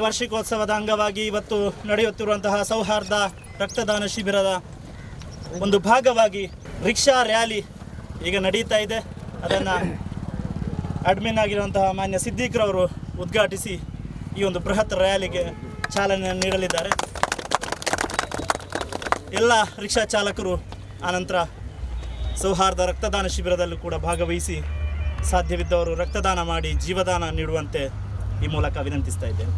ವಾರ್ಷಿಕೋತ್ಸವದ ಅಂಗವಾಗಿ ಇವತ್ತು ನಡೆಯುತ್ತಿರುವಂತಹ ಸೌಹಾರ್ದ ರಕ್ತದಾನ ಶಿಬಿರದ ಒಂದು ಭಾಗವಾಗಿ ರಿಕ್ಷಾ ರ್ಯಾಲಿ ಈಗ ನಡೀತಾ ಇದೆ. ಅದನ್ನು ಅಡ್ಮಿನ್ ಆಗಿರುವಂತಹ ಮಾನ್ಯ ಸಿದ್ದೀಕ್ರವರು ಉದ್ಘಾಟಿಸಿ ಈ ಒಂದು ಬೃಹತ್ ರ್ಯಾಲಿಗೆ ಚಾಲನೆಯನ್ನು ನೀಡಲಿದ್ದಾರೆ. ಎಲ್ಲ ರಿಕ್ಷಾ ಚಾಲಕರು ಆನಂತರ ಸೌಹಾರ್ದ ರಕ್ತದಾನ ಶಿಬಿರದಲ್ಲೂ ಕೂಡ ಭಾಗವಹಿಸಿ ಸಾಧ್ಯವಿದ್ದವರು ರಕ್ತದಾನ ಮಾಡಿ ಜೀವದಾನ ನೀಡುವಂತೆ ಈ ಮೂಲಕ ವಿನಂತಿಸ್ತಾ ಇದ್ದೇನೆ.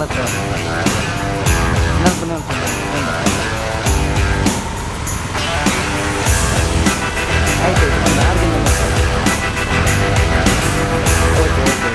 ನೆನಪು ನೆನಪು ನೆನಪು ಆಯ್ತು ಒಂದು 6 ದಿನ ಓಕೆ ಓಕೆ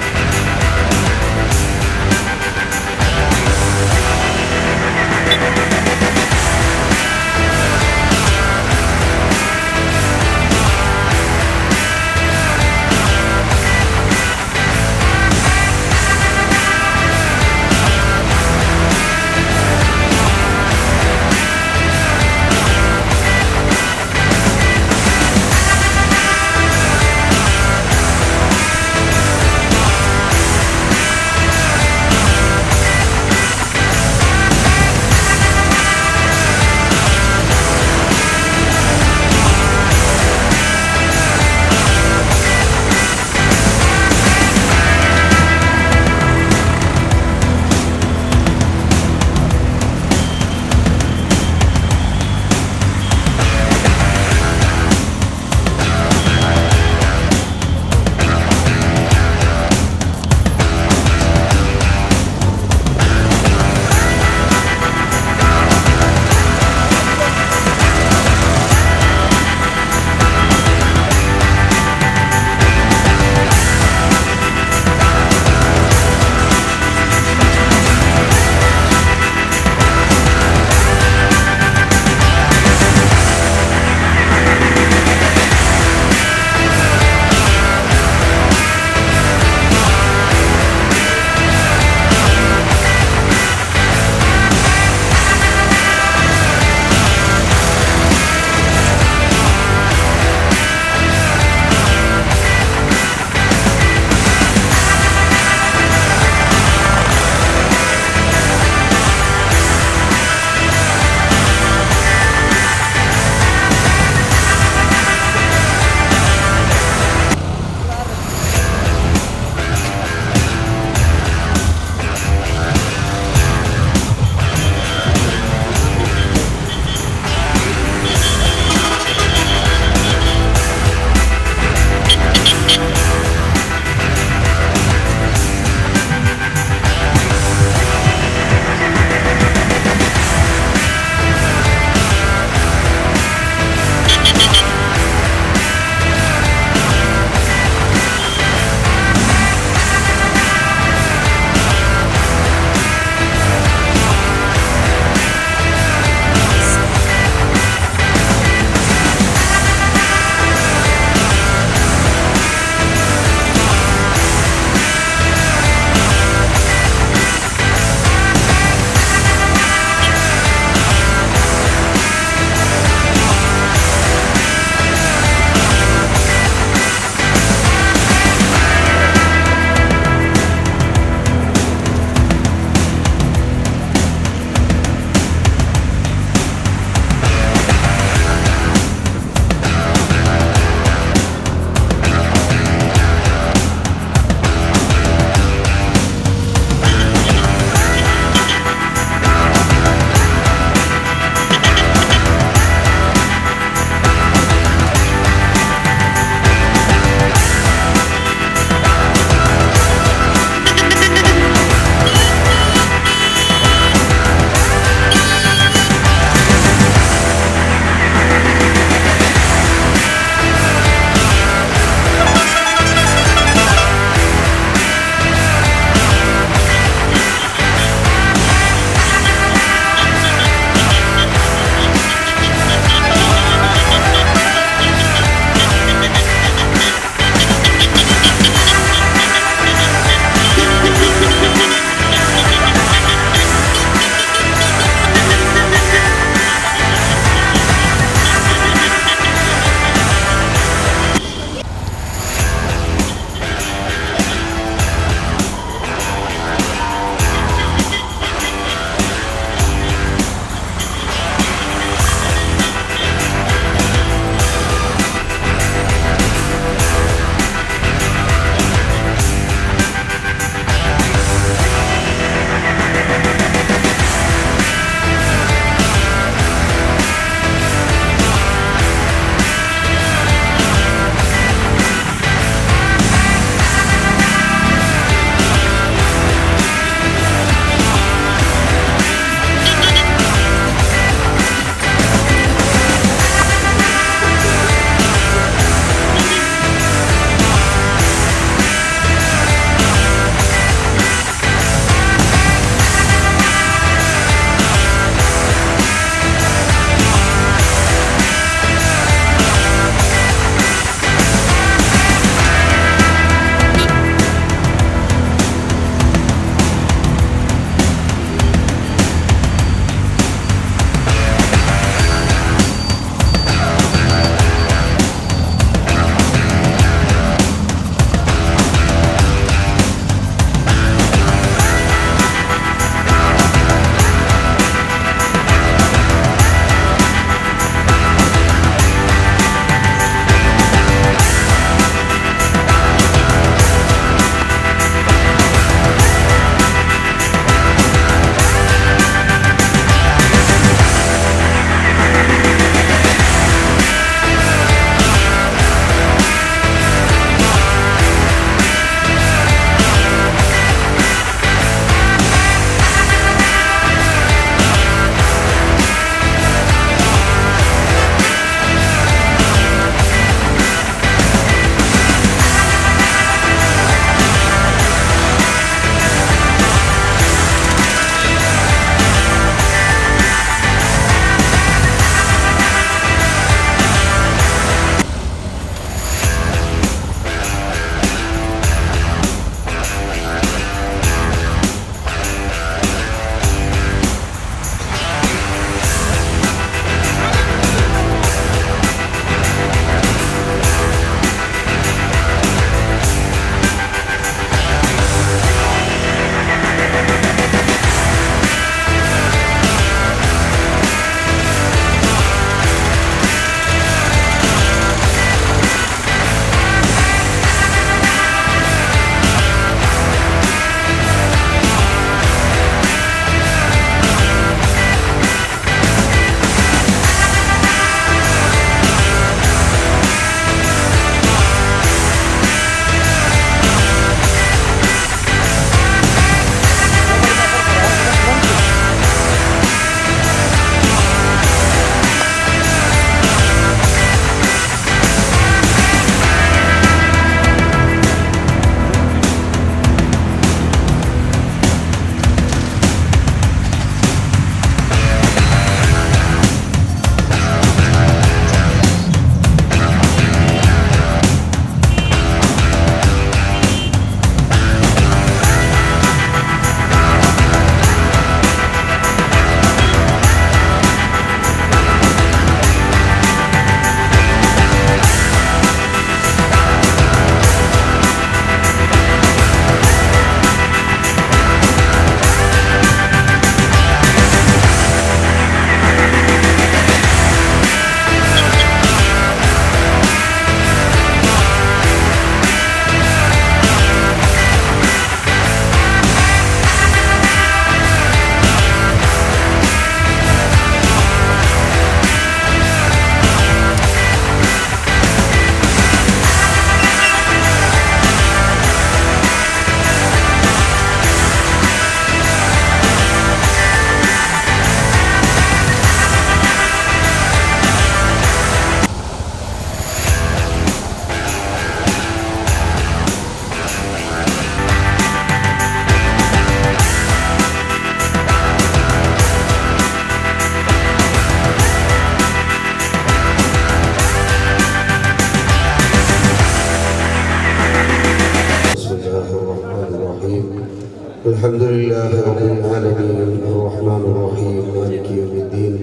الحمد لله رب العالمين الرحمن الرحيم مالك يوم الدين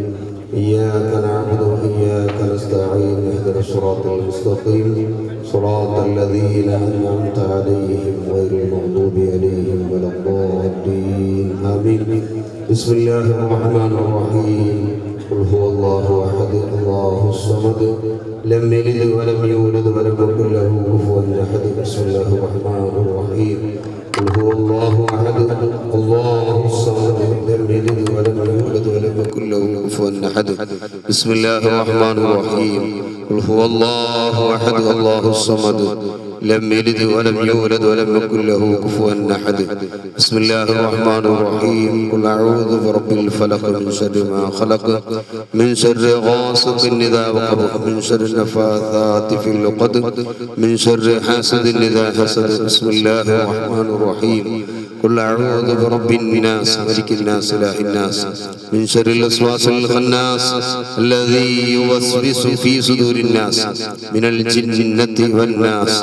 إياك نعبد وإياك نستعين اهدنا الصراط المستقيم صراط الذين أنعمت عليهم غير المغضوب عليهم ولا الضالين آمين بسم الله الرحمن الرحيم قل هو الله أحد الله الصمد لم يلد ولم يولد ولم يكن له كفوا أحد بسم الله الرحمن الرحيم قل هو الله أحد الله الصمد لم يلد ولم يولد ولم يكن له كفوا أحد بسم الله الرحمن الرحيم قل هو الله أحد الله الصمد لم يلد ولم يولد ولم يكن له كفوا أحد بسم الله الرحمن الرحيم قل أعوذ برب الفلق من شر ما خلق من شر غاسق إذا وقب من شر النفاثات في العقد من شر حاسد إذا حسد بسم الله الرحمن الرحيم قل أعوذ برب الناس ملك الناس إله الناس من شر الوسواس الخناس الذي يوسوس في صدور الناس من الجنة والناس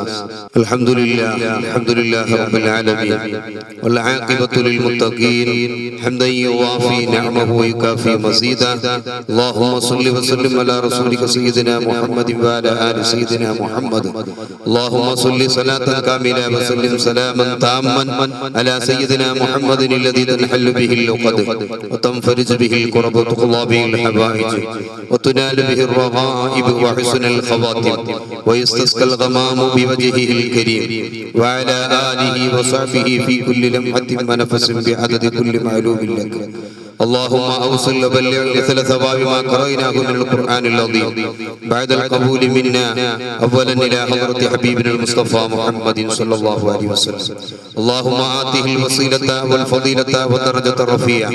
الحمد لله رب العالمين والعاقبة للمتقين حمدا يوافي نعمه ويكافي مزيدا اللهم صل وسلم على رسولك سيدنا محمد وعلى آل سيدنا محمد اللهم صل صلاة كاملة وسلم سلاما تاما على سيدنا محمد الذي تنحل به اللقد وتنفرج به الكرب وتقضى به الحوائج وتنال به الرغائب وحسن الخواتم ويستسقى الغمام بوجهه الكريم وعلى آله وصحبه في كل لمحة ونفس بعدد كل معلوم لك اللهم أوصل وبلغ مثل ثواب ما قرأناه من القرآن العظيم بعد القبول منا أولا إلى حضرة حبيبنا المصطفى محمد صلى الله عليه وسلم اللهم آته الوسيلة والفضيلة والدرجة الرفيعة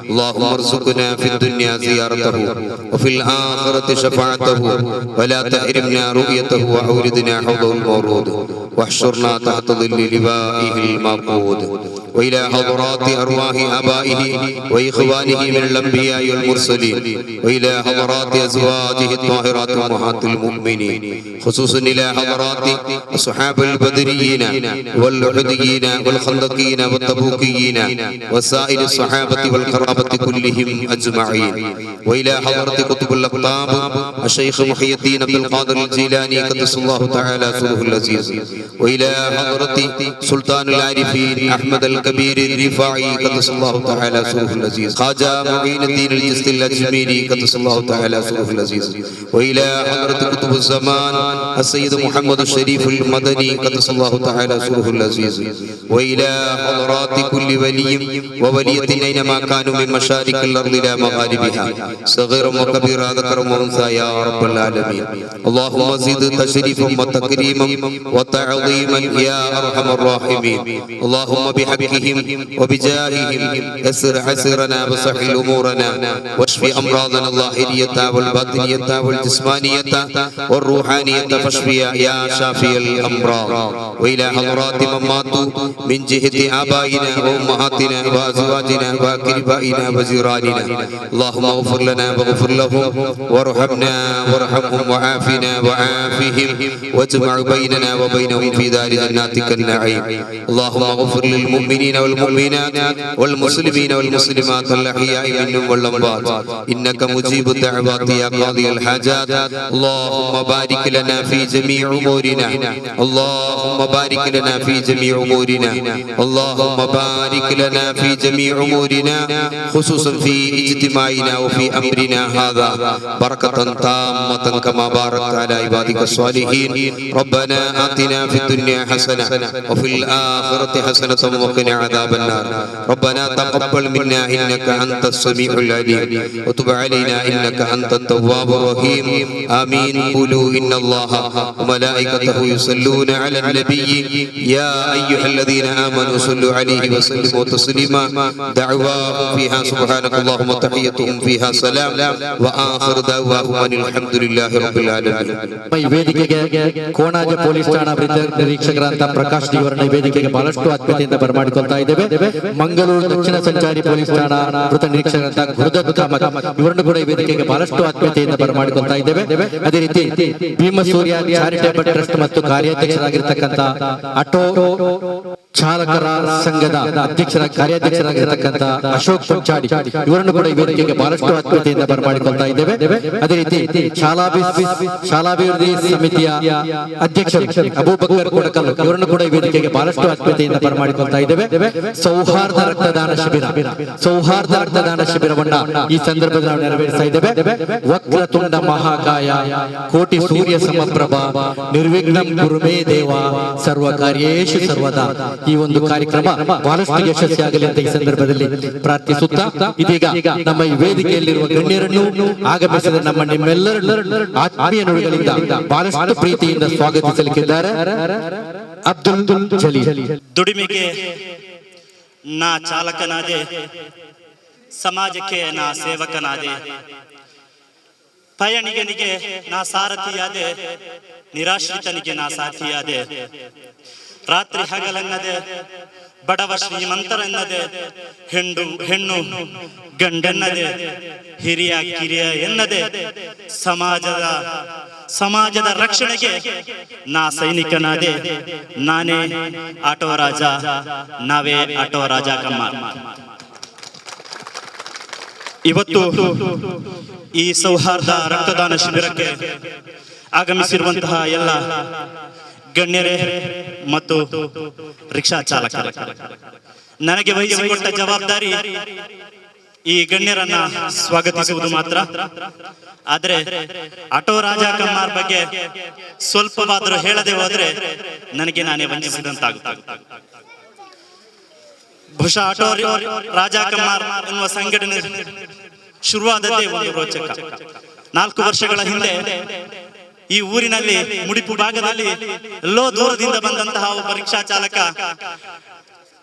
اللهم ارزقنا في الدنيا زيارته وفي الآخرة شفاعته ولا تحرمنا رؤيته وأوردنا حوضه المورود واحشرنا تحت ظل لوائه المقود وإلى حضرات أرواح آبائه وإخوانه من الأنبياء والمرسلين وإلى حضرات أزواجه الطاهرات أمهات المؤمنين خصوصا إلى حضرات أصحاب البدريين والأحديين والخندقين والتبوكيين وسائر الصحابة والقرابة كلهم أجمعين وإلى حضرة قطب الأقطاب الشيخ محي الدين عبد القادر الجيلاني قدس الله تعالى سره العزيز وإلى حضرة سلطان العارفين أحمد الكبير الرفاعي قدس الله تعالى سره العزيز خواجة معين الدين الجست الأجميري قدس الله تعالى سره العزيز وإلى حضرة قطب الزمان السيد محمد الشريف المدني قدس الله تعالى سره العزيز وإلى حضرات كل ولي وولية أينما كانوا من مشارق الأرض إلى مغاربها صغيرا وكبيرا ذكرا وأنثى يا رب العالمين اللهم زد تشريفا وتكريما وتعظيما يا أرحم الراحمين اللهم بحقهم وبجاههم يسر عسرنا وسهل أمورنا واشف أمراضنا الظاهرية والباطنية والجسمانية والروحانية فاشفي يا شافي الأمراض وإلى حضرات من ماتوا من جهة آبائنا وأمهاتنا وأزواجنا وأقربائنا وجيراننا اللهم اغفر لنا واغفر لهم وارحمنا وارحمهم وعافنا وعافهم واجمع بيننا وبينهم في دار جناتك النعيم اللهم اغفر للمؤمنين والمؤمنات والمسلمين والمسلمات الأحياء منهم والأموات إنك مجيب الدعوات يا قاضي الحاجات اللهم بارك لنا في جميع أمورنا اللهم بارك لنا في جميع أمورنا اللهم بارك لنا في جميع أمورنا خصوصا في اجتماعنا وفي أمرنا هذا بركة تامة كما باركت على عبادك الصالحين ربنا آتنا في الدنيا حسنة وفي الآخرة حسنة وقنا عذاب النار ربنا تقبل منا إنك أنت السميع العليم وتب علينا إنك أنت التواب الرحيم آمين قولوا إن الله وملائكته يصلون على النبي يا أيها الذين آمنوا صلوا عليه وسلموا تسليما دعواهم فيها سبحانك اللهم تحيتهم فيها سلام وآخر دعواهم أن الحمد لله رب العالمين ಈ ವೇದಿಕೆಗೆ ಕೋಣಾಜೆ ಪೊಲೀಸ್ ಠಾಣಾ ವೃತ್ತ ನಿರೀಕ್ಷಕರಂತ ಪ್ರಕಾಶ್ ಡಿಯವರನ್ನ ವೇದಿಕೆಗೆ ಬಹಳಷ್ಟು ಆತ್ಮೀಯತೆಯಿಂದ ಬರಮಾಡಿಕೊಳ್ಳುತ್ತೇವೆ. ಬರಮಾಡಿಕೊಳ್ತಾ ಇದ್ದೇವೆ. ಮಂಗಳೂರು ದಕ್ಷಿಣ ಸಂಚಾರಿ ಪೊಲೀಸ್ ಠಾಣಾ ವೃತ್ತ ನಿರೀಕ್ಷಕರಂತ ಗುರುದತ್ ಕಾಮತ್ ಇವರನ್ನು ಕೂಡ ಈ ವೇದಿಕೆಗೆ ಬಹಳಷ್ಟು ಆತ್ಮೀಯತೆಯಿಂದ ಬರಮಾಡಿಕೊಳ್ತಾ ಇದ್ದೇವೆ. ಅದೇ ರೀತಿ ಭೀಮಸೂರ್ಯ ಚಾರಿಟೇಬಲ್ ಟ್ರಸ್ಟ್ ಮತ್ತು ಕಾರ್ಯಾಧ್ಯಕ್ಷರಾಗಿರ್ತಕ್ಕಂಥ ಆಟೋ ಚಾಲಕರ ಸಂಘದ ಕಾರ್ಯಾಧ್ಯಕ್ಷರಾಗಿರ್ತಕ್ಕಂಥ ಅಶೋಕ್ ಪಂಚಾಡಿ ಇವರನ್ನು ಕೂಡ ಈ ವೇದಿಕೆಗೆ ಬಹಳಷ್ಟು ಆತ್ಮೀಯತೆಯಿಂದ ಬರಮಾಡಿಕೊಳ್ತಾ ಇದ್ದೇವೆ. ಅದೇ ರೀತಿ ಶಾಲಾಭಿವೃದ್ಧಿ ಸಮಿತಿಯ ಅಧ್ಯಕ್ಷರು ಅಬೂಬಕರ್ ಕೊಡಕಲ್ ಇವರನ್ನು ಕೂಡ ಈ ವೇದಿಕೆಗೆ ಬಹಳಷ್ಟು ಆತ್ಮೀಯತೆಯಿಂದ ಬರಮಾಡಿಕೊಳ್ತಾ ಇದ್ದೇವೆ. ಸೌಹಾರ್ದ ರಕ್ತದಾನ ಶಿಬಿರವನ್ನ ಈ ಸಂದರ್ಭದಲ್ಲಿ ನಾವು ನೆರವೇರಿಸ್ತಾ ಇದ್ದೇವೆ. ವಕ್ರತುಂಡ ಮಹಾಕಾಯ ಕೋಟಿ ಸೂರ್ಯ ಸಮಪ್ರಭ ನಿರ್ವಿಘ್ನಂ ಕುರುಮೇ ದೇವ ಸರ್ವ ಕಾರ್ಯೇಷು ಸರ್ವದಾ ಈ ಒಂದು ಕಾರ್ಯಕ್ರಮ ಬಹಳಷ್ಟು ಯಶಸ್ವಿಯಾಗಲಿ ಅಂತ ಈ ಸಂದರ್ಭದಲ್ಲಿ ಪ್ರಾರ್ಥಿಸುತ್ತಾ ಇದೀಗ ನಮ್ಮ ಈ ವೇದಿಕೆಯಲ್ಲಿರುವ ಗಣ್ಯರನ್ನು ಆಗಮಿಸಿದ ನಿಮ್ಮೆಲ್ಲರ ಆತ್ಮೀಯ ನುಡಿಗಳಿಂದ ಬಹಳಷ್ಟು ಪ್ರೀತಿಯಿಂದ ಸ್ವಾಗತಿಸಲಿಕ್ಕಿದ್ದಾರೆ. ಅಬ್ದುಲ್ ಜಲೀಲ್. ದುಡಿಮೆಗೆ ನಾ ಚಾಲಕನಾದೆ, ಸಮಾಜಕ್ಕೆ ನಾ ಸೇವಕನಾದೆ, ಪಯಣಿಗನಿಗೆ ನಾ ಸಾರಥಿಯಾದೆ, ನಿರಾಶ್ರಿತನಿಗೆ ನಾ ಸಾಥಿಯಾದೆ. ರಾತ್ರಿ ಹಗಲೆನ್ನದೆ, ಬಡವ ಶ್ರೀಮಂತರೆನ್ನದೆ, ಹೆಣ್ಣು ಗಂಡೆನ್ನದೆ, ಹಿರಿಯ ಕಿರಿಯ ಎನ್ನದೆ, ಸಮಾಜದ ರಕ್ಷಣೆಗೆ ನಾ ಸೈನಿಕನಾದೆ. ನಾನೇ ಆಟೋ ರಾಜ, ನಾವೇ ಆಟೋ ರಾಜ ಕಮ್ಮಾರ್. ಇವತ್ತು ಈ ಸೌಹಾರ್ದ ರಕ್ತದಾನ ಶಿಬಿರಕ್ಕೆ ಆಗಮಿಸಿರುವಂತಹ ಎಲ್ಲ ಗಣ್ಯರೇ ಮತ್ತು ರಿಕ್ಷಾ ಚಾಲಕರ, ನನಗೆ ವಹಿಸಿಕೊಟ್ಟ ಜವಾಬ್ದಾರಿ ಈ ಗಣ್ಯರನ್ನ ಸ್ವಾಗತಿಸುವುದು ಮಾತ್ರ. ಆದ್ರೆ ಆಟೋ ರಾಜ ಕಮ್ಮಾರ್ ಬಗ್ಗೆ ಸ್ವಲ್ಪವಾದರೂ ಹೇಳದೆ ಹೋದ್ರೆ ನನಗೆ ನಾನೇ ವಂಚಿಸಿದಂತಾಗುತ್ತದೆ. ಬಹುಶಃ ಆಟೋ ರಾಜ ಕಮ್ಮಾರ್ ಎನ್ನುವ ಸಂಘಟನೆ ಶುರುವಾದದ್ದೇ ಒಂದು ರೋಚಕ. 4 ವರ್ಷಗಳ ಹಿಂದೆ ಈ ಊರಿನಲ್ಲಿ ಮುಡಿಪು ಭಾಗದಲ್ಲಿ ಎಲ್ಲೋ ದೂರದಿಂದ ಬಂದಂತಹ ಒಬ್ಬ ರಿಕ್ಷಾ ಚಾಲಕ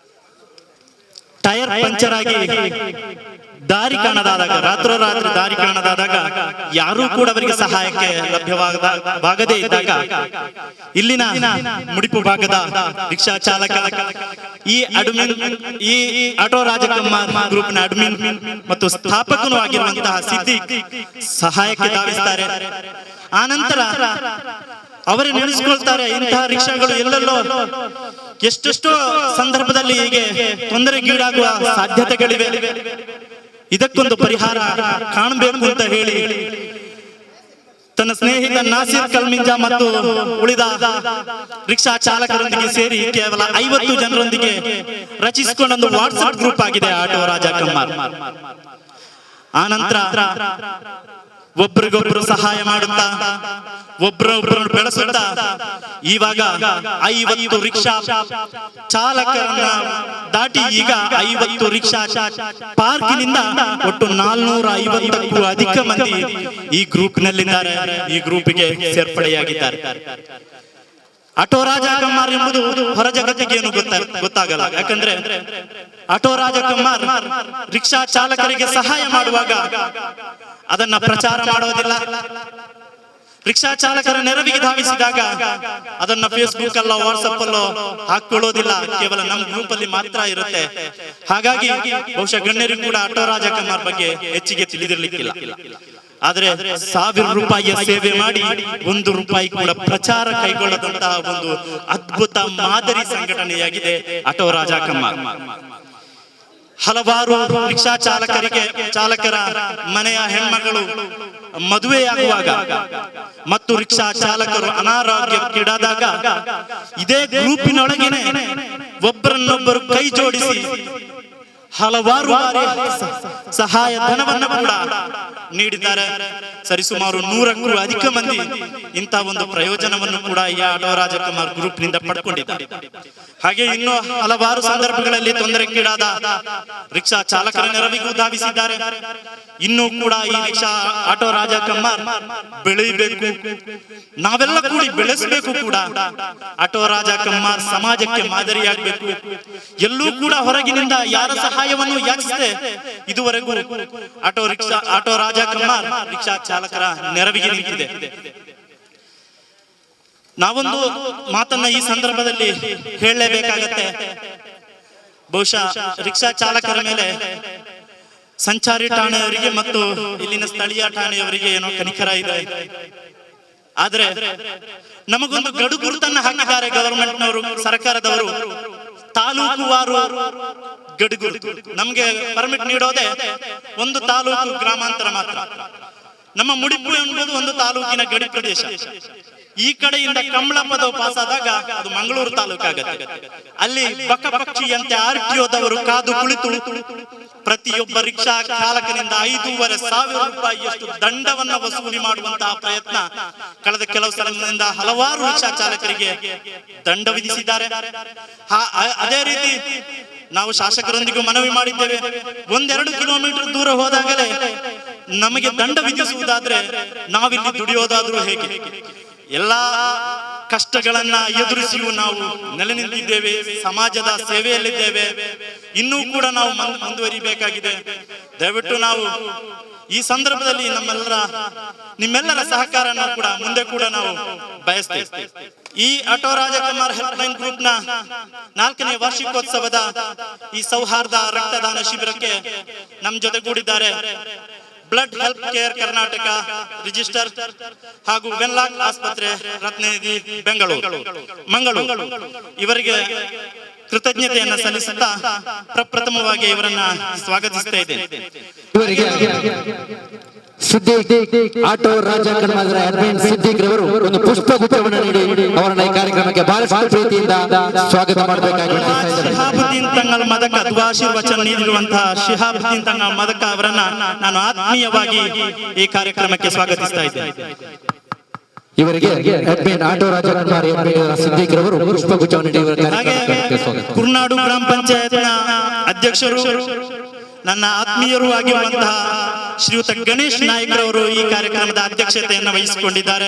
ಟೈರ್ ಪಂಚರ್ ಆಗಿ ದಾರಿ ಕಾಣದಾದಾಗ, ರಾತ್ರೋರಾತ್ರಿ ದಾರಿ ಕಾಣದಾದಾಗ ಯಾರೂ ಕೂಡ ಅವರಿಗೆ ಸಹಾಯಕ್ಕೆ ಲಭ್ಯವಾಗದೇ ಇದ್ದಾಗ ಇಲ್ಲಿನ ಮುಡಿಪು ಭಾಗದ ರಿಕ್ಷಾ ಚಾಲಕ ಈ ಆಟೋ ರಾಜ ಕಮ್ಮಾರ್ ಗ್ರೂಪ್ ನ ಅಡ್ಮಿನ್ ಮತ್ತು ಸ್ಥಾಪಕನೂ ಆಗಿರುವಂತಹ ಸಿದ್ದಿಕ್ ಸಹಾಯಕ್ಕೆ ಧಾವಿಸ್ತಾರೆ. ಆನಂತರ ಅವರೇ ನಡೆಸಿಕೊಳ್ತಾರೆ. ಇಂತಹ ರಿಕ್ಷಾಗಳು ಎಲ್ಲೆಲ್ಲೋ ಎಷ್ಟೆಷ್ಟೋ ಸಂದರ್ಭದಲ್ಲಿ ಹೀಗೆ ತೊಂದರೆಗೀಡಾಗುವ ಸಾಧ್ಯತೆಗಳಿವೆ. ಇದಕ್ಕೊಂದು ಪರಿಹಾರ ಕಾಣಬೇಕು ಅಂತ ಹೇಳಿ ತನ್ನ ಸ್ನೇಹಿತ ನಾಸಿರ್ ಕಲ್ಮಿಂಜಾ ಮತ್ತು ಉಳಿದ ರಿಕ್ಷಾ ಚಾಲಕರೊಂದಿಗೆ ಸೇರಿ ಕೇವಲ 50 ಜನರೊಂದಿಗೆ ರಚಿಸಿಕೊಂಡ ಒಂದು ವಾಟ್ಸ್ಆಪ್ ಗ್ರೂಪ್ ಆಗಿದೆ ಆಟೋ ರಾಜ ಕಮ್ಮಾರ್. ಆನಂತರ ಒಬ್ಬರಿಗೊಬ್ಬರು ಸಹಾಯ ಮಾಡುತ್ತಾ ಒಬ್ಬರೊಬ್ಬರನ್ನು ಬೆಳೆಸುತ್ತಾ ಇವಾಗ 50 ರಿಕ್ಷಾ ಚಾಲಕರನ್ನ ದಾಟಿ ಈಗ 50 ರಿಕ್ಷಾ ಪಾರ್ಕಿನಿಂದ ಒಟ್ಟು 450ಕ್ಕೂ ಅಧಿಕ ಮಂದಿ ಈ ಗ್ರೂಪ್ ನಲ್ಲಿದ್ದಾರೆ, ಈ ಗ್ರೂಪ್ಗೆ ಸೇರ್ಪಡೆಯಾಗಿದ್ದಾರೆ. ಆಟೋ ರಾಜ ಕಮ್ಮಾರ್ ಎಂಬುದು ಹೊರ ಜಗತ್ತಿಗೆ ಏನು ಗೊತ್ತಾಗಲ್ಲ. ಯಾಕಂದ್ರೆ ಆಟೋ ರಾಜ ಕಮ್ಮಾರ್ ರಿಕ್ಷಾ ಚಾಲಕರಿಗೆ ಸಹಾಯ ಮಾಡುವಾಗ ಅದನ್ನ ಪ್ರಚಾರ ಮಾಡೋದಿಲ್ಲ. ರಿಕ್ಷಾ ಚಾಲಕರ ನೆರವಿಗೆ ಧಾವಿಸಿದಾಗ ಅದನ್ನ ಫೇಸ್ಬುಕ್ ಅಲ್ಲೋ ವಾಟ್ಸ್ಆಪ್ ಅಲ್ಲೋ ಹಾಕೊಳ್ಳೋದಿಲ್ಲ, ಕೇವಲ ನಮ್ಮ ಗ್ರೂಪ್ ಅಲ್ಲಿ ಮಾತ್ರ ಇರುತ್ತೆ. ಹಾಗಾಗಿ ಬಹುಶಃ ಗಣ್ಯರಿಗೂ ಕೂಡ ಆಟೋ ರಾಜ ಕಮ್ಮಾರ್ ಬಗ್ಗೆ ಹೆಚ್ಚಿಗೆ ತಿಳಿದಿರ್ಲಿಕ್ಕಿಲ್ಲ. ಆದ್ರೆ 1000 ರೂಪಾಯಿಯ ಸೇವೆ ಮಾಡಿ 1 ರೂಪಾಯಿ ಕೂಡ ಪ್ರಚಾರ ಕೈಗೊಳ್ಳದಂತಹ ಒಂದು ಅದ್ಭುತ ಮಾದರಿ ಸಂಘಟನೆಯಾಗಿದೆ ಆಟೋ ರಾಜ ಕಮ್ಮಾರ್. ಹಲವಾರು ರಿಕ್ಷಾ ಚಾಲಕರ ಮನೆಯ ಹೆಣ್ಮಗಳು ಮದುವೆಯಾಗುವಾಗ ಮತ್ತು ರಿಕ್ಷಾ ಚಾಲಕರು ಅನಾರೋಗ್ಯಕ್ಕೀಡಾದಾಗ ಇದೇ ಗ್ರೂಪಿನೊಳಗೇನೆ ಒಬ್ಬರನ್ನೊಬ್ಬರು ಕೈ ಜೋಡಿಸಿ ಹಲವಾರು ಸಹಾಯ ಧನವನ್ನು ಕೂಡ ನೀಡಿದ್ದಾರೆ. ಸರಿಸುಮಾರು 100ಕ್ಕೂ ಅಧಿಕ ಮಂದಿ ಇಂಥ ಒಂದು ಪ್ರಯೋಜನವನ್ನು ಕೂಡ ಈ ಆಟೋ ರಾಜ ಕಮ್ಮಾರ್ ಗ್ರೂಪ್ ನಿಂದ ಪಡ್ಕೊಂಡಿದ್ದಾರೆ. ಹಾಗೆ ಇನ್ನೂ ಹಲವಾರು ಸಂದರ್ಭಗಳಲ್ಲಿ ತೊಂದರೆಗೀಡಾದ ರಿಕ್ಷಾ ಚಾಲಕರ ನೆರವಿಗೂ ಧಾವಿಸಿದ್ದಾರೆ. ಇನ್ನೂ ಕೂಡ ಈ ರಿಕ್ಷಾ ಆಟೋ ರಾಜ ಕಮ್ಮಾರ್ ಬೆಳೆಯಬೇಕು, ನಾವೆಲ್ಲ ಕೂಡಿ ಬೆಳೆಸಬೇಕು ಕೂಡ. ಆಟೋ ರಾಜ ಕಮ್ಮಾರ್ ಸಮಾಜಕ್ಕೆ ಮಾದರಿಯಾಗಬೇಕು. ಎಲ್ಲೂ ಕೂಡ ಹೊರಗಿನಿಂದ ಯಾರ ಸಹಾಯವನ್ನು ಯಾಚಿಸದೆ ಇದುವರೆಗೂ ಆಟೋ ರಾಜ ಕಮ್ಮಾರ್ ರಿಕ್ಷಾ ಚಾಲಕರ ನೆರವಿಗೆ ನಿಂತಿದೆ. ನಾವೊಂದು ಮಾತನ್ನ ಈ ಸಂದರ್ಭದಲ್ಲಿ ಹೇಳಲೇಬೇಕಾಗತ್ತೆ. ಬಹುಶಃ ರಿಕ್ಷಾ ಚಾಲಕರ ಮೇಲೆ ಸಂಚಾರಿ ಠಾಣೆಯವರಿಗೆ ಮತ್ತು ಇಲ್ಲಿನ ಸ್ಥಳೀಯ ಠಾಣೆಯವರಿಗೆ ಏನೋ ಕನಿಕರ ಇದೆ. ಆದ್ರೆ ನಮಗೊಂದು ಗಡು ಗುರುತನ್ನ ಹಾಕಿದ್ದಾರೆ ಗವರ್ಮೆಂಟ್ನವರು, ಸರ್ಕಾರದವರು. ತಾಲೂಕುವಾರು ಗಡುಗುರುತು. ನಮ್ಗೆ ಪರ್ಮಿಟ್ ನೀಡೋದೇ ಒಂದು ತಾಲೂಕು ಗ್ರಾಮಾಂತರ ಮಾತ್ರ. ನಮ್ಮ ಮುಡಿಪು ಎಂಬುದು ಒಂದು ತಾಲೂಕಿನ ಗಡಿ ಪ್ರದೇಶ. ಈ ಕಡೆಯಿಂದ ಕಮಲಪದ ಪಾಸ್ ಆದಾಗ ಅದು ಮಂಗಳೂರು ತಾಲೂಕಾಗತ್ತೆ. ಅಲ್ಲಿ ಬಕ ಪಕ್ಷಿಯಂತೆ RTOದವರು ಕಾದು ಕುಳಿತು ಪ್ರತಿಯೊಬ್ಬ ರಿಕ್ಷಾ ಚಾಲಕನಿಂದ 5,500 ರೂಪಾಯಿಯಷ್ಟು ದಂಡವನ್ನ ವಸೂಲಿ ಮಾಡುವಂತಹ ಪ್ರಯತ್ನ ಕಳೆದ ಕೆಲವು ಸಲದಿಂದ ಹಲವಾರು ರಿಕ್ಷಾ ಚಾಲಕರಿಗೆ ದಂಡ ವಿಧಿಸಿದ್ದಾರೆ. ಅದೇ ರೀತಿ ನಾವು ಶಾಸಕರೊಂದಿಗೂ ಮನವಿ ಮಾಡಿದ್ದೇವೆ. 1-2 ಕಿಲೋಮೀಟರ್ ದೂರ ಹೋದಾಗಲೇ ನಮಗೆ ದಂಡ ವಿಧಿಸುವುದಾದ್ರೆ ನಾವಿಲ್ಲಿ ದುಡಿಯೋದಾದ್ರೂ ಹೇಗೆ? ಎಲ್ಲಾ ಕಷ್ಟಗಳನ್ನ ಎದುರಿಸಿಯೂ ನಾವು ನೆಲೆ ನಿಂತಿದ್ದೇವೆ, ಸಮಾಜದ ಸೇವೆಯಲ್ಲಿದ್ದೇವೆ. ಇನ್ನೂ ಕೂಡ ನಾವು ಮುಂದುವರಿಬೇಕಾಗಿದೆ. ದಯವಿಟ್ಟು ನಾವು ಈ ಸಂದರ್ಭದಲ್ಲಿ ನಿಮ್ಮೆಲ್ಲರ ಸಹಕಾರನ ಕೂಡ ಮುಂದೆ ಕೂಡ ನಾವು ಬಯಸ್ತೇವೆ. ಈ ಆಟೋ ರಾಜಕುಮಾರ್ ಹೆಲ್ಪ್ಲೈನ್ ಗ್ರೂಪ್ ನ 4ನೇ ವಾರ್ಷಿಕೋತ್ಸವದ ಈ ಸೌಹಾರ್ದ ರಕ್ತದಾನ ಶಿಬಿರಕ್ಕೆ ನಮ್ಮ ಜೊತೆಗೂಡಿದ್ದಾರೆ blood help care Karnataka register ಹಾಗೂ ವೆನ್ಲಾಕ್ ಆಸ್ಪತ್ರೆ ರತ್ನನಿಧಿ ಮಂಗಳೂರು. ಇವರಿಗೆ ಕೃತಜ್ಞತೆಯನ್ನು ಸಲ್ಲಿಸುತ್ತಾ ಪ್ರಪ್ರಥಮವಾಗಿ ಇವರನ್ನ ಸ್ವಾಗತಿಸ್ತಾ ಇದ್ದೇನೆ. ಇವರಿಗೆ ಆಟೋ ರಾಜಕುಮಾರ್ ಸಿದ್ದಿಕ್ ರವರು ಒಂದು ಪುಷ್ಪಗುಚ್ಛವನ್ನು ನೀಡಿ ಅವರನ್ನ ಈ ಕಾರ್ಯಕ್ರಮಕ್ಕೆ ಬಹಳಷ್ಟು ಪ್ರೀತಿಯಿಂದ ಸ್ವಾಗತ ಮಾಡಬೇಕಾಗಿದೆ. ಶಿಹಾಬುದ್ದೀನ್ ತಂಗಲ್ ಮದಕ ದ್ವಾಶೀರ್ವಚನ ನೀಡಿರುವಂತಹ ಶಿಹಾಬುದ್ದೀನ್ ತಂಗಲ್ ಮದಕ ಅವರನ್ನ ನಾನು ಆತ್ಮೀಯವಾಗಿ ಈ ಕಾರ್ಯಕ್ರಮಕ್ಕೆ ಸ್ವಾಗತಿಸ್ತಾ ಇದ್ದೇನೆ. ಇವರಿಗೆ ಆಟೋ ರಾಜಕುಮಾರ್ ಸಿದ್ದಿಕ್ ರವರು ಪುಷ್ಪಗುಚ್ಛವನ್ನು ನೀಡಿ ಕುರ್ನಾಡು ಗ್ರಾಮ ಪಂಚಾಯತ್ನ ಅಧ್ಯಕ್ಷರು, ನನ್ನ ಆತ್ಮೀಯರು ಆಗಿರುವಂತಹ ಶ್ರೀಯುತ ಗಣೇಶ್ ನಾಯ್ಕರವರು ಈ ಕಾರ್ಯಕ್ರಮದ ಅಧ್ಯಕ್ಷತೆಯನ್ನು ವಹಿಸಿಕೊಂಡಿದ್ದಾರೆ.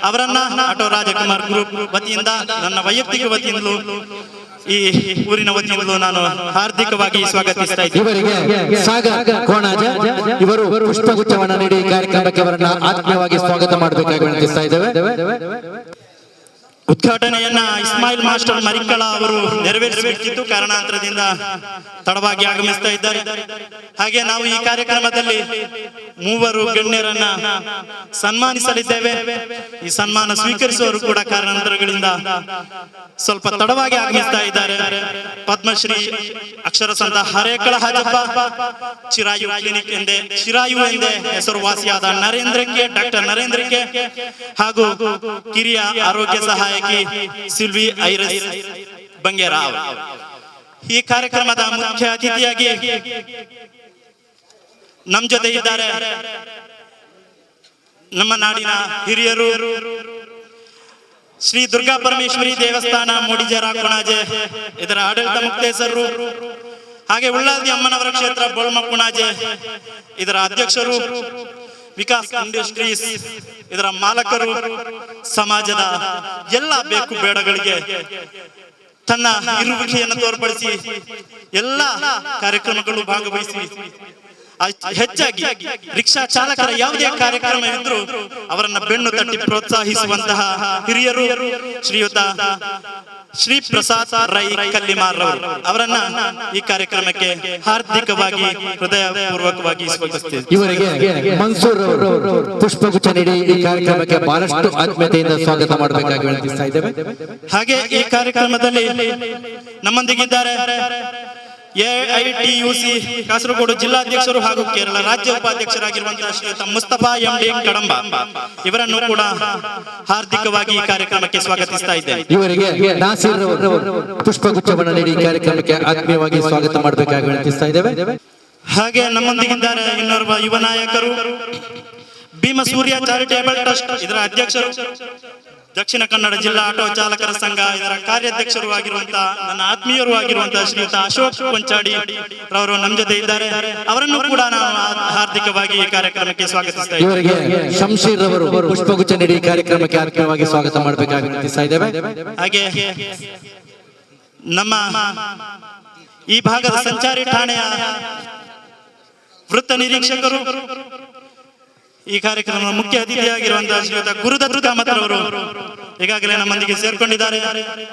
ಅವರನ್ನ ಆಟೋ ರಾಜಕುಮಾರ್ ಗ್ರೂಪ್ ವತಿಯಿಂದ, ನನ್ನ ವೈಯಕ್ತಿಕ ವತಿಯಿಂದಲೂ, ಈ ಊರಿನ ವತಿಯಿಂದಲೂ ನಾನು ಹಾರ್ದಿಕವಾಗಿ ಸ್ವಾಗತಿಸ್ತಾ ಇದ್ದೇನೆ. ಇವರಿಗೆ ಸಾಗರ್ ಕೋಣಾಜ ಇವರು ಪುಷ್ಪಗುಚ್ಛವನ್ನು ನೀಡಿ ಕಾರ್ಯಕ್ರಮಕ್ಕೆ ಅವರನ್ನ ಆತ್ಮೀಯವಾಗಿ ಸ್ವಾಗತ ಮಾಡಬೇಕಾಗಿ ವಿನಂತಿಸ್ತಾ ಇದ್ದೇವೆ. ಉದ್ಘಾಟನೆಯನ್ನ ಇಸ್ಮಾಯಿಲ್ ಮಾಸ್ಟರ್ ಮರಿಕಳ ಅವರು ನೆರವೇರಿಸಬೇಕಿತ್ತು, ಕಾರಣಾಂತರದಿಂದ ತಡವಾಗಿ ಆಗಮಿಸ್ತಾ ಇದ್ದಾರೆ. ಹಾಗೆ ನಾವು ಈ ಕಾರ್ಯಕ್ರಮದಲ್ಲಿ 3 ಗಣ್ಯರನ್ನ ಸನ್ಮಾನಿಸಲಿದ್ದೇವೆ. ಈ ಸನ್ಮಾನ ಸ್ವೀಕರಿಸುವವರು ಕೂಡ ಕಾರಣಾಂತರಗಳಿಂದ ಸ್ವಲ್ಪ ತಡವಾಗಿ ಆಗಮಿಸ್ತಾ ಇದ್ದಾರೆ. ಪದ್ಮಶ್ರೀ ಅಕ್ಷರಸಂತ ಹರೇಕಳ ಹಾಜಪ್ಪ, ಚಿರಾಯು ಕ್ಲಿನಿಕ್ ಎಂದೇ ಹೆಸರುವಾಸಿಯಾದ ಡಾಕ್ಟರ್ ನರೇಂದ್ರಕ್ಕೆ ಹಾಗೂ ಕಿರಿಯ ಆರೋಗ್ಯ ಸಹಾಯಕಿ ಸಿಲ್ವಿ ಐರಸ್ ಬಂಗೇರಾವ್. ಈ ಕಾರ್ಯಕ್ರಮದ ಮುಖ್ಯ ಅತಿಥಿಯಾಗಿ ನಮ್ಮ ಜೊತೆ ಇದ್ದಾರೆ ನಮ್ಮ ನಾಡಿನ ಹಿರಿಯರು, ಶ್ರೀ ದುರ್ಗಾ ಪರಮೇಶ್ವರಿ ದೇವಸ್ಥಾನ ಮೂಡಿಗೆರೆ ಕೊಣಾಜೆ ಇದರ ಆಡಳಿತ ಮುಕ್ತೇಸರು, ಹಾಗೆ ಉಳ್ಳಾಲ್ದಿ ಅಮ್ಮನವರ ಕ್ಷೇತ್ರ ಬೋಳ್ಮ ಕೊಣಾಜೆ ಇದರ ಅಧ್ಯಕ್ಷರು, ವಿಕಾಸ್ ಇಂಡಸ್ಟ್ರೀಸ್ ಇದರ ಮಾಲಕರು, ಸಮಾಜದ ಎಲ್ಲ ಬೇಕು ಬೇಡಗಳಿಗೆ ತನ್ನ ಇರುವಿಕೆಯನ್ನು ತೋರ್ಪಡಿಸಿ ಎಲ್ಲ ಕಾರ್ಯಕ್ರಮಗಳು ಭಾಗವಹಿಸಿ ಹೆಚ್ಚಾಗಿ ರಿಕ್ಷಾ ಚಾಲಕರ ಯಾವುದೇ ಕಾರ್ಯಕ್ರಮವಿದ್ರೂ ಅವರನ್ನ ಬೆನ್ನು ತಟ್ಟಿ ಪ್ರೋತ್ಸಾಹಿಸುವಂತಹ ಹಿರಿಯರು ಶ್ರೀಯುತ ಶ್ರೀ ಪ್ರಸಾದ್ ರೈ ಕಲ್ಲಿಮಾರ್ ಅವರನ್ನ ಈ ಕಾರ್ಯಕ್ರಮಕ್ಕೆ ಹಾರ್ದಿಕವಾಗಿ ಹೃದಯಪೂರ್ವಕವಾಗಿ ಸ್ವಾಗತಿಸುತ್ತೇವೆ. ಇವರಿಗೆ ಮನ್ಸೂರ್ ಪುಷ್ಪಗುಚ್ಛ ನೀಡಿ ಈ ಕಾರ್ಯಕ್ರಮಕ್ಕೆ ಬಹಳಷ್ಟು ಆತ್ಮೀಯತೆಯಿಂದ ಸ್ವಾಗತ ಮಾಡಬೇಕಾಗಿ ವಿನಂತಿಸ್ತಾ ಇದ್ದೇವೆ. ಹಾಗೆ ಈ ಕಾರ್ಯಕ್ರಮದಲ್ಲಿ ನಮ್ಮೊಂದಿಗಿದ್ದಾರೆ AITUC ಕಾಸರಗೋಡು ಜಿಲ್ಲಾಧ್ಯಕ್ಷರು ಹಾಗೂ ಕೇರಳ ರಾಜ್ಯ ಉಪಾಧ್ಯಕ್ಷರಾಗಿರುವಂತಹ ಶ್ರೀಯುತ ಮುಸ್ತಫಾ MD ಕಡಂಬ ಇವರನ್ನು ಕೂಡ ಹಾರ್ದಿಕವಾಗಿ ಈ ಕಾರ್ಯಕ್ರಮಕ್ಕೆ ಸ್ವಾಗತಿಸ್ತಾ ಇದ್ದೇವೆ. ಇವರಿಗೆ ನಾಸೀರ್ ಪುಷ್ಪಗುಚ್ಛವನ್ನು ನೀಡಿ ಕಾರ್ಯಕ್ರಮಕ್ಕೆ ಆತ್ಮೀಯವಾಗಿ ಸ್ವಾಗತ ಮಾಡಬೇಕಾಗಿ ವಿನಂತಿಸ್ತಾ ಇದ್ದೇವೆ. ಹಾಗೆ ನಮ್ಮೊಂದಿಗಿದ್ದಾರೆ ಇನ್ನೋರ್ವ ಯುವ ನಾಯಕರು, ಭೀಮಸೂರ್ಯ ಚಾರಿಟೇಬಲ್ ಟ್ರಸ್ಟ್ ಇದರ ಅಧ್ಯಕ್ಷರು, ದಕ್ಷಿಣ ಕನ್ನಡ ಜಿಲ್ಲಾ ಆಟೋ ಚಾಲಕರ ಸಂಘ ಇದರ ಕಾರ್ಯಾಧ್ಯಕ್ಷರು ಆಗಿರುವಂತಹ ನನ್ನ ಆತ್ಮೀಯರು ಆಗಿರುವಂತಹ ಶ್ರೀಯುತ ಅಶೋಕ್ ಕೊಂಚಾಡಿ ರವರು ನಮ್ಮ ಜೊತೆ ಇದ್ದಾರೆ. ಅವರನ್ನು ಕೂಡ ನಾವು ಹಾರ್ದಿಕವಾಗಿ ಈ ಕಾರ್ಯಕ್ರಮಕ್ಕೆ ಸ್ವಾಗತಿಸ್ತಾ ಇದ್ದೇವೆ. ಇವರಿಗೆ ಶಂಶೀರ್ ಅವರು ಪುಷ್ಪಗುಚ್ಛ ನೀಡಿ ಕಾರ್ಯಕ್ರಮಕ್ಕೆ ಆತ್ಮೀಯವಾಗಿ ಸ್ವಾಗತ ಮಾಡಬೇಕಾಗಿ ವಿನಂತಿಸ್ತಾ ಇದ್ದೇವೆ. ಹಾಗೆ ನಮ್ಮ ಈ ಭಾಗದ ಸಂಚಾರಿ ಠಾಣೆಯ ವೃತ್ತ ನಿರೀಕ್ಷಕರು, ಈ ಕಾರ್ಯಕ್ರಮದ ಮುಖ್ಯ ಅತಿಥಿಯಾಗಿರುವಂತಹ ಶ್ರೀಯುತ ಗುರುದತ್ ಕಾಮತ್ರವರು ಈಗಾಗಲೇ ನಮ್ಮೊಂದಿಗೆ ಸೇರ್ಕೊಂಡಿದ್ದಾರೆ.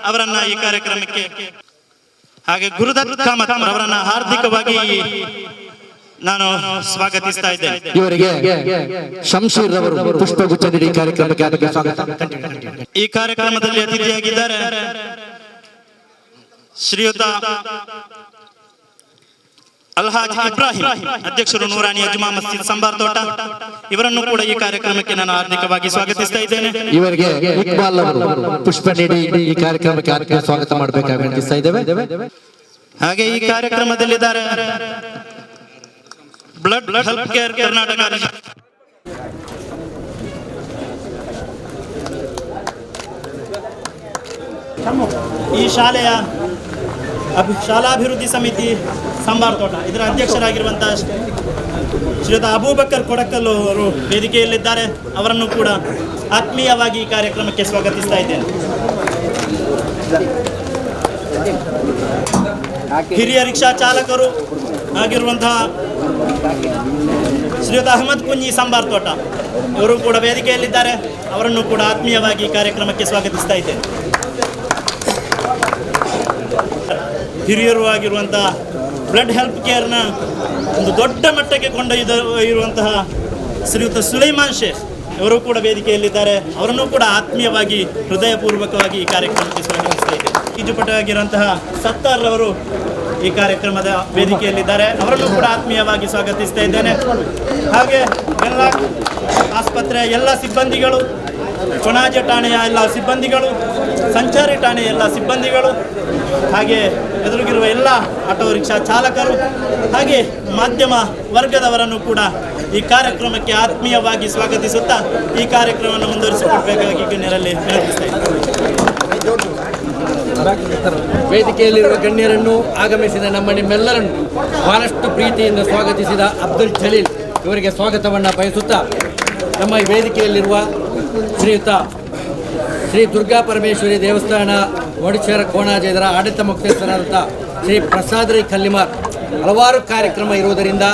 ಅವರನ್ನ ಈ ಕಾರ್ಯಕ್ರಮಕ್ಕೆ ಹಾಗೆ ಗುರುದತ್ ಕಾಮತ್ ಅವರನ್ನ ಹಾರ್ದಿಕವಾಗಿ ನಾನು ಸ್ವಾಗತಿಸ್ತಾ ಇದ್ದೇನೆ. ಇವರಿಗೆ ಶಂಶೀರ್ ಅವರು ಪುಷ್ಪಗುಚ್ಛ ನೀಡಿ ಕಾರ್ಯಕ್ರಮಕ್ಕೆ ಹಾರ್ದಿಕ ಸ್ವಾಗತ. ಈ ಕಾರ್ಯಕ್ರಮದಲ್ಲಿ ಅತಿಥಿಯಾಗಿದ್ದಾರೆ ಶ್ರೀಯುತ ಅಲ್ಹಾಜ್ ಇಬ್ರಾಹಿಂ, ಅಧ್ಯಕ್ಷರು ನೂರಾನಿಯ ಜುಮಾ ಮಸ್ಜಿದ್ ಸಂಬಾರ್ ತೋಟ. ಇವರನ್ನು ಕೂಡ ಈ ಕಾರ್ಯಕ್ರಮಕ್ಕೆ ನಾನು ಹಾರ್ದಿಕವಾಗಿ ಸ್ವಾಗತಿಸ್ತಾ ಇದ್ದೇನೆ. ಇವರಿಗೆ ಇಕ್ಬಾಲ್ ಅವರು ಪುಷ್ಪ ನೀಡಿ ಈ ಕಾರ್ಯಕ್ರಮಕ್ಕೆ ಹಾರ್ದಿಕ ಸ್ವಾಗತ ಮಾಡಬೇಕಾಗಿ ವಿನಂತಿಸ್ತಾ ಇದ್ದೇವೆ. ಹಾಗೆ ಈ ಕಾರ್ಯಕ್ರಮದಲ್ಲಿದ್ದಾರೆ ಬ್ಲಡ್ ಹೆಲ್ಪ್ ಕೇರ್ ಕರ್ನಾಟಕ. ಈ ಶಾಲೆಯ ಶಾಲಾಭಿವೃದ್ಧಿ ಸಮಿತಿ ಸಂಬಾರ್ ತೋಟ ಇದರ ಅಧ್ಯಕ್ಷರಾಗಿರುವಂತಹ ಶ್ರೀಯುತ ಅಬೂಬಕರ್ ಕೊಡಕಲ್ಲು ಅವರು ವೇದಿಕೆಯಲ್ಲಿದ್ದಾರೆ. ಅವರನ್ನು ಕೂಡ ಆತ್ಮೀಯವಾಗಿ ಈ ಕಾರ್ಯಕ್ರಮಕ್ಕೆ ಸ್ವಾಗತಿಸ್ತಾ ಇದ್ದೇನೆ. ಹಿರಿಯ ರಿಕ್ಷಾ ಚಾಲಕರು ಆಗಿರುವಂತಹ ಶ್ರೀಯುತ ಅಹಮದ್ ಕುಂಜಿ ಸಂಬಾರ್ ತೋಟ ಇವರು ಕೂಡ ವೇದಿಕೆಯಲ್ಲಿದ್ದಾರೆ. ಅವರನ್ನು ಕೂಡ ಆತ್ಮೀಯವಾಗಿ ಈ ಕಾರ್ಯಕ್ರಮಕ್ಕೆ ಸ್ವಾಗತಿಸ್ತಾ ಇದ್ದೇನೆ. ಹಿರಿಯರು ಆಗಿರುವಂತಹ ಬ್ಲಡ್ ಹೆಲ್ಪ್ ಕೇರ್ನ ಒಂದು ದೊಡ್ಡ ಮಟ್ಟಕ್ಕೆ ಕೊಂಡೊಯ್ದಿರುವಂತಹ ಶ್ರೀಯುತ ಸುಲೈಮಾನ್ ಶೇಖ್ ಇವರು ಕೂಡ ವೇದಿಕೆಯಲ್ಲಿದ್ದಾರೆ. ಅವರನ್ನು ಕೂಡ ಆತ್ಮೀಯವಾಗಿ ಹೃದಯಪೂರ್ವಕವಾಗಿ ಈ ಕಾರ್ಯಕ್ರಮಕ್ಕೆ ಸ್ವಾಗತಿಸ್ತಾ ಇದ್ದೇನೆ. ಈಜುಪಟು ಆಗಿರುವಂತಹ ಸತ್ತಾರ್ ಅವರು ಈ ಕಾರ್ಯಕ್ರಮದ ವೇದಿಕೆಯಲ್ಲಿದ್ದಾರೆ. ಅವರನ್ನು ಕೂಡ ಆತ್ಮೀಯವಾಗಿ ಸ್ವಾಗತಿಸ್ತಾ ಇದ್ದೇನೆ. ಹಾಗೆ ಎಲ್ಲ ಆಸ್ಪತ್ರೆಯ ಎಲ್ಲ ಸಿಬ್ಬಂದಿಗಳು, ಕೊಣಾಜೆ ಠಾಣೆಯ ಎಲ್ಲ ಸಿಬ್ಬಂದಿಗಳು, ಸಂಚಾರಿ ಠಾಣೆಯ ಎಲ್ಲ ಸಿಬ್ಬಂದಿಗಳು, ಹಾಗೆ ಎದುರಿಗಿರುವ ಎಲ್ಲ ಆಟೋ ರಿಕ್ಷಾ ಚಾಲಕರು, ಹಾಗೆ ಮಾಧ್ಯಮ ವರ್ಗದವರನ್ನು ಕೂಡ ಈ ಕಾರ್ಯಕ್ರಮಕ್ಕೆ ಆತ್ಮೀಯವಾಗಿ ಸ್ವಾಗತಿಸುತ್ತಾ ಈ ಕಾರ್ಯಕ್ರಮವನ್ನು ಮುಂದುವರಿಸಿಕೊಡಬೇಕಾಗಿ ಗಣ್ಯರಲ್ಲಿ ವಿನಂತಿಸ್ತಾ ಇದ್ದೇನೆ. ವೇದಿಕೆಯಲ್ಲಿರುವ ಗಣ್ಯರನ್ನು, ಆಗಮಿಸಿದ ನಿಮ್ಮೆಲ್ಲರನ್ನು ಬಹಳಷ್ಟು ಪ್ರೀತಿಯಿಂದ ಸ್ವಾಗತಿಸಿದ ಅಬ್ದುಲ್ ಜಲೀಲ್ ಇವರಿಗೆ ಸ್ವಾಗತವನ್ನು ಬಯಸುತ್ತಾ, ನಮ್ಮ ಈ ವೇದಿಕೆಯಲ್ಲಿರುವ ಶ್ರೀಯುತ ಶ್ರೀ ದುರ್ಗಾ ಪರಮೇಶ್ವರಿ ದೇವಸ್ಥಾನ ವಡಿಚೇರ ಕೋಣಾಜೆ ಇದರ ಆಡಳಿತ ಮುಖ್ಯಸ್ಥರಾದಂಥ ಶ್ರೀ ಪ್ರಸಾದ್ ರೈ ಕಲ್ಲಿಮಾರ್ ಹಲವಾರು ಕಾರ್ಯಕ್ರಮ ಇರುವುದರಿಂದ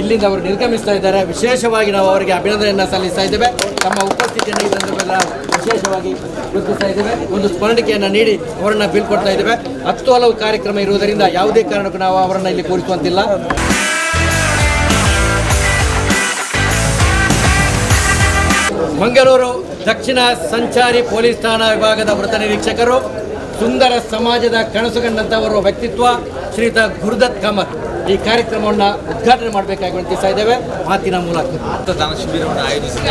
ಇಲ್ಲಿಂದ ಅವರು ನಿರ್ಗಮಿಸ್ತಾ ಇದ್ದಾರೆ. ವಿಶೇಷವಾಗಿ ನಾವು ಅವರಿಗೆ ಅಭಿನಂದನೆಯನ್ನು ಸಲ್ಲಿಸ್ತಾ ಇದ್ದೇವೆ. ತಮ್ಮ ಉಪಸ್ಥಿತಿಯನ್ನು ಈ ಸಂದರ್ಭದಲ್ಲಿ ನಾವು ವಿಶೇಷವಾಗಿ ಗುರುತಿಸ್ತಾ ಇದ್ದೇವೆ. ಒಂದು ಸ್ಮರಣಿಕೆಯನ್ನು ನೀಡಿ ಅವರನ್ನು ಬೀಳ್ಕೊಡ್ತಾ ಇದ್ದೇವೆ. 10 ಹಲವು ಕಾರ್ಯಕ್ರಮ ಇರುವುದರಿಂದ ಯಾವುದೇ ಕಾರಣಕ್ಕೂ ನಾವು ಅವರನ್ನು ಇಲ್ಲಿ ಕೂರಿಸುವಂತಿಲ್ಲ. ಮಂಗಳೂರು ದಕ್ಷಿಣ ಸಂಚಾರಿ ಪೊಲೀಸ್ ಠಾಣಾ ವಿಭಾಗದ ವೃತ್ತ ನಿರೀಕ್ಷಕರು, ಸುಂದರ ಸಮಾಜದ ಕನಸುಗಂಡಂಥವರ ವ್ಯಕ್ತಿತ್ವ ಶ್ರೀಯುತ ಗುರುದತ್ ಕಾಮತ್ ಈ ಕಾರ್ಯಕ್ರಮವನ್ನು ಉದ್ಘಾಟನೆ ಮಾಡಬೇಕಾಗಿ ವಿನಂತಿಸ್ತಾ ಇದ್ದೇವೆ ಮಾತಿನ ಮೂಲಕ. ರಕ್ತದಾನ ಶಿಬಿರವನ್ನು ಆಯೋಜಿಸಿದ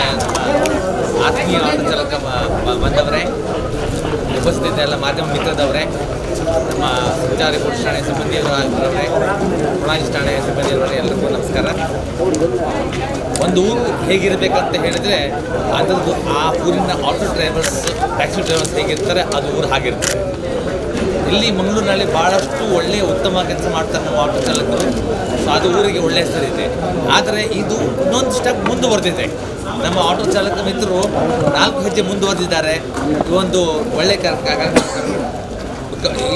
ಆತ್ಮೀಯ ಆಟೋ ಚಾಲಕ ಬಂದವರೇ, ಉಪಸ್ಥಿತ ಎಲ್ಲ ಮಾಧ್ಯಮ ಮಿತ್ರದವರೇ, ನಮ್ಮ ಸಂಚಾರಿ ಪೊಲೀಸ್ ಠಾಣೆ ಸಿಬ್ಬಂದಿಯವರೇ, ಕೊಣಾಜೆ ಠಾಣೆ ಸಿಬ್ಬಂದಿಯವರೇ, ಎಲ್ಲರಿಗೂ ನಮಸ್ಕಾರ. ಒಂದು ಊರು ಹೇಗಿರಬೇಕಂತ ಹೇಳಿದರೆ ಅದರದ್ದು ಆ ಊರಿನ ಆಟೋ ಡ್ರೈವರ್ಸ್, ಟ್ಯಾಕ್ಸಿ ಡ್ರೈವರ್ಸ್ ಹೇಗಿರ್ತಾರೆ ಅದು ಊರು ಹಾಗಿರ್ತದೆ. ಇಲ್ಲಿ ಮಂಗಳೂರಿನಲ್ಲಿ ಭಾಳಷ್ಟು ಒಳ್ಳೆಯ ಉತ್ತಮ ಕೆಲಸ ಮಾಡ್ತಾರೆ ನಮ್ಮ ಆಟೋ ಚಾಲಕರು. ಸೊ ಅದು ಊರಿಗೆ ಒಳ್ಳೆಯ ಹೆಸರಿದೆ. ಆದರೆ ಇದು ಇನ್ನೊಂದು ಸ್ಟೆಪ್ ಮುಂದುವರೆದಿದೆ. ನಮ್ಮ ಆಟೋ ಚಾಲಕ ಮಿತ್ರರು 4 ಹೆಜ್ಜೆ ಮುಂದುವರೆದಿದ್ದಾರೆ. ಈ ಒಂದು ಒಳ್ಳೆಯ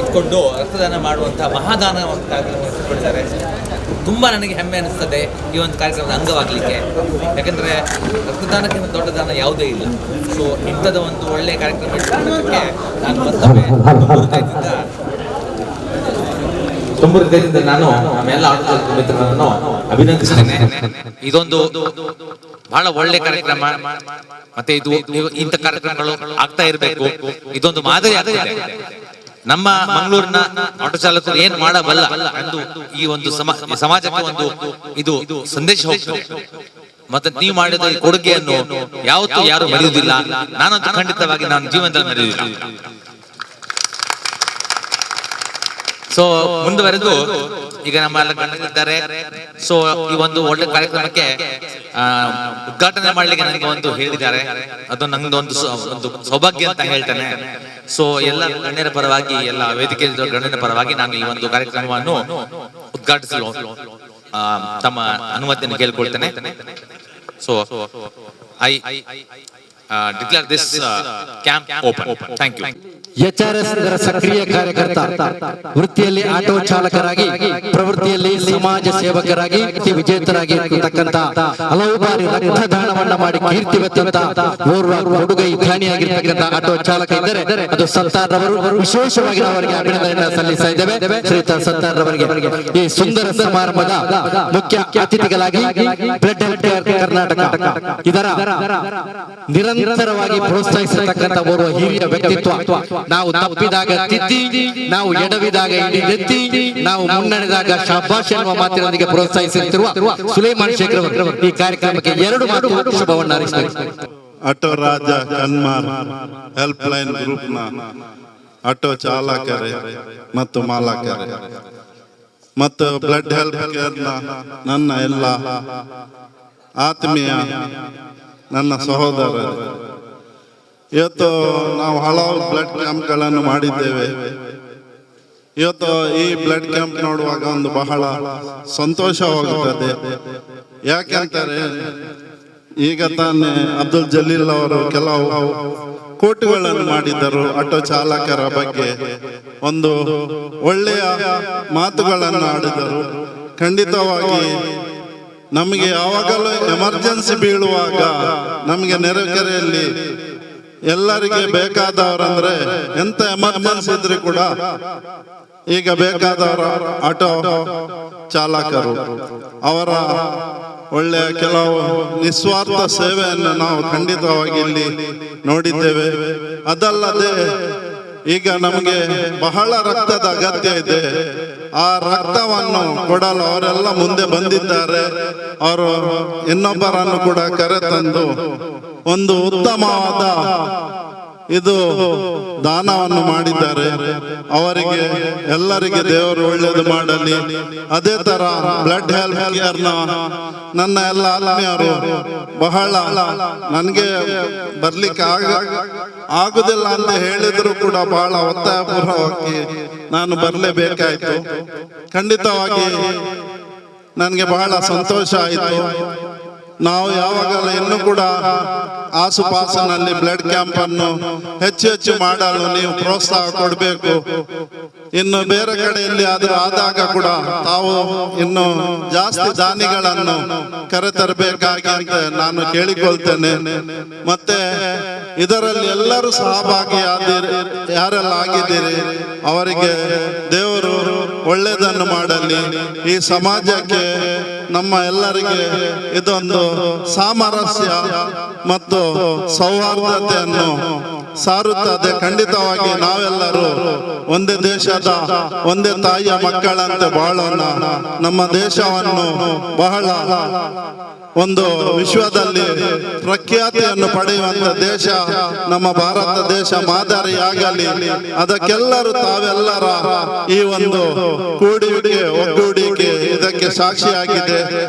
ಇಟ್ಕೊಂಡು ರಕ್ತದಾನ ಮಾಡುವಂಥ ಮಹಾದಾನ ಒಂದು ಕಾರ್ಯಕ್ರಮ ಹೆಸರುಪಡಿದ್ದಾರೆ. ತುಂಬ ನನಗೆ ಹೆಮ್ಮೆ ಅನಿಸ್ತದೆ ಈ ಒಂದು ಕಾರ್ಯಕ್ರಮದ ಅಂಗವಾಗಲಿಕ್ಕೆ. ಯಾಕೆಂದರೆ ರಕ್ತದಾನಕ್ಕಿಂತ ದೊಡ್ಡ ದಾನ ಯಾವುದೇ ಇಲ್ಲ. ಸೊ ಇಂಥದ ಒಂದು ಒಳ್ಳೆಯ ಕಾರ್ಯಕ್ರಮ ಇಟ್ಕೊಳ್ಳೋದಕ್ಕೆ ನಾನು ಮತ್ತೊಮ್ಮೆ ತುಂಬ ಹೃದಯದಿಂದ ನಾನು ನಮ್ಮೆಲ್ಲ ಆಟೋ ಚಾಲಕ ಮಿತ್ರರನ್ನು ಅಭಿನಂದಿಸ್ತೇನೆ. ಇದೊಂದು ಬಹಳ ಒಳ್ಳೆ ಕಾರ್ಯಕ್ರಮ. ಮತ್ತೆ ಇದು ಇಂಥ ಕಾರ್ಯಕ್ರಮಗಳು ಆಗ್ತಾ ಇರಬೇಕು. ಇದೊಂದು ಮಾದರಿ ಆಗ್ತದೆ. ನಮ್ಮ ಮಂಗಳೂರಿನ ಆಟೋ ಚಾಲಕರು ಏನ್ ಮಾಡಬಲ್ಲ ಎಂದು ಈ ಒಂದು ಸಮಾಜಕ್ಕೆ ಒಂದು ಇದು ಸಂದೇಶ ಹೋಗ್ತದೆ. ಮತ್ತೆ ನೀವು ಮಾಡಿದ ಈ ಕೊಡುಗೆಯನ್ನು ಯಾವತ್ತೂ ಯಾರು ಮರೆಯುವುದಿಲ್ಲ. ನಾನಂತೂ ಖಂಡಿತವಾಗಿ ನಾನು ಜೀವನದಲ್ಲಿ ಮರೆಯುವುದಿಲ್ಲ. ಸೊ ಮುಂದುವರೆದು ಈಗ ನಮ್ಮೆಲ್ಲ ಗಣ್ಯರಿದ್ದಾರೆ. ಸೊ ಈ ಒಂದು ಒಳ್ಳೆ ಕಾರ್ಯಕ್ರಮಕ್ಕೆ ಉದ್ಘಾಟನೆ ಮಾಡ್ಲಿಕ್ಕೆ ನನಗೆ ಒಂದು ಹೇಳಿದ್ದಾರೆ. ಅದು ನಂದು ಒಂದು ಸೌಭಾಗ್ಯ ಅಂತ ಹೇಳ್ತೇನೆ. ಸೊ ಎಲ್ಲ ಗಣ್ಯರ ಪರವಾಗಿ, ಎಲ್ಲ ವೇದಿಕೆ ಗಣ್ಯರ ಪರವಾಗಿ ನಾನು ಈ ಒಂದು ಕಾರ್ಯಕ್ರಮವನ್ನು ಉದ್ಘಾಟಿಸಲು ತಮ್ಮ ಅನುಮತಿಯನ್ನು ಕೇಳಿಕೊಳ್ತೇನೆ. So I declare this camp open. Thank you. HRS ಇದರ ಸಕ್ರಿಯ ಕಾರ್ಯಕರ್ತ, ವೃತ್ತಿಯಲ್ಲಿ ಆಟೋ ಚಾಲಕರಾಗಿ, ಪ್ರವೃತ್ತಿಯಲ್ಲಿ ಸಮಾಜ ಸೇವಕರಾಗಿ ವಿಜೇತರಾಗಿ ಇರತಕ್ಕಂತ, ಹಲವು ಬಾರಿ ರಕ್ತದಾನವನ್ನ ಮಾಡಿ ಕೀರ್ತಿ ಬೆತ್ತಂತ ಓರ್ವ ಕೊಡುಗೈ ದಾನಿಯಾಗಿರ್ತಕ್ಕಂಥ ಆಟೋ ಚಾಲಕ ಇದ್ದರೆ ಅದು ಸತ್ತಾರ್ ರವರು. ವಿಶೇಷವಾಗಿ ನಾವು ಅವರಿಗೆ ಅಭಿನಂದನೆ ಸಲ್ಲಿಸ್ತಾ ಇದ್ದೇವೆ. ಶ್ರೀಯುತ ಸತ್ತಾರ್ ರವರಿಗೆ ಈ ಸುಂದರ ಸಮಾರಂಭದ ಮುಖ್ಯ ಅತಿಥಿಗಳಾಗಿ ಬ್ಲಡ್ ಹೆಲ್ತ್ ಕೇರ್ ಕರ್ನಾಟಕ ಇದರ ನಿರಂತರವಾಗಿ ಪ್ರೋತ್ಸಾಹಿಸತಕ್ಕಂಥ ಓರ್ವ ಹಿರಿಯ ವ್ಯಕ್ತಿತ್ವ. ನಾವು ತಪ್ಪಿದಾಗ ತಿದ್ದಿ, ನಾವು ಎಡವಿದಾಗ ಹಿಡಿದೆತ್ತಿ, ನಾವು ಮುನ್ನಡೆದಾಗ ಶಾಬಾಷ್ ಎನ್ನುವ ಮಾತಿನೊಂದಿಗೆ ಪ್ರೋತ್ಸಾಹಿಸುತ್ತಿರುವ ಸುಲೇಮಾನ್ ಶೇಖರ್ ಅವರು ಈ ಕಾರ್ಯಕ್ರಮಕ್ಕೆ 2 ಮಾತು ಶುಭವನ್ನ ಹಾರೈಸಿದ್ದಾರೆ. ಆಟೋ ರಾಜ ಕನ್ಮಾರ್ ಹೆಲ್ಪ್ ಲೈನ್ ಗ್ರೂಪ್ನ ಆಟೋ ಚಾಲಕರೇ ಮತ್ತು ಮಾಲಕರೇ ಮತ್ತು ಬ್ಲಡ್ ಹೆಲ್ಪ್ ಕೇರ್ನ ನನ್ನ ಎಲ್ಲ ಆತ್ಮೀಯ ನನ್ನ ಸಹೋದರರು, ಇವತ್ತು ನಾವು ಹಲವು ಬ್ಲಡ್ ಕ್ಯಾಂಪ್ಗಳನ್ನು ಮಾಡಿದ್ದೇವೆ. ಇವತ್ತು ಈ ಬ್ಲಡ್ ಕ್ಯಾಂಪ್ ನೋಡುವಾಗ ಒಂದು ಬಹಳ ಸಂತೋಷವಾಗುತ್ತದೆ. ಯಾಕೆಂದರೆ ಈಗ ತಾನೇ ಅಬ್ದುಲ್ ಜಲೀಲ್ ಅವರು ಕೆಲವು ಕೋಟುಗಳನ್ನು ಮಾಡಿದ್ದರು. ಆಟೋ ಚಾಲಕರ ಬಗ್ಗೆ ಒಂದು ಒಳ್ಳೆಯ ಮಾತುಗಳನ್ನು ಆಡಿದರು. ಖಂಡಿತವಾಗಿ ನಮಗೆ ಯಾವಾಗಲೂ ಎಮರ್ಜೆನ್ಸಿ ಬೀಳುವಾಗ ನಮಗೆ ನೆರೆಕೆರೆಯಲ್ಲಿ ಎಲ್ಲರಿಗೆ ಬೇಕಾದವರಂದ್ರೆ ಎಂತ ಎಮರ್ಜೆನ್ಸಿ ಇದ್ರೂ ಕೂಡ ಈಗ ಬೇಕಾದವರ ಆಟೋ ಚಾಲಕರು. ಅವರ ಒಳ್ಳೆಯ ಕೆಲವು ನಿಸ್ವಾರ್ಥ ಸೇವೆಯನ್ನು ನಾವು ಖಂಡಿತವಾಗಿ ಇಲ್ಲಿ ನೋಡಿದ್ದೇವೆ. ಅದಲ್ಲದೆ ಈಗ ನಮಗೆ ಬಹಳ ರಕ್ತದ ಅಗತ್ಯ ಇದೆ. ಆ ರಕ್ತವನ್ನು ಕೊಡಲು ಅವರೆಲ್ಲ ಮುಂದೆ ಬಂದಿದ್ದಾರೆ. ಅವರು ಇನ್ನೊಬ್ಬರನ್ನು ಕೂಡ ಕರೆತಂದು ಒಂದು ಉತ್ತಮವಾದ ಇದು ದಾನವನ್ನು ಮಾಡಿದ್ದಾರೆ. ಅವರಿಗೆ ಎಲ್ಲರಿಗೆ ದೇವರು ಒಳ್ಳೆಯದು ಮಾಡಲಿ. ಅದೇ ತರ ಬ್ಲಡ್ ಹೆಲ್ತ್ ಕೇರ್ನ ನನ್ನ ಎಲ್ಲ ಆತ್ಮೀಯರು ಬಹಳ ನನಗೆ ಬರ್ಲಿಕ್ಕೆ ಆಗುದಿಲ್ಲ ಅಂತ ಹೇಳಿದ್ರು ಕೂಡ ಬಹಳ ಒತ್ತಾಯಪೂರ್ವಕವಾಗಿ ನಾನು ಬರಲೇಬೇಕಾಯ್ತು. ಖಂಡಿತವಾಗಿ ನನಗೆ ಬಹಳ ಸಂತೋಷ ಆಯಿತು. ನಾವು ಯಾವಾಗಲೂ ಇನ್ನೂ ಕೂಡ ಆಸುಪಾಸಿನಲ್ಲಿ ಬ್ಲಡ್ ಕ್ಯಾಂಪ್ ಅನ್ನು ಹೆಚ್ಚು ಮಾಡಲು ನೀವು ಪ್ರೋತ್ಸಾಹ ಕೊಡಬೇಕು. ಇನ್ನು ಬೇರೆ ಕಡೆಯಲ್ಲಿ ಆದಾಗ ಕೂಡ ತಾವು ಇನ್ನು ಜಾಸ್ತಿ ದಾನಿಗಳನ್ನು ಕರೆತರಬೇಕಾಗಿ ಅಂತ ನಾನು ಕೇಳಿಕೊಳ್ತೇನೆ. ಮತ್ತೆ ಇದರಲ್ಲಿ ಎಲ್ಲರೂ ಸಹಭಾಗಿಯಾದಿರಿ, ಯಾರೆಲ್ಲ ಆಗಿದ್ದೀರಿ ಅವರಿಗೆ ದೇವರು ಒಳ್ಳೆಯದನ್ನು ಮಾಡಲಿ. ಈ ಸಮಾಜಕ್ಕೆ ನಮ್ಮ ಎಲ್ಲರಿಗೆ ಇದೊಂದು ಸಾಮರಸ್ಯ ಮತ್ತು ಸೌಹಾರ್ದತೆಯನ್ನು ಸಾರುತ್ತದೆ. ಖಂಡಿತವಾಗಿ ನಾವೆಲ್ಲರೂ ಒಂದೇ ದೇಶದ ಒಂದೇ ತಾಯಿಯ ಮಕ್ಕಳಂತೆ ಬಾಳೋಣ. ನಮ್ಮ ದೇಶವನ್ನು ಬಹಳ ಒಂದು ವಿಶ್ವದಲ್ಲಿ ಪ್ರಖ್ಯಾತಿಯನ್ನು ಪಡೆಯುವಂತ ದೇಶ ನಮ್ಮ ಭಾರತ ದೇಶ ಮಾದರಿಯಾಗಲಿ. ಅದಕ್ಕೆಲ್ಲರೂ ತಾವೆಲ್ಲರ ಈ ಒಂದು ಕೂಡುವಿಕೆ ಒಗ್ಗೂಡಿಕೆ ಇದಕ್ಕೆ ಸಾಕ್ಷಿಯಾಗಿದೆ.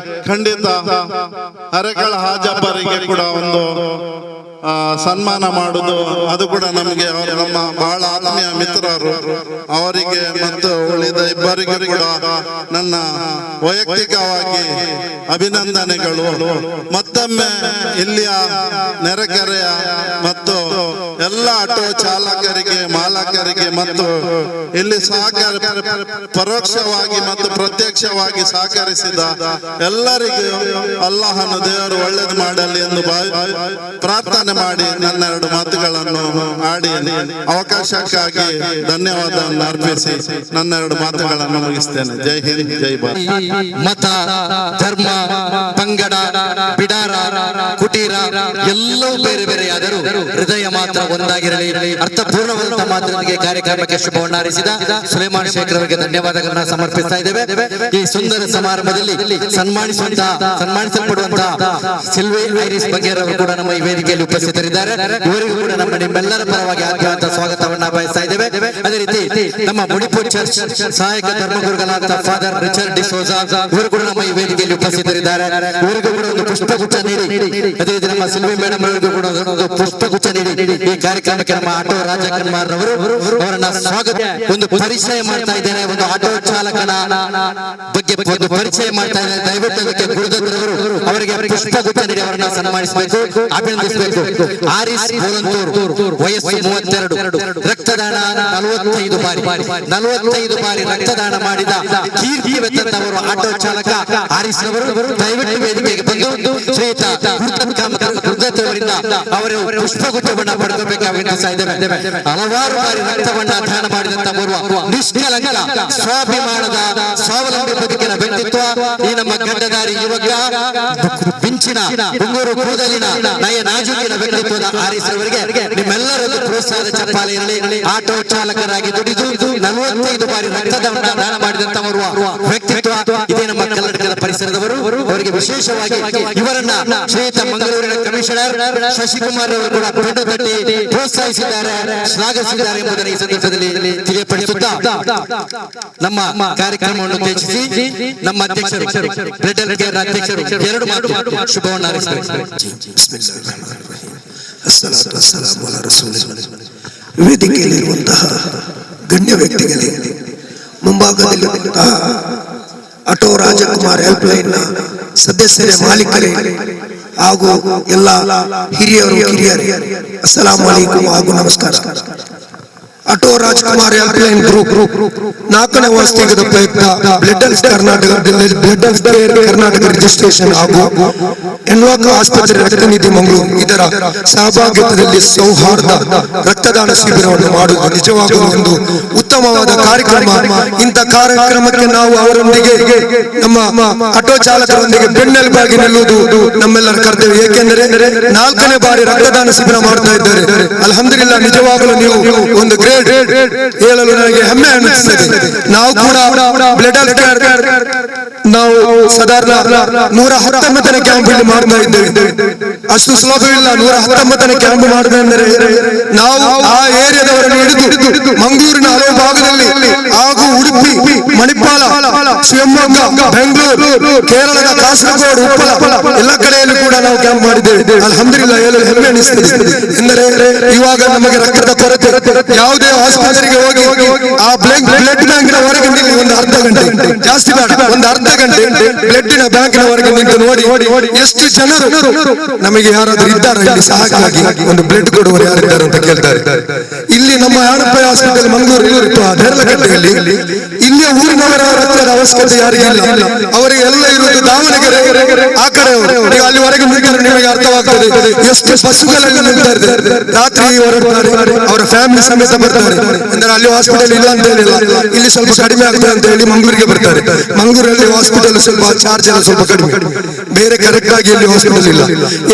ಖಂಡಿತ ಅರೆಕಳ ಹಾಜಬ್ಬರಿಗೆ ಕೂಡ ಒಂದು ಸನ್ಮಾನ ಮಾಡುದು ಅದು ಕೂಡ ನಮಗೆ ನಮ್ಮ ಬಹಳ ಆತ್ಮೀಯ ಮಿತ್ರರು. ಅವರಿಗೆ ಮತ್ತು ಉಳಿದ ಇಬ್ಬರಿಗೂ ಕೂಡ ನನ್ನ ವೈಯಕ್ತಿಕವಾಗಿ ಅಭಿನಂದನೆಗಳು. ಮತ್ತೊಮ್ಮೆ ಇಲ್ಲಿಯ ನೆರೆಕೆರೆಯ ಮತ್ತು ಎಲ್ಲ ಆಟೋ ಚಾಲಕರಿಗೆ, ಮಾಲಕರಿಗೆ ಮತ್ತು ಇಲ್ಲಿ ಪರೋಕ್ಷವಾಗಿ ಮತ್ತು ಪ್ರತ್ಯಕ್ಷವಾಗಿ ಸಹಕರಿಸಿದ ಎಲ್ಲರಿಗೂ ಅಲ್ಲಾಹನು ದೇವರು ಒಳ್ಳೇದು ಮಾಡಲಿ ಎಂದು ಪ್ರಾರ್ಥನೆ ಮಾಡಿ ನನ್ನ 2 ಮಾತುಗಳನ್ನು ಆಡಿ ಅವಕಾಶಕ್ಕಾಗಿ ಧನ್ಯವಾದವನ್ನು ಅರ್ಪಿಸಿ ನನ್ನ 2 ಮಾತುಗಳನ್ನು ಮುಗಿಸ್ತೇನೆ. ಜೈ ಹಿಂದ್, ಜೈ ಭಾರತ್. ಮತ, ಧರ್ಮ, ಪಂಗಡ, ಬಿಡಾರ, ಕುಟೀರ ಎಲ್ಲವೂ ಬೇರೆ ಬೇರೆಯಾದರೂ ಹೃದಯ ಮಾತ್ರ ಒಂದಾಗಿರಲಿ. ಅರ್ಥಪೂರ್ಣವಾದ ಮಾತಿನೊಂದಿಗೆ ಕಾರ್ಯಕ್ರಮಕ್ಕೆ ಶುಭವನ್ನು ಹಾರೈಸಿದ ಸುಲೇಮಾನ್ ಶೇಖರ್ ಅವರಿಗೆ ಧನ್ಯವಾದಗಳನ್ನ ಸಮರ್ಪಿಸ್ತಾ ಇದ್ದೇವೆ. ಈ ಸುಂದರ ಸಮಾರಂಭದಲ್ಲಿ ಸನ್ಮಾನಿಸಲ್ಪಡುವಂತಹ ಸಿಲ್ವಿ ಐರಿಸ್ ಬಗೇರ್ ಅವರು ಕೂಡ ನಮ್ಮ ಈ ವೇದಿಕೆಯಲ್ಲಿ ಉಪಸ್ಥಿತರಿದ್ದಾರೆ. ಇವರಿಗೂ ಕೂಡ ನಿಮ್ಮೆಲ್ಲರ ಪರವಾಗಿ ಆತ್ಮೀಯವಾದ ಸ್ವಾಗತವನ್ನ ಬಯಸ್ತಾ ಇದ್ದೇವೆ. ಅದೇ ರೀತಿ ನಮ್ಮ ಮುಡಿಪುರ್ ಚರ್ಚ್ ಸಹಾಯಕ ಧರ್ಮಗುರುಗಳಾದ ಫಾದರ್ ರಿಚರ್ಡ್ ಡಿಸೋಜಾ ಇವರು ಕೂಡ ನಮ್ಮ ಈ ವೇದಿಕೆಯಲ್ಲಿ ಉಪಸ್ಥಿತರಿದ್ದಾರೆ. ಇವರಿಗೂ ಕೂಡ ಒಂದು ಪುಷ್ಪಗುಚ್ಛ ನೀಡಿ ಅದೇ ರೀತಿ ನಮ್ಮ ಸಿಲ್ವಿ ಮೇಡಮ್ ಅವರಿಗೂ ಕೂಡ ಒಂದು ಪುಷ್ಪಗುಚ್ಛ ನೀಡಿ ಈ ಕಾರ್ಯಕ್ರಮಕ್ಕೆ ನಮ್ಮ ಆಟೋ ರಾಜಕುಮಾರ್ ಅವರು ಅವರನ್ನ ಸ್ವಾಗತ ಒಂದು ಪರಿಚಯ ಮಾಡ್ತಾ ಇದ್ದೇನೆ. ಒಂದು ಆಟೋ ಚಾಲಕನ ಬಗ್ಗೆ ಒಂದು ಪರಿಚಯ ಮಾಡ್ತಾ ಇದ್ದೇನೆ. ದಯವಿಟ್ಟು ಅದಕ್ಕೆ ಗುರುದತ್ತರವರು ಅವರಿಗೆ ಪುಷ್ಪಗುಚ್ಛ ನೀಡಿ ಅವರನ್ನ ಸನ್ಮಾನಿಸಬೇಕು, ಅಭಿನಂದಿಸಬೇಕು. ಆರಿಸ್ ಬೋಲಂತೂರು, ವಯಸ್ಸು 32, ರಕ್ತದಾನ 45 ಬಾರಿ ರಕ್ತದಾನ ಮಾಡಿದ ಕೀರ್ತಿ ವೆತ್ತವರು ಆಟೋ ಚಾಲಕ ಆರಿಸ್ ಅವರು ದಯವಿಟ್ಟು ವೇದಿಕೆಗೆ ಬಂದು ಶ್ರೀಯುತ ಗುರುದತ್ತರವರಿಂದ ಅವರು ಪುಷ್ಪಗುಚ್ಛವನ್ನ ಪಡೆದುಕೊಳ್ಳಬೇಕಾಗಿ ವಿನಂತಿಸ್ತಾ ಇದ್ದೇವೆ. ಹಲವಾರು ಬಾರಿ ರಕ್ತವನ್ನ ದಾನ ಮಾಡಿದಂತ ಓರ್ವ ನಿಷ್ಕಲಂಕ ಸ್ವಾಭಿಮಾನದ ಸ್ವಾವಲಂಬಿ ಬದುಕಿನ ವ್ಯಕ್ತಿತ್ವ ಈ ನಮ್ಮ ಗಡ್ಡದಾರಿ ಯುವಕ, ಪಿಂಚಿನ ಉಂಗೂರು ಕೂದಲಿನ ನಯ ನಾಜೂಕಿನ ವ್ಯಕ್ತಿತ್ವದ ಆರಿಸ್ ಅವರಿಗೆ ನಿಮ್ಮೆಲ್ಲರದ್ದು ಪ್ರೋತ್ಸಾಹದ ಚಪ್ಪಾಳೆ ಇರಲಿ. ಆಟೋ ಚಾಲಕರಾಗಿ ದುಡಿದು 45 ಬಾರಿ ರಕ್ತದಾನ ದಾನ ಮಾಡಿದಂತ ಓರ್ವ ವ್ಯಕ್ತಿತ್ವ ಇದೇ ನಮ್ಮ ಕರ್ನಾಟಕದ ಪರಿಸರದವರು. ಅವರಿಗೆ ವಿಶೇಷವಾಗಿ ಇವರನ್ನ ಶ್ರೀಯುತ ಮಂಗಳೂರಿನ ಕಮಿಷನರ್ ಶಶಿಕುಮಾರ್ ಅವರು ಕೂಡ ಪೆಟ್ಟು ತಟ್ಟಿ ಪ್ರೋತ್ಸಾಹಿಸಿದ್ದಾರೆ, ಶ್ಲಾಘಿಸಿದ್ದಾರೆ ಎಂಬುದನ್ನು ಈ ಸಂದರ್ಭದಲ್ಲಿ ತಿಳಿಯಪಡಿಸುತ್ತಾ ನಮ್ಮ ಕಾರ್ಯಕ್ರಮವನ್ನು ಉದ್ದೇಶಿಸಿ ನಮ್ಮ ಅಧ್ಯಕ್ಷರು ಬ್ಲಡ್ ಹೆಲ್ತ್ ಕೇರ್ ಅಧ್ಯಕ್ಷರು 2 ಮಾತು ಶುಭವನ್ನು ಹಾರೈಸಿದ್ದಾರೆ. ವೇದಿಕೆಯಲ್ಲಿರುವಂತಹ ಗಣ್ಯ ವ್ಯಕ್ತಿಗಳೇ, ಮುಂಭಾಗದಲ್ಲಿರುವಂತಹ ಆಟೋ ರಾಜಕುಮಾರ್ ಹೆಲ್ಪ್ ಲೈನ್ ನ ಸದಸ್ಯರೇ, ಮಾಲೀಕರೇ ಹಾಗೂ ಎಲ್ಲ ಹಿರಿಯರು ಕಿರಿಯರೇ, ಅಸ್ಸಲಾಮು ಅಲೈಕುಂ ಹಾಗೂ ನಮಸ್ಕಾರ. Auto Rajkumar help line group 4ನೇ ವಾರ್ಷಿಕದ ಪ್ರಯುಕ್ತ blood health care Karnataka registration ಹಾಗೂ ಎನ್ವಾಕ್ ಆಸ್ಪತ್ರೆ ರಕ್ತನಿಧಿ ಮಂಗಳೂರು ಇದರ ಸಹಭಾಗಿತ್ವದಲ್ಲಿ ಸೌಹಾರ್ದ ರಕ್ತದಾನ ಶಿಬಿರವನ್ನು ಮಾಡುವುದು ನಿಜವಾಗಲೂ ಒಂದು ಉತ್ತಮವಾದ ಕಾರ್ಯಕ್ರಮ. ಇಂಥ ಕಾರ್ಯಕ್ರಮಕ್ಕೆ ನಾವು ಅವರೊಂದಿಗೆ ನಮ್ಮ ಆಟೋ ಚಾಲಕರೊಂದಿಗೆ ಬೆನ್ನೆಲುಬಾಗಿ ನಿಲ್ಲುವುದು ನಮ್ಮೆಲ್ಲರ ಕರ್ತವ್ಯ. ಏಕೆಂದರೆ 4ನೇ ಬಾರಿ ರಕ್ತದಾನ ಶಿಬಿರ ಮಾಡ್ತಾ ಇದ್ದಾರೆ. ಅಲ್ಹಮ್ದುಲಿಲ್ಲಾಹ್, ನಿಜವಾಗಲೂ ನೀವು ಒಂದು ಗ್ರೇಟ್ ಹೇಳಲು ನನಗೆ ಹೆಮ್ಮೆ ಅನ್ನಿಸುತ್ತದೆ. ನಾವು ಕೂಡ ಬ್ಲಡ್ ಹೆಲ್ತ್ ಕೇರ್ ನಾವು ಸಾಧಾರಣ 119ನೇ ಕ್ಯಾಂಪ್ ಇಲ್ಲಿ ಮಾಡ್ತಾ ಇದ್ದೇವೆ. ಅಷ್ಟು ಸುಲಭವಿಲ್ಲ 119ನೇ ಕ್ಯಾಂಪ್ ಮಾಡಬೇಕೆಂದರೆ ನಾವು ಆ ಏರಿಯಾದವರನ್ನು ಹಿಡಿದು ಮಂಗಳೂರಿನ ಹಲವು ಭಾಗದಲ್ಲಿ ಹಾಗೂ ಉಡುಪಿ, ಮಣಿಪಾಲ, ಶಿವಮೊಗ್ಗ, ಬೆಂಗಳೂರು, ಕೇರಳದ ಕಾಸರಗೋಡು, ಉಪ್ಪಳ ಎಲ್ಲ ಕಡೆಯಲ್ಲೂ ಕೂಡ ನಾವು ಕ್ಯಾಂಪ್ ಮಾಡಿದ್ದೇವೆ. ಅಲ್ಹಮ್ದುಲಿಲ್ಲಾಹ್, ಹೇಳಲು ಹೆಮ್ಮೆ ಅನಿಸುತ್ತದೆ. ಎಂದರೆ ಇವಾಗ ನಮಗೆ ರಕ್ತದ ಕೊರತೆ, ಯಾವುದೇ ಆಸ್ಪತ್ರೆಗೆ ಹೋಗಿ ಆ ಬ್ಲಡ್ ಬ್ಯಾಂಕಿನ ಹೊರಗೆ ನಿಲ್ಲಿ ಒಂದು ಅರ್ಧ ಗಂಟೆ, ಜಾಸ್ತಿ ಬೇಡ, ಒಂದು ಅರ್ಧ ಗಂಟೆ ಬ್ಲಡ್ಡಿನ ಬ್ಯಾಂಕಿನ ಹೊರಗೆ ನಿಂತು ನೋಡಿ ಎಷ್ಟು ಜನರು ನಮಗೆ ಯಾರಾದ್ರೂ ಇದ್ದಾರೆ ಇಲ್ಲಿ ಸಹಾಯಕ್ಕಾಗಿ ಒಂದು ಬ್ಲಡ್ ಕೊಡುವರು ಯಾರಿದ್ದಾರೆ ಅಂತ ಕೇಳ್ತಾರೆ. ಇಲ್ಲಿ ನಮ್ಮ ಆಣಪ್ಪ ಹಾಸ್ಪಿಟಲ್ ಮಂಗಳೂರು ದೇರ್ಲಕಟ್ಟೆಯಲ್ಲಿ ಇಲ್ಲಿಯ ಊರಿನವರ ರಕ್ತದ ಅವಶ್ಯಕತೆ ಯಾರಿಗಿಲ್ಲ. ಅವರಿಗೆ ಎಲ್ಲ ಇರುವುದು ದಾವಣಗೆರೆ ಆ ಕಡೆ ಅಲ್ಲಿವರೆಗೆ ನಿಂತರೆ ನಿಮಗೆ ಅರ್ಥವಾಗ್ತದೆ ಎಷ್ಟು ಬಸ್ಸುಗಳಲ್ಲಿ ನಿಲ್ತಾರೆ. ರಾತ್ರಿ ಹೊರಡ್ತಾರೆ, ಅವರ ಫ್ಯಾಮಿಲಿ ಸಮೇತ ಬರ್ತಾರೆ. ಅಂದ್ರೆ ಅಲ್ಲಿ ಹಾಸ್ಪಿಟಲ್ ಇಲ್ಲ ಅಂತ ಹೇಳಿಲ್ಲ, ಇಲ್ಲಿ ಸ್ವಲ್ಪ ಕಡಿಮೆ ಆಗ್ತದೆ ಅಂತ ಹೇಳಿ ಮಂಗಳೂರಿಗೆ ಬರ್ತಾರೆ. ಮಂಗಳೂರಲ್ಲಿ ಹಾಸ್ಪಿಟಲ್ ಸ್ವಲ್ಪ ಚಾರ್ಜ್ ಎಲ್ಲ ಸ್ವಲ್ಪ ಕಡಿಮೆ, ಬೇರೆ ಕರೆಕ್ಟ್ ಆಗಿ ಇಲ್ಲಿ ಹಾಸ್ಪಿಟಲ್ ಇಲ್ಲ.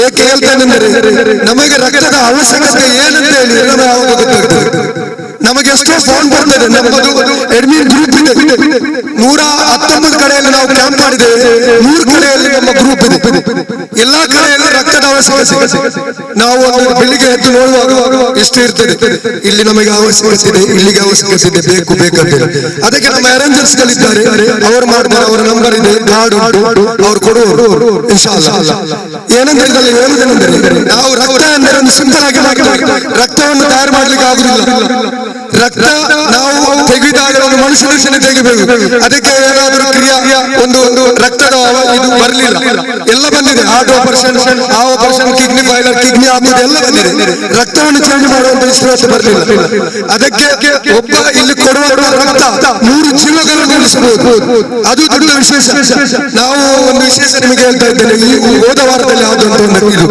ಏಕೆ ಹೇಳ್ತೇನೆಂದರೆ ನಮಗೆ ರಕ್ತದ ಅವಶ್ಯಕತೆ ಏನಂತ ಹೇಳಿ ನಮಗೆ ಯಾವಾಗ ಗೊತ್ತಾಗ್ತದೆ. ನಮಗೆ ಎಷ್ಟೋ ಫೋನ್ ಬರ್ತದೆ. ನಮ್ಮದು ಅಡ್ಮಿನ್ ಗ್ರೂಪ್ ಇದೆ, 119 ಕಡೆಯಲ್ಲಿ ನಾವು ಕ್ಯಾಂಪ್ ಮಾಡಿದ್ದೇವೆ. 100 ಕಡೆಯಲ್ಲಿ ನಮ್ಮ ಗ್ರೂಪ್ ಇದೆ. ಎಲ್ಲಾ ಕಡೆಯಲ್ಲಿ ರಕ್ತದ ಅವಶ್ಯಕತೆ ನಾವು ಬೆಳಿಗ್ಗೆ ಎದ್ದು ನೋಡುವಾಗ ಎಷ್ಟು ಇರ್ತದೆ. ಇಲ್ಲಿ ನಮಗೆ ಅವಶ್ಯಕತೆ ಇದೆ, ಇಲ್ಲಿಗೆ ಅವಶ್ಯಕತೆ ಇದೆ, ಬೇಕಂತ. ಅದಕ್ಕೆ ನಮ್ಮ ಅರೇಂಜರ್ಸ್ ಗಳಿದ್ದಾರೆ, ಅವರು ಮಾಡ್ತಾರೆ. ಅವರ ನಂಬರ್ ಇದೆ, ಕಾರ್ಡ್ ಉಂಟು, ಅವ್ರು ಕೊಡುವರು ಇನ್ಶಾ ಅಲ್ಲಾಹ್. ಏನಂದ್ರೆ ಇದರಲ್ಲಿ ಹೇಳುವುದೇನೆಂದರೆ ನಾವು ರಕ್ತ ಅಂದರೆ ಒಂದು ಸಿಂಪಲ್ ಆಗಿ ರಕ್ತವನ್ನು ತಯಾರು ಮಾಡ್ಲಿಕ್ಕೆ ಆಗುದಿಲ್ಲ. ರಕ್ತ ನಾವು ತೆಗೆದಾಗ ಒಂದು ಮನುಷ್ಯನ ತೆಗಿಬೇಕು. ಅದಕ್ಕೆ ಏನಾದರೂ ಕ್ರಿಯಾ ಒಂದು ರಕ್ತದ ಇದು ಬರಲಿಲ್ಲ, ಎಲ್ಲ ಬಂದಿದೆ. ಹಾರ್ಟ್ ಆಪರೇಷನ್, ಆ ಆಪರೇಷನ್, ಕಿಡ್ನಿ ಫೈಲರ್, ಕಿಡ್ನಿ ಹಾಕುದು ಎಲ್ಲ ಬಂದಿದೆ. ರಕ್ತವನ್ನು ಚೇಂಜ್ ಮಾಡುವಂತ ವಿಶ್ವಾಸ ಬರಲಿಲ್ಲ. ಅದಕ್ಕೆ ಒಬ್ಬ ಇಲ್ಲಿ ಕೊಡುವ ರಕ್ತ 100 ಚೀಲಗಳನ್ನು ಉಳಿಸಬಹುದು. ಅದು ದೊಡ್ಡ ವಿಶೇಷ. ನಾವು ಒಂದು ವಿಶೇಷ ನಿಮಗೆ ಹೇಳ್ತಾ ಇದ್ದೇನೆ. ಈ ಹೋದ ವಾರದಲ್ಲಿ ಆದಂತ ಒಂದು ಇದು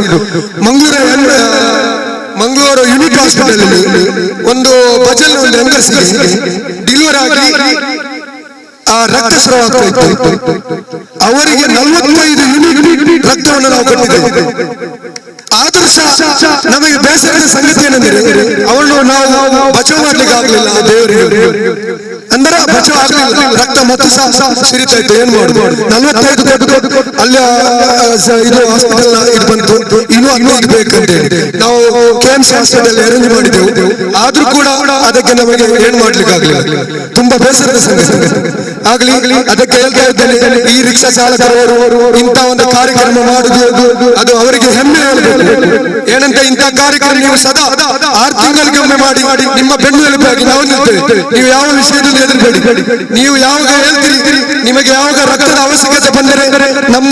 ಮಂಗಳೂರು ಯೂನಿಟ್ ಹಾಸ್ಪಿಟಲ್ ಅಲ್ಲಿ ಒಂದು ಬಜಲ್ ಒಂದು ಹೆಂಗಸಿಗೆ ಡೆಲಿವರಿ ಆಗಿ ಆ ರಕ್ತಸ್ರಾವ ಆಗ್ತಾ ಇತ್ತು. ಅವರಿಗೆ 45 ಯೂನಿಟ್ ರಕ್ತವನ್ನು ನಾವು ಕೊಟ್ಟಿದ್ದೇವೆ. ಆದರೂ ಸಹ ನಮಗೆ ಬೇಸರದ ಸಂಗತಿ ಏನೆಂದರೆ ಅವಳು ನಾವು ಬಚಾವ್ ಮಾಡ್ಲಿಕ್ಕೆ ಆಗ್ಲಿಲ್ಲ. ದೇವರು ಅಂದ್ರೆ ಬಚಾವ್ ಆಗ್ಲಿಲ್ಲ, ರಕ್ತ ಮತ್ತು ಸಹ ಸಿರಿತಾ ಇತ್ತು. ಏನ್ ಮಾಡುದು, 45 ಅಲ್ಲಿ ಇದು ಹಾಸ್ಪಿಟಲ್ ಇದು ಬಂತು, ಇನ್ನೂ 15 ಬೇಕಂತ ಹೇಳಿ ನಾವು KMC ಹಾಸ್ಪಿಟಲ್ ಅರೇಂಜ್ ಮಾಡಿದ್ದೆವು. ಆದ್ರೂ ಕೂಡ ಅದಕ್ಕೆ ನಮಗೆ ಏನ್ ಮಾಡ್ಲಿಕ್ಕೆ ಆಗ್ಲಿಲ್ಲ. ತುಂಬಾ ಬೇಸರದ ಸಂಗತಿ ಆಗ್ಲಿ. ಅದಕ್ಕೆ ಹೇಳ್ತಾ ಇದ್ದೇನೆ, ಈ ರಿಕ್ಷಾ ಚಾಲಕರವರು ಇಂಥ ಒಂದು ಕಾರ್ಯಕ್ರಮ ಮಾಡುದು ಅದು ಅವರಿಗೆ ಹೆಮ್ಮೆ ಆಗಬೇಕು. ಏನಂತ ಇಂಥ ಕಾರ್ಯಕ್ರಮ ನೀವು ಸದಾ 6 ತಿಂಗಳಿಗೊಮ್ಮೆ ಮಾಡಿ ನಿಮ್ಮ ಬೆನ್ನೆಲುಬಾಗಿ ನಾವು ನಿಲ್ತೇವೆ. ನೀವು ಯಾವ ವಿಷಯದಲ್ಲಿ ಹೆದರಬೇಡಿ. ನೀವು ಯಾವಾಗ ಹೇಳ್ತೀರಿ, ನಿಮಗೆ ಯಾವಾಗ ರಕ್ತದ ಅವಶ್ಯಕತೆ ಬಂದರೆ ನಮ್ಮ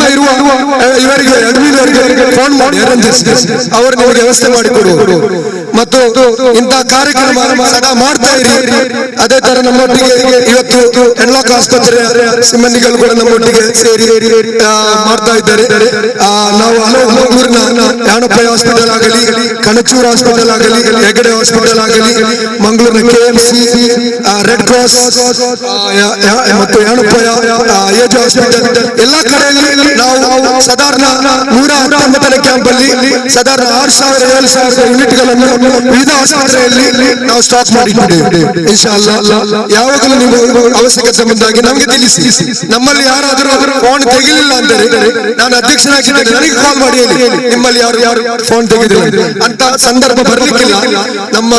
ಇವರಿಗೆ ಅಡ್ಮಿನ್ ಅವರಿಗೆ ಫೋನ್ ಮಾಡಿ ಅವರು ನಿಮಗೆ ವ್ಯವಸ್ಥೆ ಮಾಡಿಕೊಡುವರು. ಮತ್ತು ಇಂಥ ಕಾರ್ಯಕ್ರಮ ಸದಾ ಮಾಡ್ತಾ ಇರಿ. ಅದೇ ತರ ನಮ್ಮೊಟ್ಟಿಗೆ ಇವತ್ತು ಹೆಣ್ಲಾಕ್ ಆಸ್ಪತ್ರೆ ಸಿಬ್ಬಂದಿಗಳು ಕೂಡ ನಮ್ಮೊಟ್ಟಿಗೆ ಸೇರಿ ಮಾಡ್ತಾ ಇದ್ದಾರೆ. ನಾವು ಹಲವು ಮಂಗಳೂರಿನ ಯಾಣಪ್ಪ ಹಾಸ್ಪಿಟಲ್ ಆಗಲಿ, ಕಣಚೂರು ಹಾಸ್ಪಿಟಲ್ ಆಗಲಿ, ಹೆಗಡೆ ಹಾಸ್ಪಿಟಲ್ ಆಗಲಿ, ಮಂಗಳೂರಿನ KMC, ರೆಡ್ ಕ್ರಾಸ್ ಮತ್ತು ಯಾಣಪ್ಪ ಏಜ್ ಹಾಸ್ಪಿಟಲ್ ಎಲ್ಲ ಕಡೆಯಲ್ಲಿ ನಾವು ಸಾಧಾರಣ 119ನೇ ಕ್ಯಾಂಪ್ ಅಲ್ಲಿ ಸಾಧಾರಣ 6,000-7,000 ಯೂನಿಟ್ಗಳನ್ನು ವಿವಿಧ ಆಸ್ಪತ್ರೆಯಲ್ಲಿ ನಾವು ಸ್ಟಾಕ್ ಮಾಡಿಕೊಂಡಿದ್ದೇವೆ. ಇನ್ಶಾ ಅಲ್ಲಾಹ್ ಯಾವಾಗಲೂ ನೀವು ಅವಶ್ಯಕತೆ ಬಂದಾಗಿ ನಮಗೆ ತಿಳಿಸಿ. ನಮ್ಮಲ್ಲಿ ಯಾರಾದರೂ ಫೋನ್ ತೆಗಿಲಿಲ್ಲ ಅಂದರೆ ನಾನು ಅಧ್ಯಕ್ಷನಾಗಿದ್ದೇನೆ, ನನಗೆ ಕಾಲ್ ಮಾಡಿ ಹೇಳಿ ನಿಮ್ಮಲ್ಲಿ ಯಾರು ಫೋನ್ ತೆಗೆದಿಲ್ಲ ಅಂತ ಸಂದರ್ಭ ಬರಲಿಕ್ಕಿಲ್ಲ. ನಮ್ಮ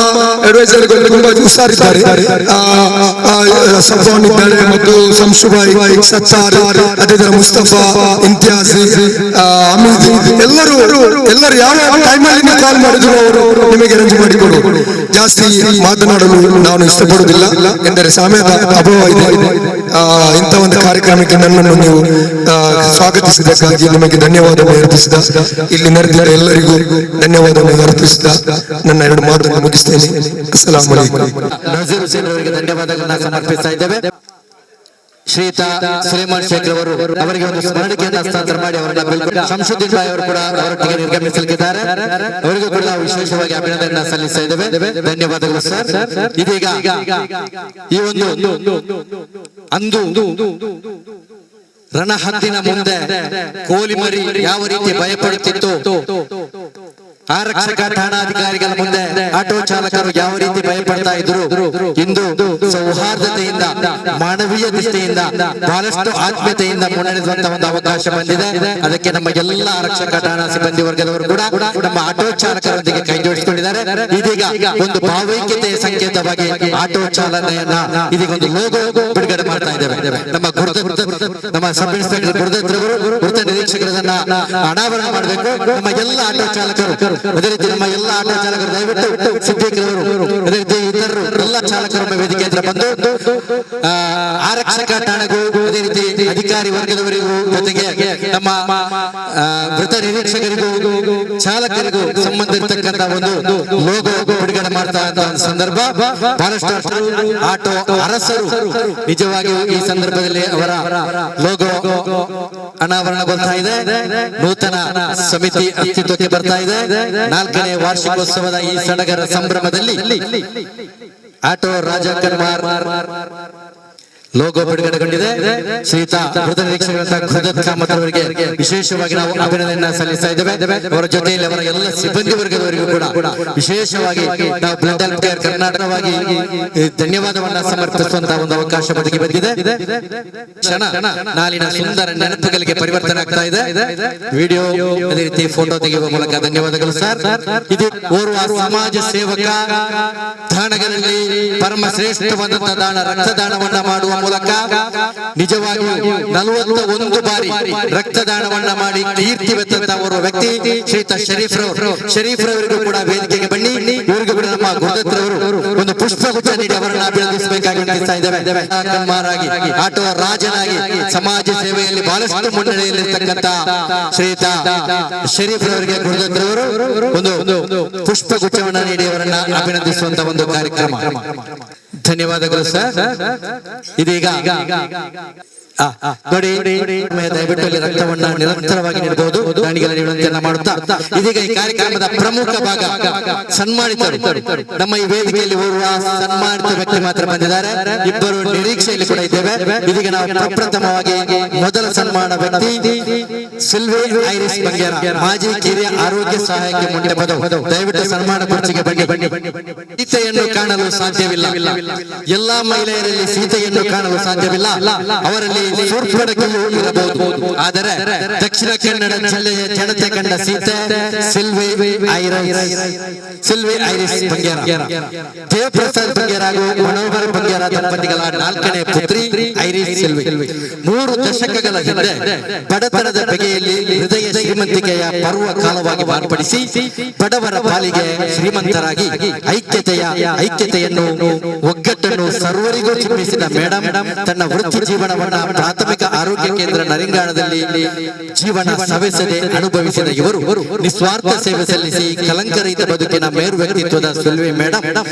ಅಡ್ವೈಸರ್ಗಳು ತುಂಬಾ ಹುಷಾರಿದ್ದಾರೆ. ಸಫಾನ್ ಇದ್ದಾರೆ ಮತ್ತು ಸಂಶುಭಾಯ್, ಸತ್ತಾರ್, ಅದೇ ತರ ಮುಸ್ತಫಾ, ಇಂತಿಯಾಜ್, ಅಮೀದ್ ಎಲ್ಲರೂ ಯಾವ ಟೈಮಲ್ಲಿ ನೀವು ಕಾಲ್ ಮಾಡಿದ್ರು ಅವರು ನಿಮಗೆ ಅರೇಂಜ್ ಮಾಡಿಕೊಡು. ಜಾಸ್ತಿ ಮಾತನಾಡಲು ನಾನು ಇಷ್ಟಪಡುವುದಿಲ್ಲ, ಎಂದರೆ ಸಮಯದ ಅಭಾವ ಇದೆ. ಇಂಥ ಒಂದು ಕಾರ್ಯಕ್ರಮಕ್ಕೆ ನನ್ನನ್ನು ನೀವು ಸ್ವಾಗತಿಸಿದ್ದಕ್ಕಾಗಿ ನಿಮಗೆ ಧನ್ಯವಾದವನ್ನು ಅರ್ಪಿಸಿದ, ಇಲ್ಲಿ ನೆರೆದಿದ್ದ ಎಲ್ಲರಿಗೂ ಧನ್ಯವಾದವನ್ನು ಅರ್ಪಿಸಿದ ನನ್ನ 2 ಮಾತನ್ನು ಮುಗಿಸ್ತೇನೆ. ಅಸ್ಸಲಾಮು ಅಲೈಕುಂ. ನಜೀರ್ ಹುಸೇನ್ ಅವರಿಗೆ ಧನ್ಯವಾದಗಳನ್ನು ಸಮರ್ಪಿಸ್ತಾ ಇದ್ದೇವೆ. ಶ್ರೀಯುತ ಸುಲೇಮಾನ್ ಶೇಖ್ ಅವರಿಗೆ ಒಂದು ಸ್ಮರಣಿಕೆಯನ್ನು ಹಸ್ತಾಂತರ ಮಾಡಿ ಅವರನ್ನ ಶಂಶುದ್ದೀನ್ ಭಾಯ್ ಅವರು ಕೂಡ ಅವರೊಟ್ಟಿಗೆ ನಿರ್ಗಮಿಸಲಿದ್ದಾರೆ. ಅವರಿಗೂ ಕೂಡ ನಾವು ವಿಶೇಷವಾಗಿ ಅಭಿನಂದನೆ ಸಲ್ಲಿಸ್ತಾ ಇದ್ದೇವೆ. ಧನ್ಯವಾದಗಳು ಸರ್. ಇದೀಗ ಈ ಒಂದು ಅಂದು ರಣಹದ್ದಿನ ಮುಂದೆ ಕೋಲಿಮರಿ ಯಾವ ರೀತಿ ಭಯಪಡುತ್ತಿತ್ತು, ಆರಕ್ಷಕ ಠಾಣಾಧಿಕಾರಿಗಳ ಮುಂದೆ ಆಟೋ ಚಾಲಕರು ಯಾವ ರೀತಿ ಭಯಪಡ್ತಾ ಇದ್ರು, ಇಂದು ಸೌಹಾರ್ದತೆಯಿಂದ, ಮಾನವೀಯ ದೃಷ್ಟಿಯಿಂದ, ಬಹಳಷ್ಟು ಆತ್ಮೀಯತೆಯಿಂದ ಮುನ್ನಡೆಸುವಂತಹ ಒಂದು ಅವಕಾಶ ಬಂದಿದೆ. ಅದಕ್ಕೆ ನಮ್ಮ ಎಲ್ಲ ಆರಕ್ಷಕ ಠಾಣಾ ಸಿಬ್ಬಂದಿ ವರ್ಗದವರು ಕೂಡ ನಮ್ಮ ಆಟೋ ಚಾಲಕರೊಂದಿಗೆ ಕೈ ಜೋಡಿಸಿಕೊಂಡಿದ್ದಾರೆ. ಇದೀಗ ಒಂದು ಭಾವೈಕ್ಯತೆಯ ಸಂಕೇತವಾಗಿ ಆಟೋ ಚಾಲನೆಯನ್ನ ಇದೀಗ ಒಂದು ಲೋಗೋ ಬಿಡುಗಡೆ ಮಾಡ್ತಾ ಇದ್ದೇವೆ. ನಮ್ಮ ಸಬ್ ಇನ್ಸ್ಪೆಕ್ಟರ್ ಗುರುದತ್ತರವರು, ವೃತ್ತ ನಿರೀಕ್ಷಕರನ್ನ ಅನಾವರಣ ಮಾಡಬೇಕು. ನಮ್ಮ ಎಲ್ಲ ಆಟೋ ಚಾಲಕರು, ಅದೇ ರೀತಿ ನಮ್ಮ ಎಲ್ಲ ಆಟೋ ಚಾಲಕರು ದಯವಿಟ್ಟು ಸಿದ್ದಿಕರವರು, ಅದೇ ರೀತಿ ಇತರರು ಎಲ್ಲ ಚಾಲಕರು ವೇದಿಕೆ ಹತ್ರ ಬಂದು ಆರಕ್ಷಕ ಠಾಣೆಗೂ ಅದೇ ರೀತಿ ಅಧಿಕಾರಿ ವರ್ಗದವರಿಗೂ ಜೊತೆಗೆ ನಮ್ಮ ವೃತ್ತ ನಿರೀಕ್ಷಕರಿಗೂ ಚಾಲಕರಿಗೂ ಸಂಬಂಧ ಇರತಕ್ಕಂತ ಒಂದು ಲೋಗೋ ಬಿಡುಗಡೆ ಮಾಡ್ತಾ ಇದ್ದ ಸಂದರ್ಭ ಬಹಳಷ್ಟು ಆಟೋ ಅರಸರು ನಿಜವಾಗಿಯೂ ಈ ಸಂದರ್ಭದಲ್ಲಿ ಅವರ ಲೋಗೋ ಅನಾವರಣಗೊಳ್ತಾ ಇದೆ. ನೂತನ ಸಮಿತಿ ಅಸ್ತಿತ್ವಕ್ಕೆ ಬರ್ತಾ ಇದೆ. 4ನೇ ವಾರ್ಷಿಕೋತ್ಸವದ ಈ ಸಡಗರ ಸಂಭ್ರಮದಲ್ಲಿ ಆಟೋ ರಾಜಕುಮಾರ್ ಲೋಗೋ ಬಿಡುಗಡೆಗೊಂಡಿದೆ. ಶ್ರೀಯುತ ವೃತ್ತ ನಿರೀಕ್ಷಕರಾದ ಖುರ್ದತ್ ಕಾಮತ್ ಅವರಿಗೆ ವಿಶೇಷವಾಗಿ ನಾವು ಅಭಿನಂದನೆ ಸಲ್ಲಿಸ್ತಾ ಇದ್ದೇವೆ. ಅವರ ಜೊತೆಯಲ್ಲಿ ಅವರ ಎಲ್ಲ ಸಿಬ್ಬಂದಿ ವರ್ಗದವರಿಗೂ ಕೂಡ ವಿಶೇಷವಾಗಿ ನಾವು ಬ್ಲಡ್ ಹೆಲ್ತ್ ಕೇರ್ ಕರ್ನಾಟಕವಾಗಿ ಧನ್ಯವಾದವನ್ನ ಸಮರ್ಪಿಸುವಂತಹ ಒಂದು ಅವಕಾಶ ಬದುಕಿ ಬಂದಿದೆ. ಕ್ಷಣ ನಾಳಿನ ಸುಂದರ ನೆನಪುಗಳಿಗೆ ಪರಿವರ್ತನೆ ಆಗ್ತಾ ಇದೆ. ವಿಡಿಯೋ ಅದೇ ರೀತಿ ಫೋಟೋ ತೆಗೆಯುವ ಮೂಲಕ ಧನ್ಯವಾದಗಳು ಸರ್. ಇದು ಓರ್ವ ಸಮಾಜ ಸೇವಕ ದಾನಗಳಲ್ಲಿ ಪರಮ ಶ್ರೇಷ್ಠವಾದಂತಹ ದಾನ ರಕ್ತದಾನವನ್ನ ಮಾಡುವ ಮೂಲಕ ನಿಜವಾಗಿಯೂ 41 ಬಾರಿ ರಕ್ತದಾನವನ್ನ ಮಾಡಿ ಕೀರ್ತಿ ಬೆತ್ತಂತ ಓರ್ವ ವ್ಯಕ್ತಿ ಶ್ರೀಯುತ ಶರೀಫ್ ರವರಿಗೂ ಕೂಡ ವೇದಿಕೆಗೆ ಬನ್ನಿ. ಇವರಿಗೂ ಕೂಡ ನಮ್ಮ ಗುರುದತ್ತರವರು ಒಂದು ಪುಷ್ಪಗುಚ್ಛ ನೀಡಿ ಅವರನ್ನು ಅಭಿನಂದಿಸಬೇಕಾಗಿ ವಿನಂತಿಸ್ತಾ ಇದ್ದೇವೆ. ಆಟೋ ರಾಜನಾಗಿ ಸಮಾಜ ಸೇವೆಯಲ್ಲಿ ಬಹಳಷ್ಟು ಮುನ್ನಡೆಯಲ್ಲಿರ್ತಕ್ಕಂಥ ಶ್ರೀಯುತ ಶರೀಫ್ ರವರಿಗೆ ಗುರುದತ್ತರವರು ಒಂದು ಪುಷ್ಪಗುಚ್ಛವನ್ನ ನೀಡಿ ಅವರನ್ನ ಅಭಿನಂದಿಸುವಂತ ಒಂದು ಕಾರ್ಯಕ್ರಮ. ಧನ್ಯವಾದಗಳು ಸರ್. ಇದೀಗ ನೋಡಿ, ದಯವಿಟ್ಟು ಅಲ್ಲಿ ರಕ್ತವನ್ನ ನಿರಂತರವಾಗಿ ನೀಡಬಹುದು, ದಾನಿಗಳ ವಿನಂತಿಯನ್ನ ಮಾಡುತ್ತಾ ಇದೀಗ ಈ ಕಾರ್ಯಕ್ರಮದ ಪ್ರಮುಖ ಭಾಗ ಸನ್ಮಾನಿತರು. ನಮ್ಮ ಈ ವೇದಿಕೆಯಲ್ಲಿ ಓರ್ವ ಸನ್ಮಾನಿತ ವ್ಯಕ್ತಿ ಮಾತ್ರ ಬಂದಿದ್ದಾರೆ, ಇಬ್ಬರು ನಿರೀಕ್ಷೆಯಲ್ಲಿ ಕೂಡ ಇದ್ದೇವೆ. ಇದೀಗ ನಾವು ಪ್ರಪ್ರಥಮವಾಗಿ ಮೊದಲ ಸನ್ಮಾನ ವ್ಯಕ್ತಿ ಸಿಲ್ವೆ ಐರಿಸ್ ಬಂಗೇರ, ಮಾಜಿ ಕಿರಿಯ ಆರೋಗ್ಯ ಸಹಾಯಕ ಮುಂದೆ ದಯವಿಟ್ಟು ಸನ್ಮಾನ ಕುರ್ಚಿಗೆ ಬನ್ನಿ. ಸೀತೆಯನ್ನು ಕಾಣಲು ಸಾಧ್ಯವಿಲ್ಲ, ಎಲ್ಲಾ ಮಹಿಳೆಯರಲ್ಲಿ ಸೀತೆಯನ್ನು ಕಾಣಲು ಸಾಧ್ಯವಿಲ್ಲ, ಅವರಲ್ಲಿ ಸೂರ್ಪಣೆಯೂ ಇರಬಹುದು. ಆದರೆ ದಕ್ಷಿಣ ಕನ್ನಡ ಜಿಲ್ಲೆಯ ಜನತೆ ಕಂಡ ಸೀತೆ ಸಿಲ್ವೆ ಐರಿಸ್ ಬಂಗೇರ. ದೇವಪ್ರಸಾದ್ ಬಂಗೇರ ಹಾಗೂ ಮನೋಹರ್ ಬಂಗೇರ ದಂಪತಿಗಳ 4ನೇ ಪುತ್ರಿ ಐರಿಸ್ ಸಿಲ್ವೆ 3 ದಶಕಗಳ ಹಿಂದೆ ಬಡತನದ ಬಗೆಯಲ್ಲಿ ಹೃದಯ ಶ್ರೀಮಂತಿಕೆಯ ಪರ್ವ ಕಾಲವಾಗಿ ಮಾರ್ಪಡಿಸಿ ಬಡವರ ಪಾಲಿಗೆ ಶ್ರೀಮಂತರಾಗಿ ಐಕ್ಯತೆಯನ್ನು ಒಗ್ಗಟ್ಟನ್ನು ಸರ್ವರಿಗೂ ಚಿಮ್ಮಿಸಿದ ಮೇಡಮ್ ತನ್ನ ವೃತ್ತಿ ಜೀವನವನ್ನ ಪ್ರಾಥಮಿಕ ಆರೋಗ್ಯ ಕೇಂದ್ರ ನರಿಂಗಾಣದಲ್ಲಿ ಜೀವನ ಸವೆಸದೆ ಅನುಭವಿಸಿದ ಇವರು ನಿಸ್ವಾರ್ಥ ಸೇವೆ ಸಲ್ಲಿಸಿ ಕಲಂಕರಹಿತ ಬದುಕಿನ ಮೇರು ವ್ಯಕ್ತಿತ್ವದ ಸುಲ್ವೆ ಮೇಡಮ್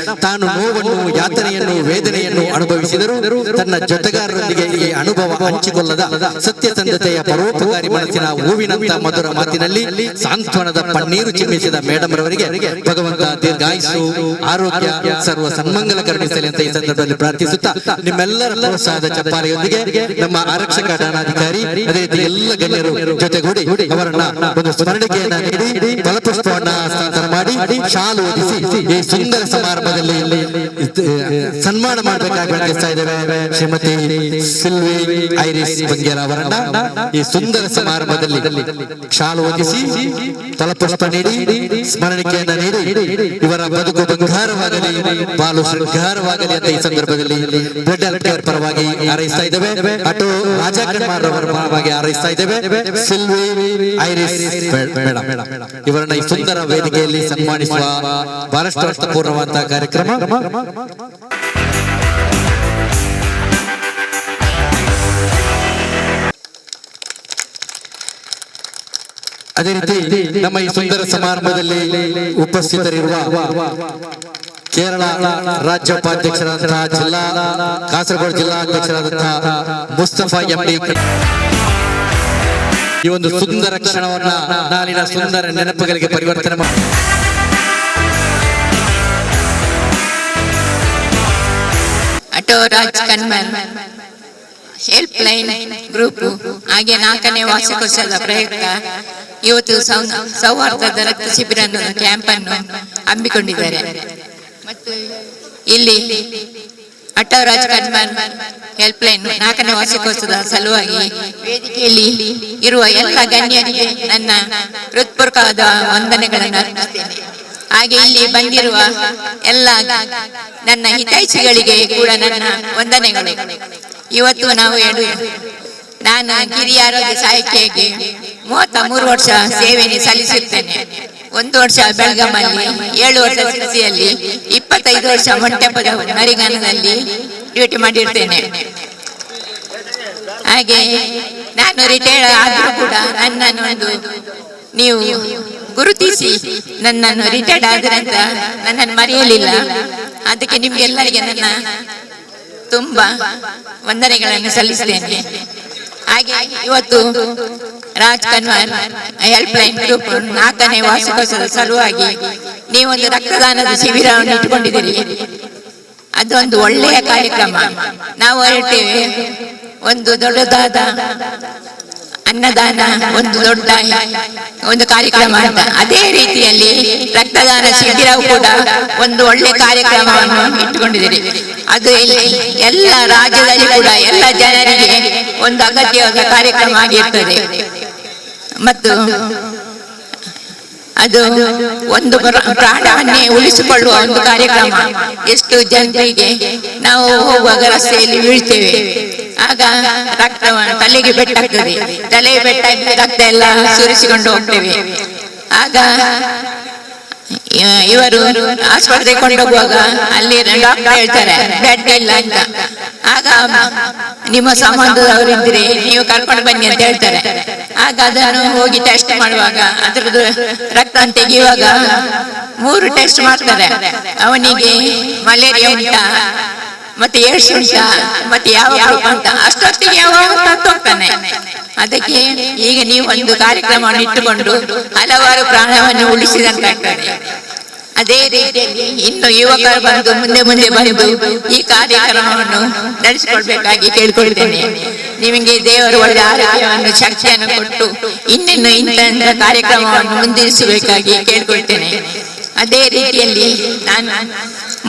ತಾನು ನೋವನ್ನು ಯಾತನೆಯನ್ನು ವೇದನೆಯನ್ನು ಅನುಭವಿಸಿದರು ತನ್ನ ಜೊತೆಗಾರರೊಂದಿಗೆ ಈ ಅನುಭವ ಹಂಚಿಕೊಳ್ಳದ ಸತ್ಯಸಂಧತೆಯ ಪರೋಪಕಾರಿ ಮನಸ್ಸಿನ ಹೂವಿನಂತ ಮಧುರ ಮಾತಿನಲ್ಲಿ ಸಾಂತ್ವನದ ಪನ್ನೀರು ಚಿಮ್ಮಿಸಿದ ಮೇಡಮ್ ರವರಿಗೆ ಭಗವಂತ ದೀರ್ಘಾಯುಸ್ಸು ಆರೋಗ್ಯ ಸರ್ವ ಸನ್ಮಂಗಲ ಕರುಣಿಸಲಿ ಅಂತ ಈ ಸಂದರ್ಭದಲ್ಲಿ ಪ್ರಾರ್ಥಿಸುತ್ತಾ ನಿಮ್ಮೆಲ್ಲರ ಪ್ರೋತ್ಸಾಹದ ಚಪ್ಪಾಳೆಯೊಂದಿಗೆ ನಮ್ಮ ಆರಕ್ಷಕ ಠಾಣಾಧಿಕಾರಿ ಅದೇ ರೀತಿ ಎಲ್ಲ ಗಣ್ಯರು ಜೊತೆಗೂಡಿ ಅವರನ್ನ ಒಂದು ಸ್ಮರಣಿಕೆಯನ್ನ ನೀಡಿ ಫಲಪುಷ್ಪವನ್ನ ಹಸ್ತಾಂತರ ಮಾಡಿ ಶಾಲು ಹೊದಿಸಿ ಈ ಸುಂದರ ಸಮಾರಂಭದಲ್ಲಿ ಸನ್ಮಾನ ಮಾಡಬೇಕಾಗಿ ವಿನಂತಿಸ್ತಾ ಇದ್ದೇವೆ ಶ್ರೀಮತಿ ಸಿಲ್ವಿ ಐರಿಸ್ ಬಂಗೇರ ಅವರನ್ನ ಈ ಸುಂದರ ಸಮಾರಂಭದಲ್ಲಿ ಶಾಲು ಹೊದಿಸಿ ಫಲಪುಷ್ಪ ನೀಡಿ ಸ್ಮರಣಿಕೆಯನ್ನ ನೀಡಿ ಇವರ ಬದುಕು ಬಂಗಾರವಾಗಲಿ ಬಾಲು ಶೃಂಗಾರವಾಗಲಿ ಅಂತ ಈ ಸಂದರ್ಭದಲ್ಲಿ ಬ್ಲಡ್ ಹೆಲ್ತ್ ಪರವಾಗಿ ಹಾರೈಸ್ತಾ ಇದ್ದೇವೆ ಆಟೋ ರಾಜಕುಮಾರ್ ಅವರ ಪರವಾಗಿ ಹಾರೈಸ್ತಾ ಇದ್ದೇವೆ ಸಿಲ್ವಿ ಐರಿಸ್ ಮೇಡಮ್ ಇವರನ್ನ ಈ ಸುಂದರ ವೇದಿಕೆಯಲ್ಲಿ ಸನ್ಮಾನಿಸುವ ಬಹಳಷ್ಟು ಅರ್ಥಪೂರ್ಣವಾದಂತಹ ಕಾರ್ಯಕ್ರಮ. ಅದೇ ರೀತಿ ನಮ್ಮ ಈ ಸುಂದರ ಸಮಾರಂಭದಲ್ಲಿ ಉಪಸ್ಥಿತರಿರುವ ಕೇರಳ ರಾಜ್ಯ ಉಪಾಧ್ಯಕ್ಷರಾದಂತಹ ಕಾಸರಗೋಡು ಜಿಲ್ಲಾ ಅಧ್ಯಕ್ಷರಾದಂತಹ ಮುಸ್ತಫಾ ಎಂಡಿ ಈ ಒಂದು ಸುಂದರ ಕ್ಷಣವನ್ನ ನಾಳಿನ ಸುಂದರ ನೆನಪುಗಳಿಗೆ ಪರಿವರ್ತನೆ ಮಾಡಿ ಆಟೋ ರಾಜ್ ಕನ್ಮನ್ ಹೆಲ್ಪ್ ಲೈನ್ ಗ್ರೂಪ್ ಹಾಗೆ 4ನೇ ವಾರ್ಷಿಕೋತ್ಸವದ ಪ್ರಯುಕ್ತ ಇವತ್ತು ಸೌಹಾರ್ದದ ರಕ್ತ ಶಿಬಿರ ಕ್ಯಾಂಪ್ ಅನ್ನು ಹಮ್ಮಿಕೊಂಡಿದ್ದಾರೆ ಮತ್ತು ಇಲ್ಲಿ ಆಟೋ ರಾಜ್ ಕನ್ಮನ್ ಹೆಲ್ಪ್ ಲೈನ್ 4ನೇ ವಾರ್ಷಿಕೋತ್ಸವದ ಸಲುವಾಗಿ ವೇದಿಕೆಯಲ್ಲಿ ಇರುವ ಎಲ್ಲ ಗಣ್ಯರಿಗೆ ನನ್ನ ಹೃತ್ಪೂರ್ವಕವಾದ ವಂದನೆಗಳನ್ನು ಅರ್ಪಿಸುತ್ತೇನೆ. ಹಾಗೆ ಇಲ್ಲಿ ಬಂದಿರುವ ಎಲ್ಲ ನನ್ನ ಹಿತೈಷಿಗಳಿಗೆ ಕೂಡ ನನ್ನ ವಂದನೆಗಳು. ಇವತ್ತು ನಾನು ಕಿರಿಯ ಆರೋಗ್ಯ ಸಹಾಯಕಿಯಾಗಿ 33 ವರ್ಷ ಸೇವೆಯನ್ನು ಸಲ್ಲಿಸುತ್ತೇನೆ. 1 ವರ್ಷ ಬೆಳಗಾಮಲ್ಲಿ, 7 ವರ್ಷ ಸಿರ್ಸಿಯಲ್ಲಿ, 25 ವರ್ಷ ಮೊಂಟೆಪದ ನರಿಗಾನದಲ್ಲಿ ಡ್ಯೂಟಿ ಮಾಡಿರ್ತೇನೆ. ಹಾಗೆ ನಾನು ರಿಟೈರ್ಡ್ ಆದರೂ ಕೂಡ ನನ್ನನ್ನು ನೀವು ಗುರುತಿಸಿ ನನ್ನನ್ನು ರಿಟೈರ್ಡ್ ಆದ್ರಂತ ನನ್ನನ್ನು ಮರೆಯಲಿಲ್ಲ. ಅದಕ್ಕೆ ನಿಮ್ಗೆಲ್ಲರಿಗೆ ನನ್ನ ತುಂಬಾ ವಂದನೆಗಳನ್ನು ಸಲ್ಲಿಸ್ತೇನೆ. ಹಾಗೆ ಇವತ್ತು Raj Kanwar help line group 4ನೇ ವಾರ್ಷಿಕೋತ್ಸವದ ಸಲುವಾಗಿ ನೀವೊಂದು ರಕ್ತದಾನದ ಶಿಬಿರವನ್ನು ಇಟ್ಟುಕೊಂಡಿದ್ದೀರಿ. ಅದೊಂದು ಒಳ್ಳೆಯ ಕಾರ್ಯಕ್ರಮ. ನಾವು ಹೇಳ್ತೇವೆ ಒಂದು ದೊಡ್ಡದಾದ ಅನ್ನದಾನ ಒಂದು ಕಾರ್ಯಕ್ರಮ ಅಂತ. ಅದೇ ರೀತಿಯಲ್ಲಿ ರಕ್ತದಾನ ಶಿಬಿರವು ಕೂಡ ಒಂದು ಒಳ್ಳೆ ಕಾರ್ಯಕ್ರಮವನ್ನು ಇಟ್ಟುಕೊಂಡಿದ್ದೀರಿ. ಅದು ಎಲ್ಲ ರಾಜ್ಯದಲ್ಲಿ ಕೂಡ ಎಲ್ಲ ಜನರಿಗೆ ಒಂದು ಅಗತ್ಯವಾದ ಕಾರ್ಯಕ್ರಮ ಆಗಿರ್ತದೆ ಮತ್ತು ಅದು ಒಂದು ಪ್ರಾಣವನ್ನೇ ಉಳಿಸಿಕೊಳ್ಳುವ ಒಂದು ಕಾರ್ಯಕ್ರಮ. ಎಷ್ಟು ಜನರಿಗೆ ನಾವು ಹೋಗುವಾಗ ರಸ್ತೆಯಲ್ಲಿ ಬೀಳ್ತೇವೆ, ಆಗ ರಕ್ತ ತಲೆಗೆ ಬೆಟ್ಟಾಗ್ತದೆ, ತಲೆಗೆ ಬೆಟ್ಟಾಗಿ ರಕ್ತ ಎಲ್ಲ ಸುರಿಸಿಕೊಂಡು ಹೋಗ್ತೇವೆ. ಆಗ ಇವರು ಆಸ್ಪತ್ರೆಗೆ ಕೊಂಡೋಗುವಾಗ ಅಲ್ಲಿ ಡಾಕ್ಟರ್ ಹೇಳ್ತಾರೆ ಬೆಡ್ ಇಲ್ಲ ಅಂತ. ಆಗ ನಿಮ್ಮ ಸಂಬಂಧದವರಿದ್ರೆ ನೀವು ಕರ್ಕೊಂಡು ಬನ್ನಿ ಅಂತ ಹೇಳ್ತಾರೆ. ಆಗ ಅದನ್ನು ಹೋಗಿ ಟೆಸ್ಟ್ ಮಾಡುವಾಗ ಅದ್ರದ್ದು ರಕ್ತ ತೆಗೆಯುವಾಗ 3 ಟೆಸ್ಟ್ ಮಾಡ್ತಾರೆ. ಅವನಿಗೆ ಮಲೇರಿಯಾ ಉಂಟಾ, ಮತ್ತೆ ಏಡ್ಸ್ ಉಂಟಾ, ಮತ್ತೆ ಯಾವ ಗ್ರೂಪ್ ಅಂತ ಅಷ್ಟೊತ್ತಿಗೆ ಯಾವಾಗ ಹೋಗ್ತಾನೆ. ಅದಕ್ಕೆ ಈಗ ನೀವು ಒಂದು ಕಾರ್ಯಕ್ರಮವನ್ನು ಇಟ್ಟುಕೊಂಡು ಹಲವಾರು ಪ್ರಾಣವನ್ನು ಉಳಿಸಿದಂತಾಗ್ತದೆ. ಅದೇ ರೀತಿಯಲ್ಲಿ ಇನ್ನು ಯುವಕರು ಬಂದು ಮುಂದೆ ಬಂದು ಈ ಕಾರ್ಯಕ್ರಮವನ್ನು ನಡೆಸಿಕೊಳ್ಬೇಕಾಗಿ ಕೇಳಿಕೊಳ್ತೇನೆ. ನಿಮಗೆ ದೇವರು ಒಳ್ಳೆ ಆರೋಗ್ಯವನ್ನು ಶಕ್ತಿಯನ್ನು ಕೊಟ್ಟು ಇನ್ನಿನ್ನು ಇಂಥ ಕಾರ್ಯಕ್ರಮವನ್ನು ಮುಂದುವರಿಸಬೇಕಾಗಿ ಕೇಳಿಕೊಳ್ತೇನೆ. ಅದೇ ರೀತಿಯಲ್ಲಿ ನಾನು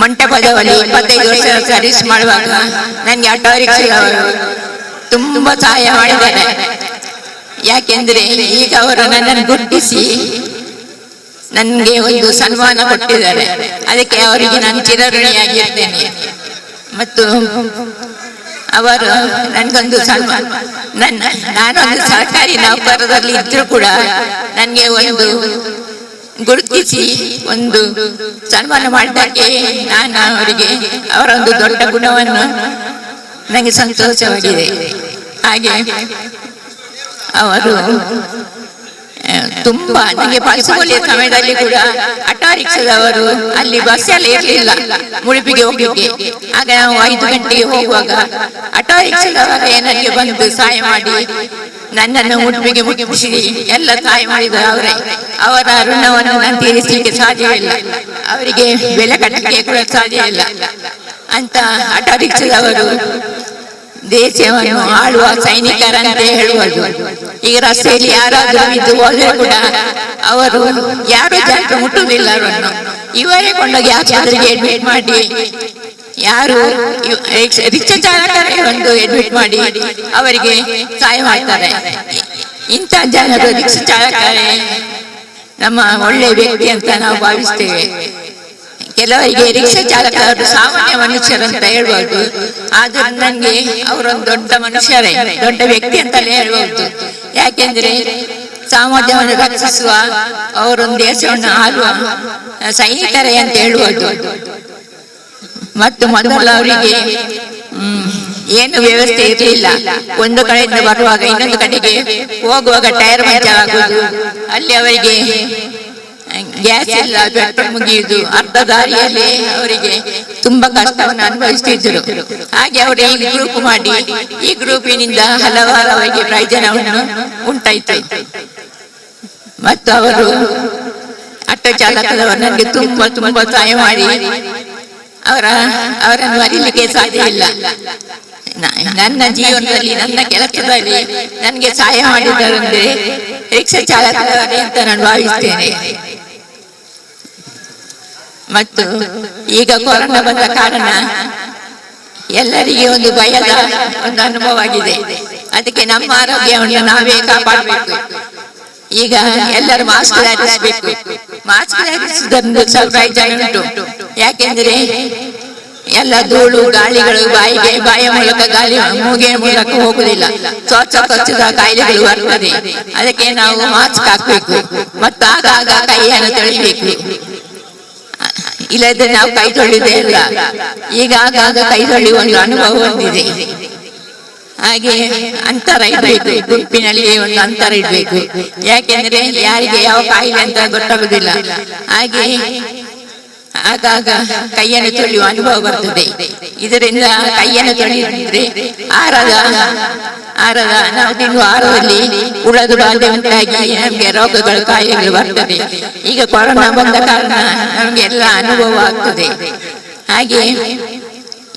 ಮಂಟಪದವಲ್ಲಿ 25 ವರ್ಷ ಸರ್ವಿಸ್ ಮಾಡುವಾಗ ನನಗೆ ಆಟೋ ರಿಕ್ಷಾದವರು ತುಂಬಾ ಸಹಾಯ ಮಾಡಿದ್ದಾರೆ. ಯಾಕೆಂದ್ರೆ ಈಗ ಅವರು ನನ್ನನ್ನು ಗುರುತಿಸಿ ನನಗೆ ಒಂದು ಸನ್ಮಾನ ಕೊಟ್ಟಿದ್ದಾರೆ. ಅದಕ್ಕೆ ಅವರಿಗೆ ನಾನು ಚಿರಋಣಿಯಾಗಿರ್ತೇನೆ. ಮತ್ತು ಅವರು ನನಗೊಂದು ನಾನೊಂದು ಸರ್ಕಾರಿ ನೌಕರದಲ್ಲಿ ಇದ್ರೂ ಕೂಡ ನನಗೆ ಒಂದು ಗುರುತಿಸಿ ಒಂದು ಸನ್ಮಾನ ಮಾಡಿದ್ದಕ್ಕೆ ನಾನು ಅವರಿಗೆ ಅವರ ಒಂದು ದೊಡ್ಡ ಗುಣವನ್ನು ನನಗೆ ಸಂತೋಷವಾಗಿದೆ. ಹಾಗೆ ಅವರು ತುಂಬಾ ನನಗೆ ಪಲ್ಸೋಲಿಯ ಸಮಯದಲ್ಲಿ ಕೂಡ ಆಟೋ ರಿಕ್ಷಾದವರು ಅಲ್ಲಿ ಬಸ್ ಎಲ್ಲ ಇರಲಿಲ್ಲ ಮುಳುಪಿಗೆ ಹೋಗ್ಲಿಕ್ಕೆ. ಆಗ ನಾವು 5 ಗಂಟೆಗೆ ಹೋಗುವಾಗ ಆಟೋ ರಿಕ್ಷಾದವರೇ ನನಗೆ ಬಂದು ಸಹಾಯ ಮಾಡಿ ನನ್ನನ್ನು ಉಡುಪಿಗೆ ಮುಗಿಸಿ ಎಲ್ಲ ಸಹಾಯ ಮಾಡಿದ ಅವರೇ. ಅವರ ಋಣವನ್ನು ನಾನು ತೀರಿಸಲಿಕ್ಕೆ ಸಾಧ್ಯವಿಲ್ಲ, ಅವರಿಗೆ ಬೆಲೆ ಕಟ್ಟಲಿಕ್ಕೆ ಕೂಡ ಸಾಧ್ಯ ಇಲ್ಲ ಅಂತ ಆಟೋ ರಿಕ್ಷಾದವರು ದೇಶವನ್ನು ಆಳುವ ಸೈನಿಕರಂತೆ ಹೇಳುವುದು. ಈಗ ರಸ್ತೆಯಲ್ಲಿ ಯಾರಾದರೂ ಇದ್ದು ಹೋದ್ರೆ ಕೂಡ ಅವರು ಯಾರು ಜಾಗ ಮುಟ್ಟುವುದಿಲ್ಲ ಅವರನ್ನು. ಇವರೇ ಕೊಂಡೋಗಿ ಆಸ್ಪತ್ರೆಗೆ ಅಡ್ಮಿಟ್ ಮಾಡಿ, ಯಾರು ರಿಕ್ಷಾ ಚಾಲಕರೇ ಒಂದು ಅಡ್ಮಿಟ್ ಮಾಡಿ ಅವರಿಗೆ ಸಹಾಯ ಮಾಡ್ತಾರೆ. ಇಂಥ ಜನರು ರಿಕ್ಷಾ ಚಾಲಕರೇ ನಮ್ಮ ಒಳ್ಳೆಯ ವ್ಯಕ್ತಿ ಅಂತ ನಾವು ಭಾವಿಸ್ತೇವೆ. ಕೆಲವರಿಗೆ ರಿಕ್ಷಾ ಚಾಲಕರು ಸಾಮಾನ್ಯ ಮನುಷ್ಯರಂತ ಹೇಳ್ಬೋದು, ಆದ್ರೂ ನನಗೆ ಅವರೊಂದು ದೊಡ್ಡ ಮನುಷ್ಯರೇ, ದೊಡ್ಡ ವ್ಯಕ್ತಿ ಅಂತಲೇ ಹೇಳ್ಬೋದು. ಯಾಕೆಂದ್ರೆ ಸಮಾಜವನ್ನು ರಕ್ಷಿಸುವ ಅವರೊಂದು ದೇಶವನ್ನು ಆಳುವ ಸೈನಿಕರೇ ಅಂತ ಹೇಳ್ಬೋದು. ಮತ್ತು ಮೊದಲು ಅವರಿಗೆ ಏನು ವ್ಯವಸ್ಥೆ ಇರಲಿಲ್ಲ. ಒಂದು ಕಡೆಯಿಂದ ಬರುವಾಗ ಇನ್ನೊಂದು ಕಡೆಗೆ ಹೋಗುವಾಗ ಟೈರ್ ಪಂಚರ್ ಆಗುವುದು, ಅಲ್ಲಿ ಅವರಿಗೆ ಗ್ಯಾಸ್ ಇಲ್ಲ, ಪೆಟ್ರೋಲ್ ಮುಗಿಯುವುದು, ಅರ್ಧ ದಾರಿಯಲ್ಲಿ ಅವರಿಗೆ ತುಂಬಾ ಕಷ್ಟವನ್ನು ಅನುಭವಿಸುತ್ತಿದ್ದರು. ಹಾಗೆ ಅವರು ಈ ಗ್ರೂಪ್ ಮಾಡಿ, ಈ ಗ್ರೂಪಿನಿಂದ ಹಲವಾರು ಅವರಿಗೆ ಪ್ರಯೋಜನವನ್ನು ಉಂಟಾಯಿತು. ಮತ್ತು ಅವರು ಆಟೋ ಚಾಲಕದವರು ನನಗೆ ತುಂಬಾ ತುಂಬಾ ಸಹಾಯ ಮಾಡಿ ಅವರನ್ನು ಮರೀಲಿಕ್ಕೆ ಸಾಧ್ಯ ಇಲ್ಲ. ನನ್ನ ಜೀವನದಲ್ಲಿ, ನನ್ನ ಕೆಲಸದಲ್ಲಿ ನನಗೆ ಸಹಾಯ ಮಾಡಿದ್ದಾರೆಂದ್ರೆ ರಿಕ್ಷಾ ಚಾಲಕರವರೇ ಅಂತ ನಾನು ಭಾವಿಸ್ತೇನೆ. ಮತ್ತು ಈಗ ಕೊರೋನಾ ಬಂದ ಕಾರಣ ಎಲ್ಲರಿಗೆ ಒಂದು ಭಯದ ಒಂದು ಅನುಭವ ಆಗಿದೆ. ಅದಕ್ಕೆ ನಮ್ಮ ಆರೋಗ್ಯವನ್ನು ನಾವೇ ಕಾಪಾಡಬೇಕು. ಈಗ ಎಲ್ಲರೂ ಮಾಸ್ಕ್ ಧರಿಸಬೇಕು. ಮಾಸ್ಕ್ ಧರಿಸುವುದರಿಂದ ಸ್ವಲ್ಪ ಪ್ರಯೋಜನ ಉಂಟು. ಯಾಕೆಂದ್ರೆ ಎಲ್ಲ ಧೂಳು ಗಾಳಿಗಳು ಬಾಯ ಮೂಲಕ ಗಾಳಿ ಮೂಗಿನ ಮೂಲಕ ಹೋಗುದಿಲ್ಲ, ತ್ವಚದ ಕಾಯಿಲೆಗಳು ಬರ್ತದೆ. ಅದಕ್ಕೆ ನಾವು ಮಾಸ್ಕ್ ಹಾಕ್ಬೇಕು ಮತ್ತು ಆಗಾಗ ಕೈಯನ್ನು ತೊಳಿಬೇಕು. ಇಲ್ಲದ್ರೆ ನಾವು ಕೈ ತೊಳೆಯುವುದೇ ಇಲ್ಲ. ಈಗ ಆಗಾಗ ಕೈ ತೊಳೆಯುವ ಒಂದು ಅನುಭವ ಹೊಂದಿದೆ. ಹಾಗೆ ಅಂತರ ಇಡಬೇಕು, ಗುಂಪಿನಲ್ಲಿ ಒಂದು ಅಂತರ ಇಡಬೇಕು. ಯಾಕೆಂದ್ರೆ ಯಾರಿಗೆ ಯಾವ ಕಾಯಿಲೆ ಅಂತ ಗೊತ್ತಾಗುದಿಲ್ಲ. ಹಾಗೆ ಆಗಾಗ ಕೈಯನ್ನು ತೊಳೆಯುವ ಅನುಭವ ಬರ್ತದೆ. ಇದರಿಂದ ಕೈಯನ್ನು ತೊಳೆಯಿದ್ರೆ ಆಹಾರದ ನಾವು ತಿನ್ನುವ ಆಹಾರದಲ್ಲಿ ಉಳದು ಬಾಧೆ ಉಂಟಾಗಿ ನಮಗೆ ರೋಗಗಳು ಕಾಯಿಲೆಗಳು ಬರ್ತದೆ. ಈಗ ಕೊರೋನಾ ಬಂದ ಕಾರಣ ನಮಗೆ ಎಲ್ಲ ಅನುಭವ ಆಗ್ತದೆ. ಹಾಗೆ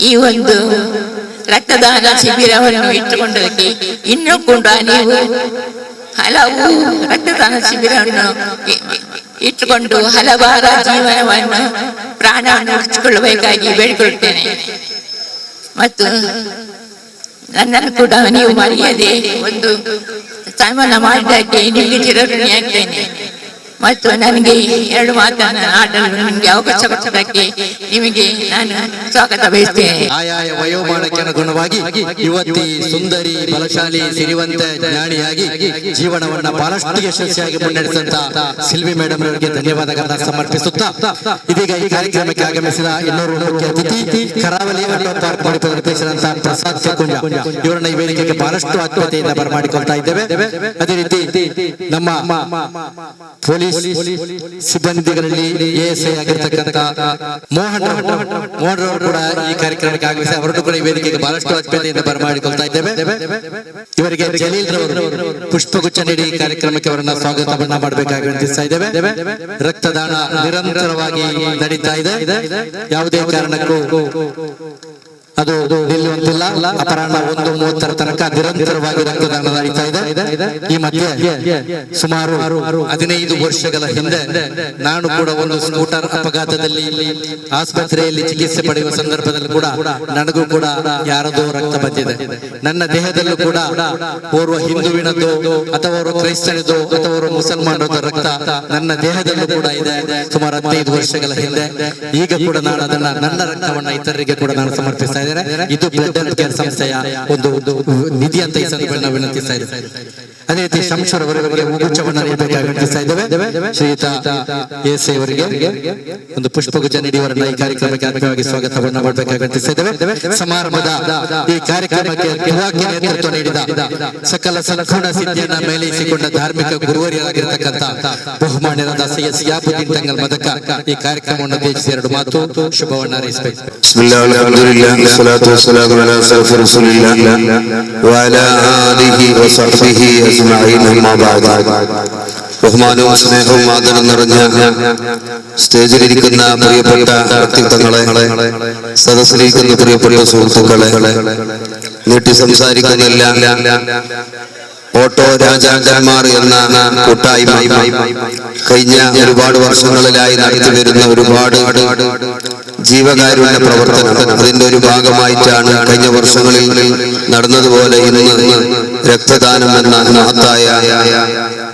ಈ ಒಂದು ರಕ್ತದಾನ ಶಿಬಿರವನ್ನು ಇಟ್ಟುಕೊಂಡದಕ್ಕೆ ಇನ್ನೂ ಕೂಡ ನೀವು ಹಲವು ರಕ್ತದಾನ ಶಿಬಿರವನ್ನು ಇಟ್ಟುಕೊಂಡು ಹಲವಾರು ಜೀವನವನ್ನು ಪ್ರಾಣವನ್ನು ಉಳಿಸಿಕೊಳ್ಳಬೇಕಾಗಿ ಬೇಡಿಕೊಳ್ಳುತ್ತೇನೆ. ಮತ್ತು ನನ್ನನ್ನು ಕೂಡ ನೀವು ಮರೆಯದೆ ಒಂದು ಸನ್ಮಾನ ಮಾಡಿದ್ದಕ್ಕೆ ನಿಮಗೆ ಚಿರಋಣಿಯಾಗ್ತೇನೆ. ಮತ್ತು ನನಗೆ 2 ಮಾತನ್ನು ಆಡಲು ನಿಮಗೆ ಅವಕಾಶ ಕೊಟ್ಟದಕ್ಕೆ ನಿಮಗೆ ನಾನು ಸ್ವಾಗತ ಬಯಸ್ತೇನೆ. ಆಯಾಯ ವಯೋಮಾನಕ್ಕೆ ಅನುಗುಣವಾಗಿ ಯುವತಿ, ಸುಂದರಿ, ಬಲಶಾಲಿ, ಸಿರಿವಂತ, ಜ್ಞಾನಿಯಾಗಿ ಜೀವನವನ್ನ ಬಹಳಷ್ಟು ಯಶಸ್ವಿಯಾಗಿ ಮುನ್ನಡೆಸಿದಂತ ಸಿಲ್ವಿ ಮೇಡಮ್ ಅವರಿಗೆ ಧನ್ಯವಾದಗಳನ್ನ ಸಮರ್ಪಿಸುತ್ತಾ, ಇದೀಗ ಈ ಕಾರ್ಯಕ್ರಮಕ್ಕೆ ಆಗಮಿಸಿದ ಇನ್ನೂರು ಮುಖ್ಯ ಅತಿಥಿ ಕರಾವಳಿ ಆಟೋ ಪಾರ್ಕ್ ನಿರ್ದೇಶಕರಾದಂತಹ ಪ್ರಸಾದ್ ಸಕುಂಜ ಇವರನ್ನ ಈ ವೇದಿಕೆಗೆ ಬಹಳಷ್ಟು ಆತ್ಮೀಯತೆಯಿಂದ ಬರಮಾಡಿಕೊಳ್ತಾ ಇದ್ದೇವೆ. ಅದೇ ರೀತಿ ನಮ್ಮ ಪೊಲೀಸ್ ಸಿಬ್ಬಂದಿಗಳಲ್ಲಿ ಎಎಸ್ಐ ಆಗಿರ್ತಕ್ಕಂಥ ಮೋಹನ್ ಅವರು ಕೂಡ ಈ ಕಾರ್ಯಕ್ರಮಕ್ಕೆ ಆಗಮಿಸಿ ಅವರನ್ನು ಕೂಡ ಈ ವೇದಿಕೆಗೆ ಬಹಳಷ್ಟು ಆತ್ಮೀಯತೆಯಿಂದ ಬರಮಾಡಿಕೊಳ್ತಾ ಇದ್ದೇವೆ. ಇವರಿಗೆ ಜಲೀಲ್ ರವರು ಪುಷ್ಪಗುಚ್ಛ ನೀಡಿ ಈ ಕಾರ್ಯಕ್ರಮಕ್ಕೆ ಅವರನ್ನ ಸ್ವಾಗತವನ್ನ ಮಾಡಬೇಕಾಗಿ ವಿನಂತಿಸ್ತಾ ಇದ್ದೇವೆ. ರಕ್ತದಾನ ನಿರಂತರವಾಗಿ ನಡೀತಾ ಇದೆ, ಯಾವುದೇ ಕಾರಣಕ್ಕೂ ಅದು ನಿಲ್ಲುವಂತಿಲ್ಲ. ಅಪರಾಹ್ನ 1:30 ತನಕ ನಿರಂತರವಾಗಿ ರಕ್ತದಾನ ನಡೀತಾ ಇದೆ. ಈ ಮಧ್ಯೆ ಸುಮಾರು 15 ವರ್ಷಗಳ ಹಿಂದೆ ನಾನು ಕೂಡ ಒಂದು ಸ್ಕೂಟರ್ ಅಪಘಾತದಲ್ಲಿ ಆಸ್ಪತ್ರೆಯಲ್ಲಿ ಚಿಕಿತ್ಸೆ ಪಡೆಯುವ ಸಂದರ್ಭದಲ್ಲಿ ಕೂಡ ನನಗೂ ಕೂಡ ಯಾರದೋ ರಕ್ತ ಬಂದಿದೆ. ನನ್ನ ದೇಹದಲ್ಲೂ ಕೂಡ ಓರ್ವ ಹಿಂದುವಿನದ್ದು ಅಥವಾ ಓರ್ವ ಕ್ರೈಸ್ತನದ್ದು ಅಥವಾ ಓರ್ವ ಮುಸಲ್ಮಾನರದ ರಕ್ತ ನನ್ನ ದೇಹದಲ್ಲೂ ಕೂಡ ಇದೆ, ಸುಮಾರು 15 ವರ್ಷಗಳ ಹಿಂದೆ. ಈಗ ಕೂಡ ನಾನು ಅದನ್ನ ನನ್ನ ರಕ್ತವನ್ನ ಇತರರಿಗೆ ಕೂಡ ನಾನು ಸಮರ್ಪಿಸ್ತಾ ಇದು ಬ್ಲಡ್ ಹೆಲ್ತ್ ಕೇರ್ ಸಂಸ್ಥೆಯ ಒಂದು ನಿಧಿ ಅಂತ ಈ ಸಂದರ್ಭದಲ್ಲಿ ನಾವು ವಿನಂತಿಸ್ತಾ ಇದ್ದೇವೆ. ಅದೇ ರೀತಿ ಶಂಶರ್ ಅವರವರಿಗೆ ಹೂಗುಚ್ಛವನ್ನು ನೀಡಬೇಕಾಗಿ ವಿನಂತಿಸ್ತಾ ಇದ್ದೇವೆ. ಶ್ರೀಯುತ ಎಸ್ ಅವರಿಗೆ ಒಂದು ಪುಷ್ಪಗುಚ್ಛ ನೀಡಿಯವರನ್ನ ಈ ಕಾರ್ಯಕ್ರಮಕ್ಕೆ ಆತ್ಮೀಯವಾಗಿ ಸ್ವಾಗತವನ್ನು ಮಾಡಬೇಕಾಗಿ ವಿನಂತಿಸ್ತಾ ಇದ್ದೇವೆ. ಸಮಾರಂಭದ ಈ ಕಾರ್ಯಕ್ರಮಕ್ಕೆ ನೇತೃತ್ವ ನೀಡಿದ ಸಕಲ ಸಂಪೂರ್ಣ ಸಿದ್ಧಿಯನ್ನ ಮೇಲೈಸಿಕೊಂಡ ಧಾರ್ಮಿಕ ಗುರುವರಿಯಾಗಿರತಕ್ಕಂಥ ಬಹುಮಾನ್ಯರಾದ ಸೈಯದ್ ಸಿಯಾಬುದ್ದೀನ್ ತಂಗಲ್ ಮದಕ ಈ ಕಾರ್ಯಕ್ರಮವನ್ನು ಉದ್ದೇಶಿಸಿ ಎರಡು ಮಾತು ಶುಭವನ್ನ ಹಾರೈಸಬೇಕು. ಬಿಸ್ಮಿಲ್ಲಾಹ್ ಅಲ್ಹಮ್ದುಲಿಲ್ಲಾಹ್ ವಸ್ಸಲಾತು ವಸ್ಸಲಾಮು ಅಲಾ ಅಶ್ರಫಿ ರಸೂಲಿಲ್ಲಾಹ್ ವ ಅಲಾ ಆಲಿಹಿ ವ ಸಹ್ಬಿಹಿ ಅಜ್ಮഈನ್ ಅಮ್ಮಾ ಬಅದ್. ബഹുമാനവും സ്നേഹവും ആദരവും നിറഞ്ഞ സ്റ്റേജിലിരിക്കുന്ന പ്രിയപ്പെട്ട വ്യക്തിത്വങ്ങളെ, സദസ്സിലിരിക്കുന്ന പ്രിയപ്പെട്ട സുഹൃത്തുക്കളെ, നീട്ടി സംസാരിക്കുന്നില്ല ഓട്ടോ രാജാക്കന്മാർ എന്ന കൂട്ടായ്മ കഴിഞ്ഞ ഒരുപാട് വർഷങ്ങളിലായി നടത്തി വരുന്ന ഒരുപാട് ജീവകാരുണ്യ പ്രവർത്തനം, അതിന്റെ ഒരു ഭാഗമായിട്ടാണ് കഴിഞ്ഞ വർഷങ്ങളിൽ നടന്നതുപോലെ ഇന്ന് രക്തദാനം എന്ന മഹത്തായ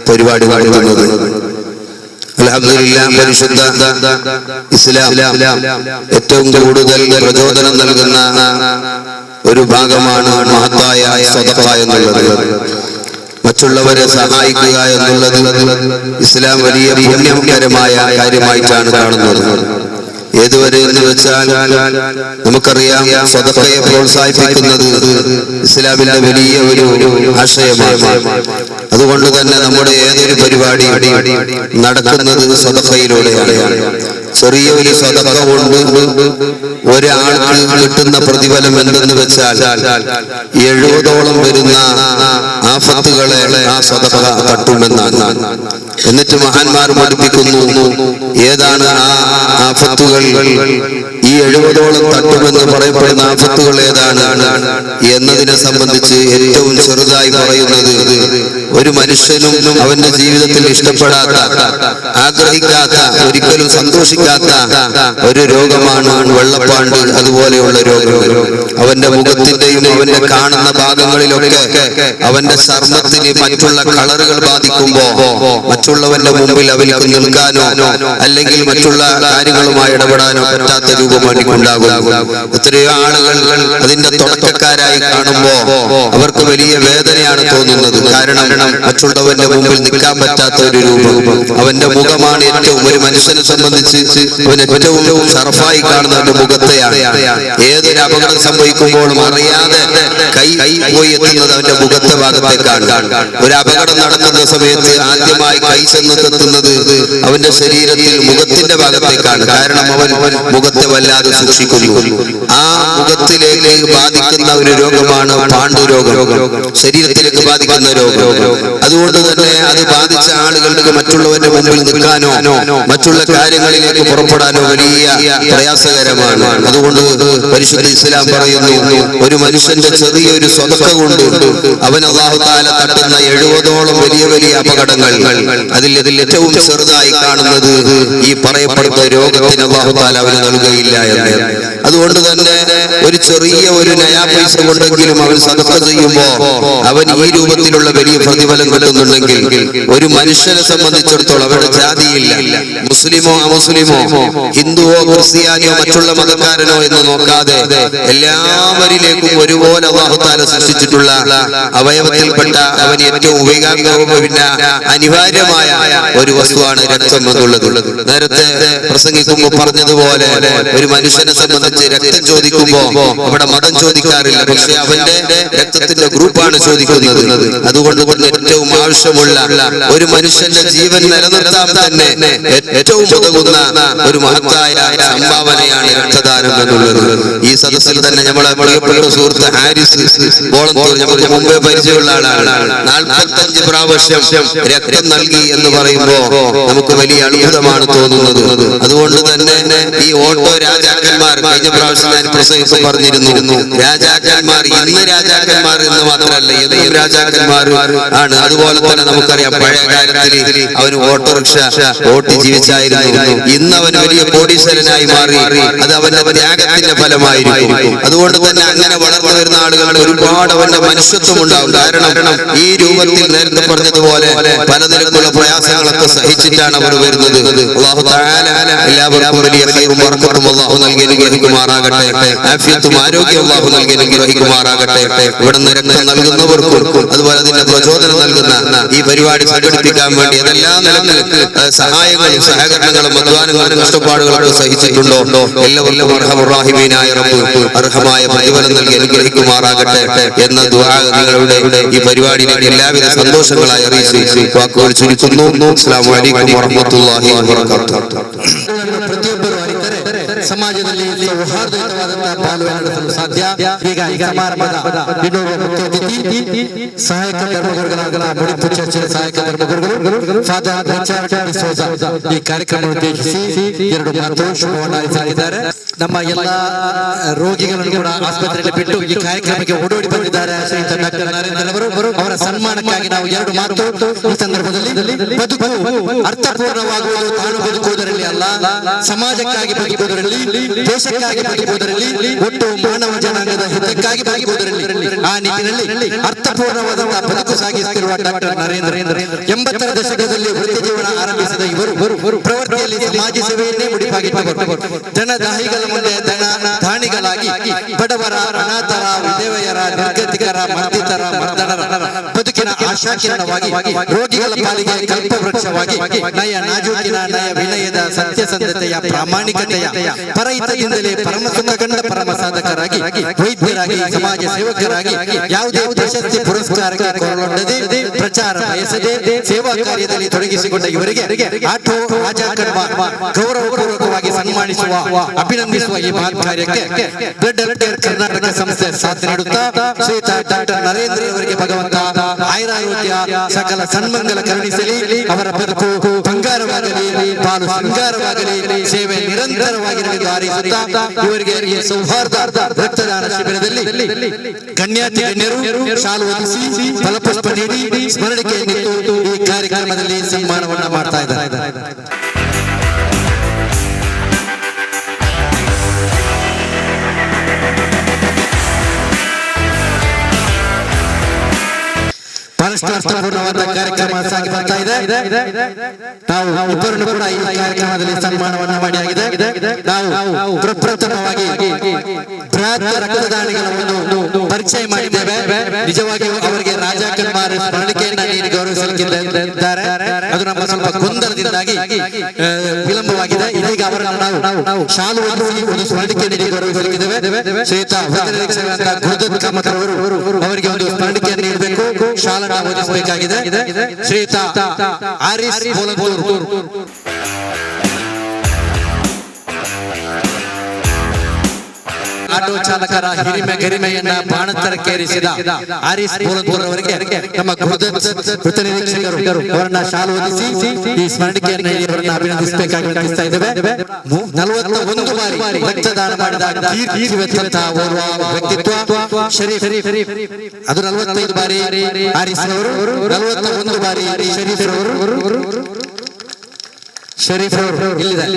പരിപാടി നടത്തുന്നത്. അൽഹംദുലില്ലാഹ്, പരിശുദ്ധ ഇസ്ലാം ഏറ്റവും കൂടുതൽ പ്രചോദനം നൽകുന്ന ഒരു ഭാഗമാണ് മഹത്തായ സദഖ എന്നുള്ളത്. മറ്റുള്ളവരെ സഹായിക്കുക എന്നുള്ളത് ഇസ്ലാം വലിയ പുണ്യകരമായ കാര്യമായിട്ടാണ് കാണുന്നത്. ഏതുവരെ എന്ന് വെച്ചാൽ നമുക്കറിയാം, സദഖയെ പ്രോത്സാഹിപ്പിക്കുന്നത് ഇസ്ലാമിന്റെ വലിയ ഒരു ആശയമാണ്. അതുകൊണ്ട് തന്നെ നമ്മുടെ ഏതൊരു പരിപാടി നടക്കുന്നത് സദഖയിലൂടെയാണ്. ചെറിയ ഒരു സദഖ കൊണ്ട് ഒരാൾക്ക് കിട്ടുന്ന പ്രതിഫലം എന്തെന്ന് വെച്ചാൽ 70ഓളം വരുന്ന ആഫത്തുകളെ ആ സദഖ തട്ടുമെന്നാണ്. എന്നിട്ട് മഹാന്മാർ പഠിപ്പിക്കുന്നു, ഏതാണ് ആ ആഫത്തുകൾ, ഈ 70ഓളം തട്ടുമെന്ന് പറയപ്പെടുന്ന ആഫത്തുകൾ ഏതാണ് എന്നതിനെ സംബന്ധിച്ച് ഏറ്റവും ചെറുതായി പറയുന്നത്, ഒരു മനുഷ്യനും അവന്റെ ജീവിതത്തിൽ ഇഷ്ടപ്പെടാത്ത, ആഗ്രഹിക്കാത്ത, ഒരിക്കലും സന്തോഷിക്കാത്ത ഒരു രോഗമാണ് വെള്ളപ്പാണ്ട്. അതുപോലെയുള്ള രോഗങ്ങൾ അവന്റെ മുഖത്തിന്റെയും അവന്റെ കാണുന്ന ഭാഗങ്ങളിലൊക്കെ അവന്റെ ചർമ്മത്തിന് മറ്റുള്ള കളറുകൾ ബാധിക്കുമ്പോ മറ്റുള്ളവന്റെ മുമ്പിൽ അവർക്ക് നിൽക്കാനോ അല്ലെങ്കിൽ മറ്റുള്ള കാര്യങ്ങളുമായി ഇടപെടാനോ പറ്റാത്ത രൂപമായിട്ടുണ്ടാകും. എത്രയോ ആളുകൾ അതിന്റെ തുടക്കക്കാരായി കാണുമ്പോ അവർക്ക് വലിയ വേദനയാണ് തോന്നുന്നത്. കാരണം മറ്റുള്ളവന്റെ മുമ്പിൽ നിൽക്കാൻ പറ്റാത്ത ഒരു രൂപം, അവന്റെ മുഖമാണ് ഏറ്റവും, ഒരു മനുഷ്യനെ സംബന്ധിച്ച് അവൻ ഏറ്റവും ഷറഫായി കാണുന്നവന്റെ മുഖത്തെയാണ്. ഏതൊരു അപകടം സംഭവിക്കുമ്പോഴും അറിയാതെ കൈ പോയി എത്തുന്നത് അവന്റെ മുഖത്തെ ഭാഗത്തേക്കാണ്. ഒരു അപകടം നടക്കുന്ന സമയത്ത് ആദ്യമായി കൈ ചെന്നെത്തുന്നത് അവന്റെ ശരീരത്തിൽ മുഖത്തിന്റെ ഭാഗത്തേക്കാണ്. കാരണം അവൻ മുഖത്തെ വല്ലാതെ സൂക്ഷിക്കുന്നു. ആ മുഖത്തിലേക്ക് ബാധിക്കുന്ന ഒരു രോഗമാണ് പാണ്ഡുരോഗം, ശരീരത്തിലേക്ക് ബാധിക്കുന്ന രോഗം. അതുകൊണ്ട് തന്നെ അത് ബാധിച്ച ആളുകൾക്ക് മറ്റുള്ളവരുടെ മുമ്പിൽ നിൽക്കാനോ മറ്റുള്ള കാര്യങ്ങളിലേക്ക് പുറപ്പെടാനോ വലിയ പ്രയാസകരമാണ്. അതുകൊണ്ട് പരിശുദ്ധ ഇസ്ലാം പറയുന്നു, ഒരു മനുഷ്യന്റെ ചെറിയൊരു സ്വതക്ക കൊണ്ട് അവൻ അല്ലാഹു തആല തട്ടുന്ന 70ഓളം വലിയ വലിയ അപകടങ്ങൾ, അതിൽ ഏറ്റവും ചെറുതായി കാണുന്നത് ഈ പറയപ്പെടുന്ന രോഗത്തിന് അല്ലാഹു തആല അവന് നൽകുകയില്ല എന്ന്. അതുകൊണ്ട് തന്നെ ഒരു ചെറിയ ഒരു നയാ പൈസ കൊണ്ടെങ്കിലും അവൻ സദഖ ചെയ്യുമ്പോ അവൻ ഈ രൂപത്തിലുള്ള വലിയ പ്രതിഫലം കിട്ടുന്നുണ്ടെങ്കിൽ, ഒരു മനുഷ്യനെ സംബന്ധിച്ചിടത്തോളം അവരുടെ ജാതിയില്ല, മുസ്ലിമോ അമുസ്ലിമോ, ഹിന്ദുവോ ക്രിസ്ത്യാനിയോ മറ്റുള്ള മതക്കാരനോ എന്ന് നോക്കാതെ എല്ലാവരിലേക്കും ഒരുപോലെ അല്ലാഹു തആല സൃഷ്ടിച്ചിട്ടുള്ള അവയവത്തിൽപ്പെട്ട അവന് ഏറ്റവും പിന്നെ അനിവാര്യമായ ഒരു വസ്തുവാണ് രക്തം എന്നുള്ളത്. നേരത്തെ പ്രസംഗിക്കുമ്പോൾ പറഞ്ഞതുപോലെ ഒരു മനുഷ്യനെ സംബന്ധിച്ച് രക്തം ചോദിക്കുമ്പോ അവിടെ മതം ചോദിക്കാറില്ല, പക്ഷെ അവന്റെ രക്തത്തിന്റെ ഗ്രൂപ്പാണ് ചോദിക്കുന്നത്. അതുകൊണ്ട് ഏറ്റവും ആവശ്യമുള്ള ഒരു മനുഷ്യന്റെ ജീവൻ നിലനിർത്താൻ തന്നെ ഏറ്റവും ഉതകുന്ന ഒരു മഹത്തായ സംഭാവനയാണ് രക്തദാനം എന്നുള്ളത്. ഈ സദസ്സിൽ തന്നെ നമ്മളെ പ്രിയപ്പെട്ട സുഹൃത്ത് ഹാരിസ് വോളന്റിയർ, നമുക്ക് മുമ്പേ പരിചയമുള്ള ആളാണ്, 45 പ്രാവശ്യം രക്തം നൽകി എന്ന് പറയുമ്പോ നമുക്ക് വലിയ അത്ഭുതമാണ് തോന്നുന്നത്. അതുകൊണ്ട് തന്നെ ഈ ഓട്ടോ രാജാക്കന്മാർ, കഴിഞ്ഞ പ്രാവശ്യം ഞാൻ പ്രസംഗിച്ച് പറഞ്ഞിരുന്നു, രാജാക്കന്മാർ ഇന്ന് രാജാക്കന്മാർ എന്ന് മാത്രമല്ല എന്നും രാജാക്കന്മാർ ആണ്. അതുപോലെ തന്നെ നമുക്കറിയാം, പഴയ കാലത്തിൽ അവന് ഓട്ടോറിക്ഷ ഓട്ടി ജീവിച്ചായിരുന്നു. ഇന്ന് അവൻ വലിയ കോടീശ്വരനായി മാറി. അത് അവന്റെ ത്യാഗത്തിന്റെ ഫലമായിരിക്കും. അതുകൊണ്ട് തന്നെ അങ്ങനെ വളർന്നു വരുന്ന ആളുകൾ ഒരുപാട് അവന്റെ മനുഷ്യത്വം ഉണ്ടാവും. കാരണം ഈ രൂപത്തിൽ നേരത്തെ പറഞ്ഞതുപോലെ പലതരത്തിലുള്ള പ്രയാസങ്ങളൊക്കെ സഹിച്ചിട്ടാണ് അവർ വരുന്നത്. അല്ലാഹു തആല എല്ലാവർക്കും വലിയ ഖൈറും ബറക്കത്തും അല്ലാഹു നൽകി അനുഗ്രഹിക്കട്ടെ. അനുഗ്രഹിക്കുമാറാകട്ടെ. ആഫിയത്തും ആരോഗ്യം അല്ലാഹു നൽകി അനുഗ്രഹിക്കുമാറാകട്ടെ. ഇവിടുന്ന് രക്തം നൽകുന്നവർക്കും അതുപോലെ അതിന്റെ പ്രചോദനം നൽകുന്ന ഈ പരിപാടി സംഘടിപ്പിക്കാൻ വേണ്ടി ഏതെല്ലാം നിലക്ക് സഹായങ്ങളും സഹകരണങ്ങളും അധ്വാനങ്ങളും കഷ്ടപ്പാടുകളൊക്കെ സഹിച്ചിട്ടുണ്ടോ എല്ലാവർക്കും അർഹമുറാഹിമീനായ റബ്ബ് അർഹമായ പ്രതിഫലം നൽകി അനുഗ്രഹിക്കുമാറാകട്ടെ എന്ന ദുആ നിങ്ങളുടെ ഈ പരിപാടിയിലേക്ക് എല്ലാവിധ സന്തോഷങ്ങളായി അറിയിച്ച് വാക്കുകൾ ചുരുക്കുന്നു. അസ്സലാമു അലൈക്കും വറഹ്മത്തുള്ളാഹി വബറകാതുഹു. ಪ್ರತಿಯೊಬ್ಬರು ಅರಿತರೆ ಸಮಾಜದಲ್ಲಿ ಸೌಹಾರ್ದಯುತವಾದಂತಹ ಬಾಳ್ವೆ ನಡೆಸಲು ಸಾಧ್ಯ. ಈಗ ಈ ಸಮಾರಂಭದ ಇನ್ನೊಬ್ಬ ಮುಖ್ಯ ಅತಿಥಿ ಸಹಾಯಕ ಧರ್ಮಗುರುಗಳಾದ ಮುಡಿಪು ಚರ್ಚಿನ ಸಹಾಯಕ ಧರ್ಮಗುರುಗಳು ಫಾದರ್ ರಿಚರ್ಡ್ ಡಿಸೋಜಾ ಈ ಕಾರ್ಯಕ್ರಮ ಉದ್ದೇಶಿಸಿ 2 ಮಾತು ಶುಭವನ್ನು ಹಾರೈಸಿದ್ದಾರೆ. ನಮ್ಮ ಎಲ್ಲ ರೋಗಿಗಳನ್ನು ಕೂಡ ಆಸ್ಪತ್ರೆಯಲ್ಲಿ ಬಿಟ್ಟು ಈ ಕಾರ್ಯಕ್ರಮಕ್ಕೆ ಓಡೋಡಿ ಬಂದಿದ್ದಾರೆ. ಶ್ರೀಯುತ ಡಾಕ್ಟರ್ ನರೇಂದ್ರ ಅವರು ಅವರ ಸನ್ಮಾನಕ್ಕಾಗಿ ನಾವು 2 ಮಾತು ಈ ಸಂದರ್ಭದಲ್ಲಿ ಬದುಕು ಅರ್ಥಪೂರ್ಣವಾಗುವುದು ತಾನು ಬದುಕುವುದರಲ್ಲಿ ಅಲ್ಲ, ಸಮಾಜಕ್ಕಾಗಿ ಬದುಕುವುದರಲ್ಲಿ, ದೇಶಕ್ಕಾಗಿ ಬದುಕುವುದರಲ್ಲಿ, ಒಟ್ಟು ಮಾನವ ಜನಾಂಗದ ಹಿತಕ್ಕಾಗಿ ಬದುಕುವುದರಲ್ಲಿ ಆ ನಿಟ್ಟಿನಲ್ಲಿ ಅರ್ಥಪೂರ್ಣವಾದಂತಹ ಬದುಕು ಸಾಗಿಸುತ್ತಿರುವ ಡಾಕ್ಟರ್ ನರೇಂದ್ರ 80ರ ದಶಕದಲ್ಲಿ ವೃತ್ತಿ ಜೀವನ ಆರಂಭಿಸಿದ ಇವರು ಪ್ರವೃತ್ತಿಯಲ್ಲಿ ಸಮಾಜ ಸೇವೆಯನ್ನೇ ಮುಡಿಪಾಗಿಟ್ಟುಕೊಂಡು ಜನದಾಹಿಗಳ ಮುಂದೆ ದಾನಿಗಳಾಗಿ ಬಡವರ, ಅನಾಥರ, ವಿಧವೆಯರ, ನಿರ್ಗತಿಕರ, ಮರ್ದಿತರ, ಮರ್ದನರ ಬದುಕಿನ ಆಶಾಕಿರಣವಾಗಿ ರೋಗಿಗಳ ಪಾಲಿಗೆ ಕಲ್ಪವೃಕ್ಷವಾಗಿ ನಯ ನಾಜೂಕಿನ ನಯ ವಿನಯದ ಸತ್ಯಸಂಧತೆಯ ಪ್ರಾಮಾಣಿಕತೆಯ ಪರಹಿತದಿಂದಲೇ ಪರಮ ಸುಖಗಂಡ ಪರಮ ಸಾಧಕರಾಗಿ ವೈದ್ಯರಾಗಿ ಸಮಾಜ ಸೇವಕರಾಗಿ ಯಾವುದೇ ಪ್ರಶಸ್ತಿ ಪುರಸ್ಕಾರಕ್ಕೆ ಕೊರಳೊಡ್ಡದೆ ಪ್ರಚಾರ ಬಯಸದೆ ಸೇವಾ ಕಾರ್ಯದಲ್ಲಿ ತೊಡಗಿಸಿಕೊಂಡ ಇವರಿಗೆ ಆಟೋ ರಾಜ ಕಣ್ವ ಗೌರವಪೂರ್ವಕವಾಗಿ ಸನ್ಮಾನಿಸುವ ಅಭಿನಂದಿಸುವ ಈ ಮಹತ್ ಕಾರ್ಯಕ್ಕೆ ಬ್ಲಡ್ ಹೆಲ್ತ್ ಕರ್ನಾಟಕ ಸಂಸ್ಥೆ ಸಾಥ್ ನೀಡುತ್ತಾ ಶ್ರೀಯುತ ಡಾಕ್ಟರ್ ನರೇಂದ್ರ ಅವರಿಗೆ ಭಗವಂತ ಆಯುರಾರೋಗ್ಯ ಸಕಲ ಸನ್ಮಂಗಲ ಕರುಣಿಸಲಿ. ಅವರ ಬದುಕು ಬಂಗಾರವಾಗಲಿ, ಪಾಲು ಶೃಂಗಾರವಾಗಲಿ, ಸೇವೆ ನಿರಂತರವಾಗಿರಲಿ ಹಾರೈಸುತ್ತಾ ಇವರಿಗೆ ಸೌಹಾರ್ದ ರಕ್ತದಾನ ಶಿಬಿರದಲ್ಲಿ ಗಣ್ಯಾತಿ ಗಣ್ಯರು ಶಾಲು ಹೊದಿಸಿ ಫಲಪುಷ್ಪ ನೀಡಿ ಸ್ಮರಣಿಕೆ ನಿಂತು ಈ ಕಾರ್ಯಕ್ರಮದಲ್ಲಿ ಸನ್ಮಾನವನ್ನ ಮಾಡ್ತಾ ಇದ್ದಾರೆ. ಬಹಳಷ್ಟು ಅರ್ಥಪೂರ್ಣವಾದ ಕಾರ್ಯಕ್ರಮ ಸಾಗಿ ಬರ್ತಾ ಇದೆ. ನಾವು ಇಬ್ಬರನ್ನು ಕೂಡ ಈ ಕಾರ್ಯಕ್ರಮದಲ್ಲಿ ಸನ್ಮಾನವನ್ನ ಮಾಡಿಯಾಗಿದೆ. ನಾವು ಪ್ರಪ್ರಥಮವಾಗಿ ಬೃಹತ್ ರಕ್ತದಾನಿಗಳ ಒಂದು ಪರಿಚಯ ಮಾಡಿದ್ದೇವೆ. ನಿಜವಾಗಿಯೂ ಅವರಿಗೆ ರಾಜ ಕಣ್ಮಾರ್ ಸ್ಮರಣಿಕೆಯನ್ನ ನೀಡಿ ಗೌರವಿಸಲಿದ್ದಾರೆ. ಅದು ನಮ್ಮ ಸ್ವಲ್ಪ ಗೊಂದಲದಿಂದಾಗಿ ವಿಳಂಬವಾಗಿದೆ. ಇದೀಗ ಅವರನ್ನು ನಾವು ಶಾಲು ಹೊದಿಸಿ ಒಂದು ಸ್ಮರಣಿಕೆ ನೀಡಿ ಗೌರವಿಸಲಿದ್ದೇವೆ. ಶ್ರೀಯುತ ಗುರುದತ್ ಕಾಮತ್ ಅವರು ಅವರಿಗೆ ಒಂದು ಸ್ಮರಣಿಕೆಯನ್ನು ನೀಡಬೇಕು, ಶಾಲನ್ನು ಓದಿಸಬೇಕಾಗಿದೆ. ಶ್ರೀಯುತ ಆರಿಸ್ ಬೋಲಂತೂರ್ ಆಟೋ ಚಾಲಕರ ಹಿರಿಮೆ ಗರಿಮೆಯನ್ನ ಬಾಣಂತರಕ್ಕೇರಿಸಿದ ಆರಿಸ್ ಬೋಲಂತೂರ್ ಅವರಿಗೆ ನಮ್ಮ ವೃತ್ತ ನಿರೀಕ್ಷಕರು ಅವರನ್ನ ಶಾಲು ಹೊದಿಸಿ ಈ ಸ್ಮರಣಿಕೆಯನ್ನು ನೀಡಿ ಅವರನ್ನ ಅಭಿನಂದಿಸಬೇಕಾಗಿ ವಿನಂತಿಸ್ತಾ ಇದ್ದೇವೆ. 41 ಬಾರಿ ರಕ್ತದಾನ ಮಾಡಿದ ಕೀರ್ತಿವಂತಹ ಓರ್ವ ವ್ಯಕ್ತಿತ್ವ ಶರೀಫ್. ಅದು 45 ಬಾರಿ ಆರಿಸ್ ಅವರು, 41 ಬಾರಿ ಶರೀಫ್ ಅವರು ಇಲ್ಲಿದೆ.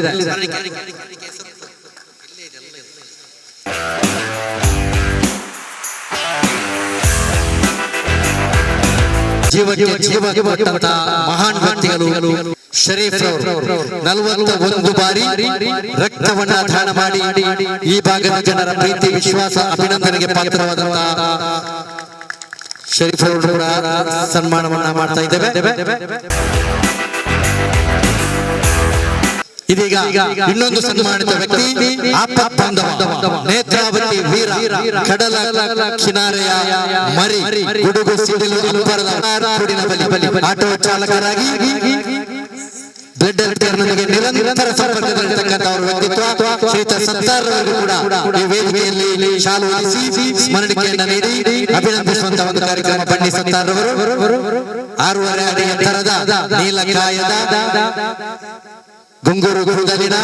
ಜೀವಕ್ಕೆ ಜೀವ ಕೊಟ್ಟಂತಹ ಮಹಾನ್ ವ್ಯಕ್ತಿಗಳು ಶರೀಫ್ ಅವರು 41 ಬಾರಿ ರಕ್ತವನ್ನ ದಾನ ಮಾಡಿ ಈ ಭಾಗದ ಜನರ ಪ್ರೀತಿ, ವಿಶ್ವಾಸ, ಅಭಿನಂದನೆಗೆ ಪಾತ್ರವಾದಂತಹ ಶರೀಫ್ ಅವರು ಕೂಡ ಸನ್ಮಾನವನ್ನ ಮಾಡ್ತಾ ಇದ್ದೇವೆ. ಇದೀಗ ಇನ್ನೊಂದು ಸನ್ಮಾನಿತ ವ್ಯಕ್ತಿ ಆಪತ್ ಬಾಂಧವ, ನೇತ್ರಾವತಿ ವೀರ, ಕಡಲ ಕಿನಾರೆಯ ಮರಿ, ಗುಡುಗು ಸಿಡಿಲು ಅಬ್ಬರದ ಕೂಡಿನ ಬಲಿ ಆಟೋ ಚಾಲಕರಾಗಿ ಬ್ಲಡ್ ಹೆಲ್ತ್ ನಿರಂತರ ಸಂಪರ್ಕದಲ್ಲಿರ್ತಕ್ಕಂಥ ಅವರ ವ್ಯಕ್ತಿತ್ವ ಶ್ರೀಯುತ ಸತ್ತಾರ್ ಅವರು ಕೂಡ ಈ ವೇದಿಕೆಯಲ್ಲಿ ಶಾಲು ಹೊದಿಸಿ ಸ್ಮರಣಿಕೆಯನ್ನ ನೀಡಿ ಅಭಿನಂದಿಸುವಂತಹ ಒಂದು ಕಾರ್ಯಕ್ರಮ. ಬನ್ನಿ ಸತ್ತಾರ್ ಅವರು 6.5 ಅಡಿ ಎತ್ತರದ ನೀಲಕಾಯದ ಗುಂಗುರು ಗುರುದಲಿನ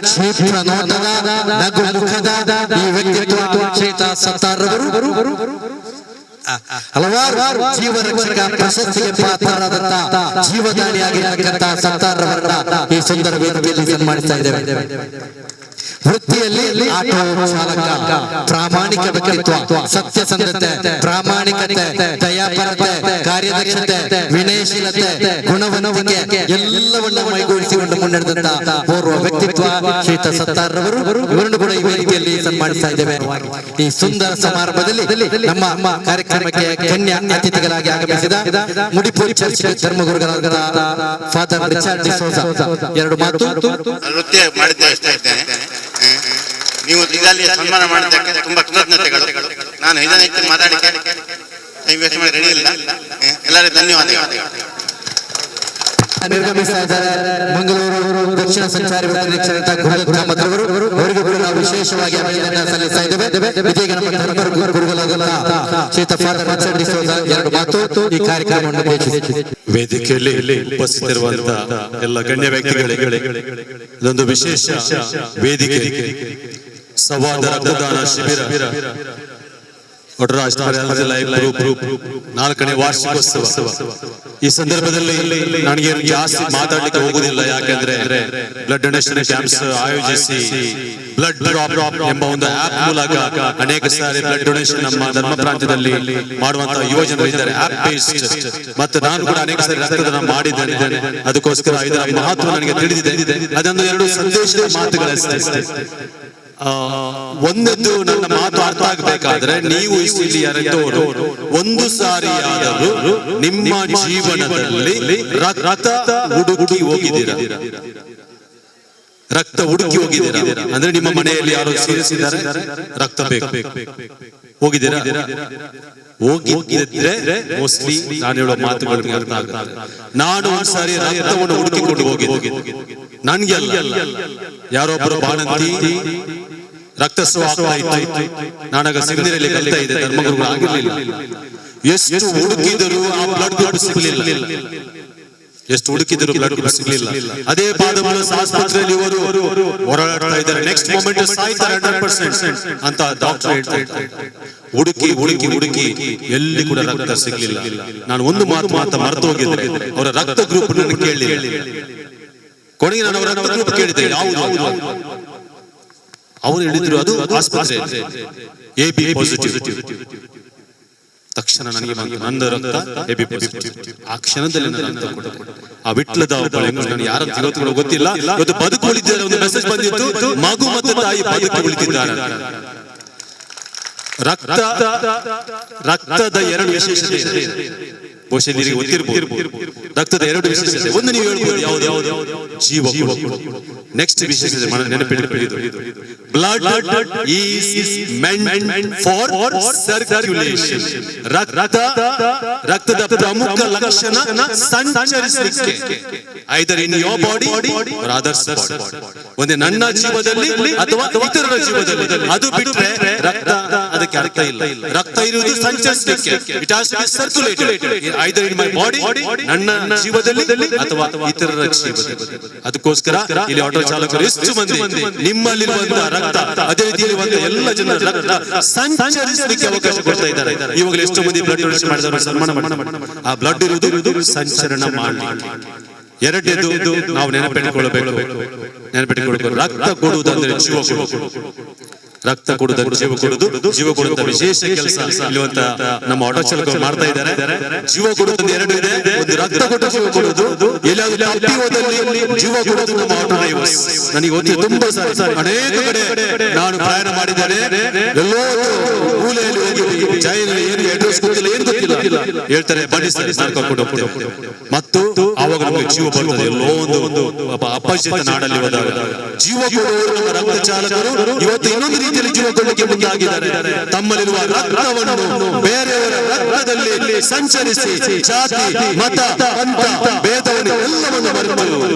ಕ್ಷಿಪ್ರ ನೋಟದ ನಗು ಮುಖದ ಈ ವ್ಯಕ್ತಿತ್ವ ಶ್ರೀಯುತ ಸತ್ತಾರ್ ಅವರು ಹಲವಾರು ಜೀವ ರಕ್ಷಕ ಪ್ರಶಸ್ತಿಗೆ ಪಾತ್ರರಾದಂತಹ ಜೀವದಾನಿಯಾಗಿರ್ತಕ್ಕಂತಹ ಸತ್ತಾರ್ ಅವರನ್ನ ಈ ಸುಂದರ ವೇದಿಕೆಯಲ್ಲಿ ಸನ್ಮಾನಿಸ್ತಾ ಇದ್ದೇವೆ. ವೃತ್ತಿಯಲ್ಲಿ ಆಟೋ ಚಾಲಕ, ಪ್ರಾಮಾಣಿಕ ವ್ಯಕ್ತಿತ್ವ, ಸತ್ಯಸಂಧತೆ, ಪ್ರಾಮಾಣಿಕತೆ, ದಯಾಪರತೆ, ಕಾರ್ಯದಕ್ಷತೆ, ವಿನಯಶೀಲತೆ, ಗುಣವನ್ನಿಕೆ ಎಲ್ಲವನ್ನು ಮೈಗೂಡಿಸಿಕೊಂಡು ಮುನ್ನಡೆದಂತ ಓರ್ವ ವ್ಯಕ್ತಿತ್ವ ಶ್ರೀಯುತ ಸತ್ತಾರ್ರವರು. ಇವರನ್ನು ಕೂಡ ಈ ವೇದಿಕೆಯಲ್ಲಿ ಸನ್ಮಾನಿಸ್ತಾ ಇದ್ದೇವೆ. ಈ ಸುಂದರ ಸಮಾರಂಭದಲ್ಲಿ ನಮ್ಮ ಕಾರ್ಯಕ್ರಮಕ್ಕೆ ಗಣ್ಯ ಅತಿಥಿಗಳಾಗಿ ಆಗಮಿಸಿದ ಮುಡಿಪೂರ್ ಚರ್ಚ್ ಧರ್ಮಗುರುಗಳಾದ ಫಾದರ್ ರಿಚರ್ಡ್ ಡಿಸೋಜಾ ಎರಡು ಮಾತು. ನೃತ್ಯ ಮಾಡಿದ್ದೆ ಇಷ್ಟ ಇದ್ದೇನೆ. ನೀವು ಇದರಲ್ಲಿ ಸನ್ಮಾನ ಮಾಡಿದ್ದಕ್ಕೆ ತುಂಬಾ ಕೃತಜ್ಞತೆಗಳು. ನಾನು ಇದನ್ನ ಮಾತಾಡಿಕೆ ವೇಸ್ಟ್ ಮಾಡಿ ರೆಡಿ ಇಲ್ಲ. ಎಲ್ಲರಿಗೂ ಧನ್ಯವಾದಗಳು. ನಿರ್ಗಮಿಸ್ತಾ ಇದ್ದಾರೆ ಮಂಗಳೂರು ದಕ್ಷಿಣ ಸಂಚಾರಿ ನಿರೀಕ್ಷಕ ಅವರಿಗೂ ಕೂಡ ನಾವು ವಿಶೇಷವಾಗಿ ಅಭಿನಂದನೆ ಸಲ್ಲಿಸ್ತಾ ಇದ್ದೇವೆ. ಇದೀಗ ನಮ್ಮ ಧರ್ಮ ಗುರುಗಳಾದಂತಹ ಶ್ರೀಯುತ ಫಾದರ್ ರಿಚರ್ಡ್ ಡಿಸೋಜಾ ಎರಡು ಮಾತು ಈ ಕಾರ್ಯಕ್ರಮವನ್ನು ಉದ್ದೇಶಿಸಿ. ವೇದಿಕೆಯಲ್ಲಿ ಉಪಸ್ಥಿತರಿರುವಂತಹ ಎಲ್ಲ ಗಣ್ಯ ವ್ಯಕ್ತಿಗಳಿಗೆ ಇದೊಂದು ವಿಶೇಷ ವೇದಿಕೆ. ಸಂವಾದ ರಕ್ತದಾನ ಶಿಬಿರ ನಾಲ್ಕನೇ ವಾರ್ಷಿಕೋತ್ಸವ. ಈ ಸಂದರ್ಭದಲ್ಲಿ ನನಗೆ ಜಾಸ್ತಿ ಮಾತಾಡ್ಲಿಕ್ಕೆ ಹೋಗುದಿಲ್ಲ, ಯಾಕಂದ್ರೆ ಬ್ಲಡ್ ಡೊನೇಷನ್ ಕ್ಯಾಂಪ್ಸ್ ಆಯೋಜಿಸಿ ಬ್ಲಡ್ ಡ್ರಾಪ್ ಎಂಬ ಒಂದು ಆಪ್ ಮೂಲಕ ಅನೇಕ ಸಾರಿ ಬ್ಲಡ್ ಡೊನೇಷನ್ ನಮ್ಮ ಧರ್ಮ ಪ್ರಾಂತ್ಯದಲ್ಲಿ ಮಾಡುವಂತಹ ಯುವಜನರು ಇದ್ದಾರೆ, ಆಪ್ ಬೇಸ್ಡ್. ಮತ್ತು ನಾನು ಕೂಡ ಅನೇಕ ಸಾರಿ ರಕ್ತದಾನ ಮಾಡಿದ್ದೇನೆ. ಅದಕ್ಕೋಸ್ಕರ ಇದರ ಮಹತ್ವ ನನಗೆ ತಿಳಿದಿದೆ. ಅದೊಂದು ಎರಡು ಸಂದೇಶದ ಮಾತುಗಳಷ್ಟೇ. ಒಂದದ್ದು ನನ್ನ ಮಾತು ಅರ್ಥ ಆಗಬೇಕಾದ್ರೆ ನೀವು ಇಲ್ಲಿ ಯಾರೆಂದವರು ಒಂದು ಸಾರಿಯಾದರೂ ನಿಮ್ಮ ಜೀವನದಲ್ಲಿ ರಕ್ತ ಹುಡುಕಿ ಹೋಗಿದ್ದೀರಾ? ರಕ್ತ ಹುಡುಕಿ ಹೋಗಿದ್ದೀರಾ ಅಂದ್ರೆ ನಿಮ್ಮ ಮನೆಯಲ್ಲಿ ಯಾರು ಸೇರಿಸಿದ್ದಾರೆ, ರಕ್ತ ಬೇಕು, ಹೋಗಿದ್ದೀರಾ? ಹೋಗಿದ್ರೆ ಮೋಸ್ಟ್ಲಿ ನಾನು ಹೇಳೋ ಮಾತುಗಳಿಗೆ ಅರ್ಥ ಆಗುತ್ತೆ. ನಾನು ಒಂದ್ಸಾರಿ ರಕ್ತವನ್ನು ಹುಡುಕಿಕೊಂಡು ಹೋಗಿದ್ದೆ. ನನ್ಗೆ ಅಲ್ಲ, ಯಾರೊಬ್ಬರು ಬಾಣಂತಿ ರಕ್ತಸ್ರಾವ ಆಗ್ತಾ ಇತ್ತು. ನಾನಾಗ ಸಿಂಧನಲ್ಲಿ ಕಲಿತಾ ಇದ್ದೆ, ಧರ್ಮಗುರುಗಳು ಆಗಿರ್ಲಿಲ್ಲ. ಎಷ್ಟು ಹುಡುಕಿದರೂ ಆ ಬ್ಲಡ್ ಗ್ರೂಪ್ ಸಿಗಲಿಲ್ಲ. ಎಷ್ಟು ಹುಡುಕಿದ್ರು ಬ್ಲಡ್ ಗ್ರೂಪ್ ಸಿಗಲಿಲ್ಲ. ಅದೇ ಪಾದಗಳು ಆಸ್ಪತ್ರೆಯಲ್ಲಿ ಇವರು ಹೋರಾಡ್ತಾ ಇದ್ದಾರೆ. ನೆಕ್ಸ್ಟ್ ಮೊಮೆಂಟ್ ಸಾಯ್ತಾರೆ 100% ಅಂತ ಡಾಕ್ಟರ್ ಹೇಳ್ತಾ ಇದ್ದಾರೆ. ಹುಡುಕಿ ಹುಡುಕಿ ಹುಡುಕಿ ಎಲ್ಲಿ ಕೂಡ ರಕ್ತ ಸಿಗಲಿಲ್ಲ. ನಾನು ಒಂದು ಮಾತು ಮರೆತು ಹೋಗಿದ್ದೆ, ಅವರ ರಕ್ತ ಗ್ರೂಪ್ ನನಗೆ ಕೇಳಲಿಲ್ಲ. ಕೊನೆಗೆ ನಾನು ಅವರ ರಕ್ತ ಗ್ರೂಪ್ ಕೇಳಿದೆ, ಯಾವುದು? ಅವರು ಹೇಳಿದ್ರು ಅದು ಆಸ್ಪತ್ರೆ AB ಪಾಸಿಟಿವ್. ತಕ್ಷಣ ನನಗೆ ನನ್ನ ರಕ್ತ AB ಪಾಸಿಟಿವ್. ಆ ಕ್ಷಣದಲ್ಲಿ ನನ್ನ ರಕ್ತ ಕೊಟ್ಟರು. ಆ ವಿಟ್ಲದ ನಾನು ಯಾರಂತ ಇವತ್ತು ಗೊತ್ತಿಲ್ಲ, ಇವತ್ತು ಬದುಕು ಉಳಿದಿದ್ದಾರೆ. ಒಂದು ಮೆಸೇಜ್ ಬಂದಿತ್ತು, ಮಗು ಮತ್ತು ತಾಯಿ ಬದುಕು ಉಳಿದಿದ್ದಾರೆ. ರಕ್ತದ ಎರಡು ವಿಶೇಷತೆ ಇದೆ. ಬಹುಶಃ ನಿಮಗೆ ಗೊತ್ತಿರಬಹುದು. ರಕ್ತದ ಎರಡು ವಿಶೇಷತೆ. ಒಂದು ನೀವು ಹೇಳ್ಬೋದು, ಯಾವುದು? ಜೀವ. ನೆಕ್ಸ್ಟ್ ವಿಶೇಷತೆ ನೆನಪಿಟ್ಟುಕೊಳ್ಳಿ, blood is meant for circulation. ರಕ್ತದ ಪ್ರಮುಖ ಲಕ್ಷಣ ಸಂಚರಿಸಲಿಕ್ಕೆ, either in your body or others body. ಒಂದೇ ನನ್ನ ಜೀವದಲ್ಲಿ ಅಥವಾ ಇತರರ ಜೀವದಲ್ಲಿ. ಅದು ಬಿಟ್ಟರೆ ರಕ್ತ ಅದಕ್ಕೆ ಅರ್ಥ ಇಲ್ಲ. ರಕ್ತ ಇರುವುದು ಸಂಚರಿಸಲಿಕ್ಕೆ. It has to be circulated either in my body, ನನ್ನ ಜೀವದಲ್ಲಿ ಅಥವಾ ಇತರರ ಜೀವದಲ್ಲಿ. ಅದಕ್ಕೋಸ್ಕರ ಇಲ್ಲಿ ಆಟೋ ಚಾಲಕರು ಎಷ್ಟು ಮಂದಿ ನಿಮ್ಮಲ್ಲಿರುವಂತಹ ರಕ್ತ ಅದೇ ರೀತಿಯಲ್ಲಿ ಎಲ್ಲ ಜನರ ರಕ್ತ ಸಂಚರಿಸಲಿಕ್ಕೆ ಅವಕಾಶ ಕೊಡ್ತಾ ಇದ್ದಾರೆ. ಇವಾಗಲೇ ಎಷ್ಟು ಮಂದಿ ಬ್ಲಡ್ ಡೊನೇಷನ್ ಮಾಡಿದವರು ಸನ್ಮಾನ ಮಾಡಿ. ಆ ಬ್ಲಡ್ ಇರುವುದು ಸಂಚರಣ ಮಾಡಲಿಕ್ಕೆ. ಎರಡನೇದು ನಾವು ನೆನಪಿಟ್ಟುಕೊಳ್ಳಬೇಕು, ರಕ್ತ ಕೊಡುವುದಂದ್ರೆ ಜೀವ ಕೊಡುವುದು. ರಕ್ತ ಕೊಡುವುದಂದ್ರೆ ಜೀವ ಕೊಡುವಂತ ವಿಶೇಷ ಕೆಲಸ ಇಲ್ಲುವಂತ ನಮ್ಮ ಆಟೋ ಚಾಲಕರು ಮಾಡ್ತಾ ಇದ್ದಾರೆ. ಜೀವ ಕೊಡುವುದು ಎರಡು ಇದೆ, ಒಂದು ರಕ್ತ ಕೊಟ್ಟು ಜೀವ ಕೊಡುವುದು, ಎಲ್ಲಾದ್ರೂ ಜೀವ ಕೊಡುವುದು ನಮ್ಮ ಆಟೋ ಡ್ರೈವರ್ಸ್. ನನಗೆ ಗೊತ್ತಿದೆ, ತುಂಬಾ ಸಾರಿ ಅನೇಕ ಕಡೆ ನಾನು ಪ್ರಯಾಣ ಮಾಡಿದ್ದೇನೆ. ಎಲ್ಲೋ ಮೂಲೆಯಲ್ಲಿ ಹೋಗಿ ಜೈಲಿನಲ್ಲಿ ಏನು ಅಡ್ರೆಸ್ ಗೊತ್ತಿಲ್ಲ, ಏನು ಗೊತ್ತಿಲ್ಲ, ಹೇಳ್ತಾರೆ ಬನ್ನಿ ಸರ್ ನಾನು ಕರ್ಕೊಂಡು ಹೋಗ್ತೇವೆ. ಮತ್ತು ಆವಾಗ ನಮಗೆ ಜೀವ ಬರ್ತದೆ. ಎಲ್ಲೋ ಒಂದು ಅಪರಿಚಿತ ನಾಡಲ್ಲಿ ಹೋದಾಗ ಜೀವ ಕೊಡುವವರು ನಮ್ಮ ರಕ್ತ ಚಾಲಕರು ಇವತ್ತು ಇನ್ನೊಂದು ರೀತಿಯಲ್ಲಿ ಜೀವ ಕೊಡಲಿಕ್ಕೆ ಮುಂದಾಗಿದ್ದಾರೆ. ತಮ್ಮಲ್ಲಿರುವ ರಕ್ತವನ್ನು ಬೇರೆಯವರ ರಕ್ತದಲ್ಲಿ ಸಂಚರಿಸಿ ಜಾತಿ, ಮತ, ಪಂಥ ಭೇದವನ್ನು ಎಲ್ಲವನ್ನು ಮರೆತು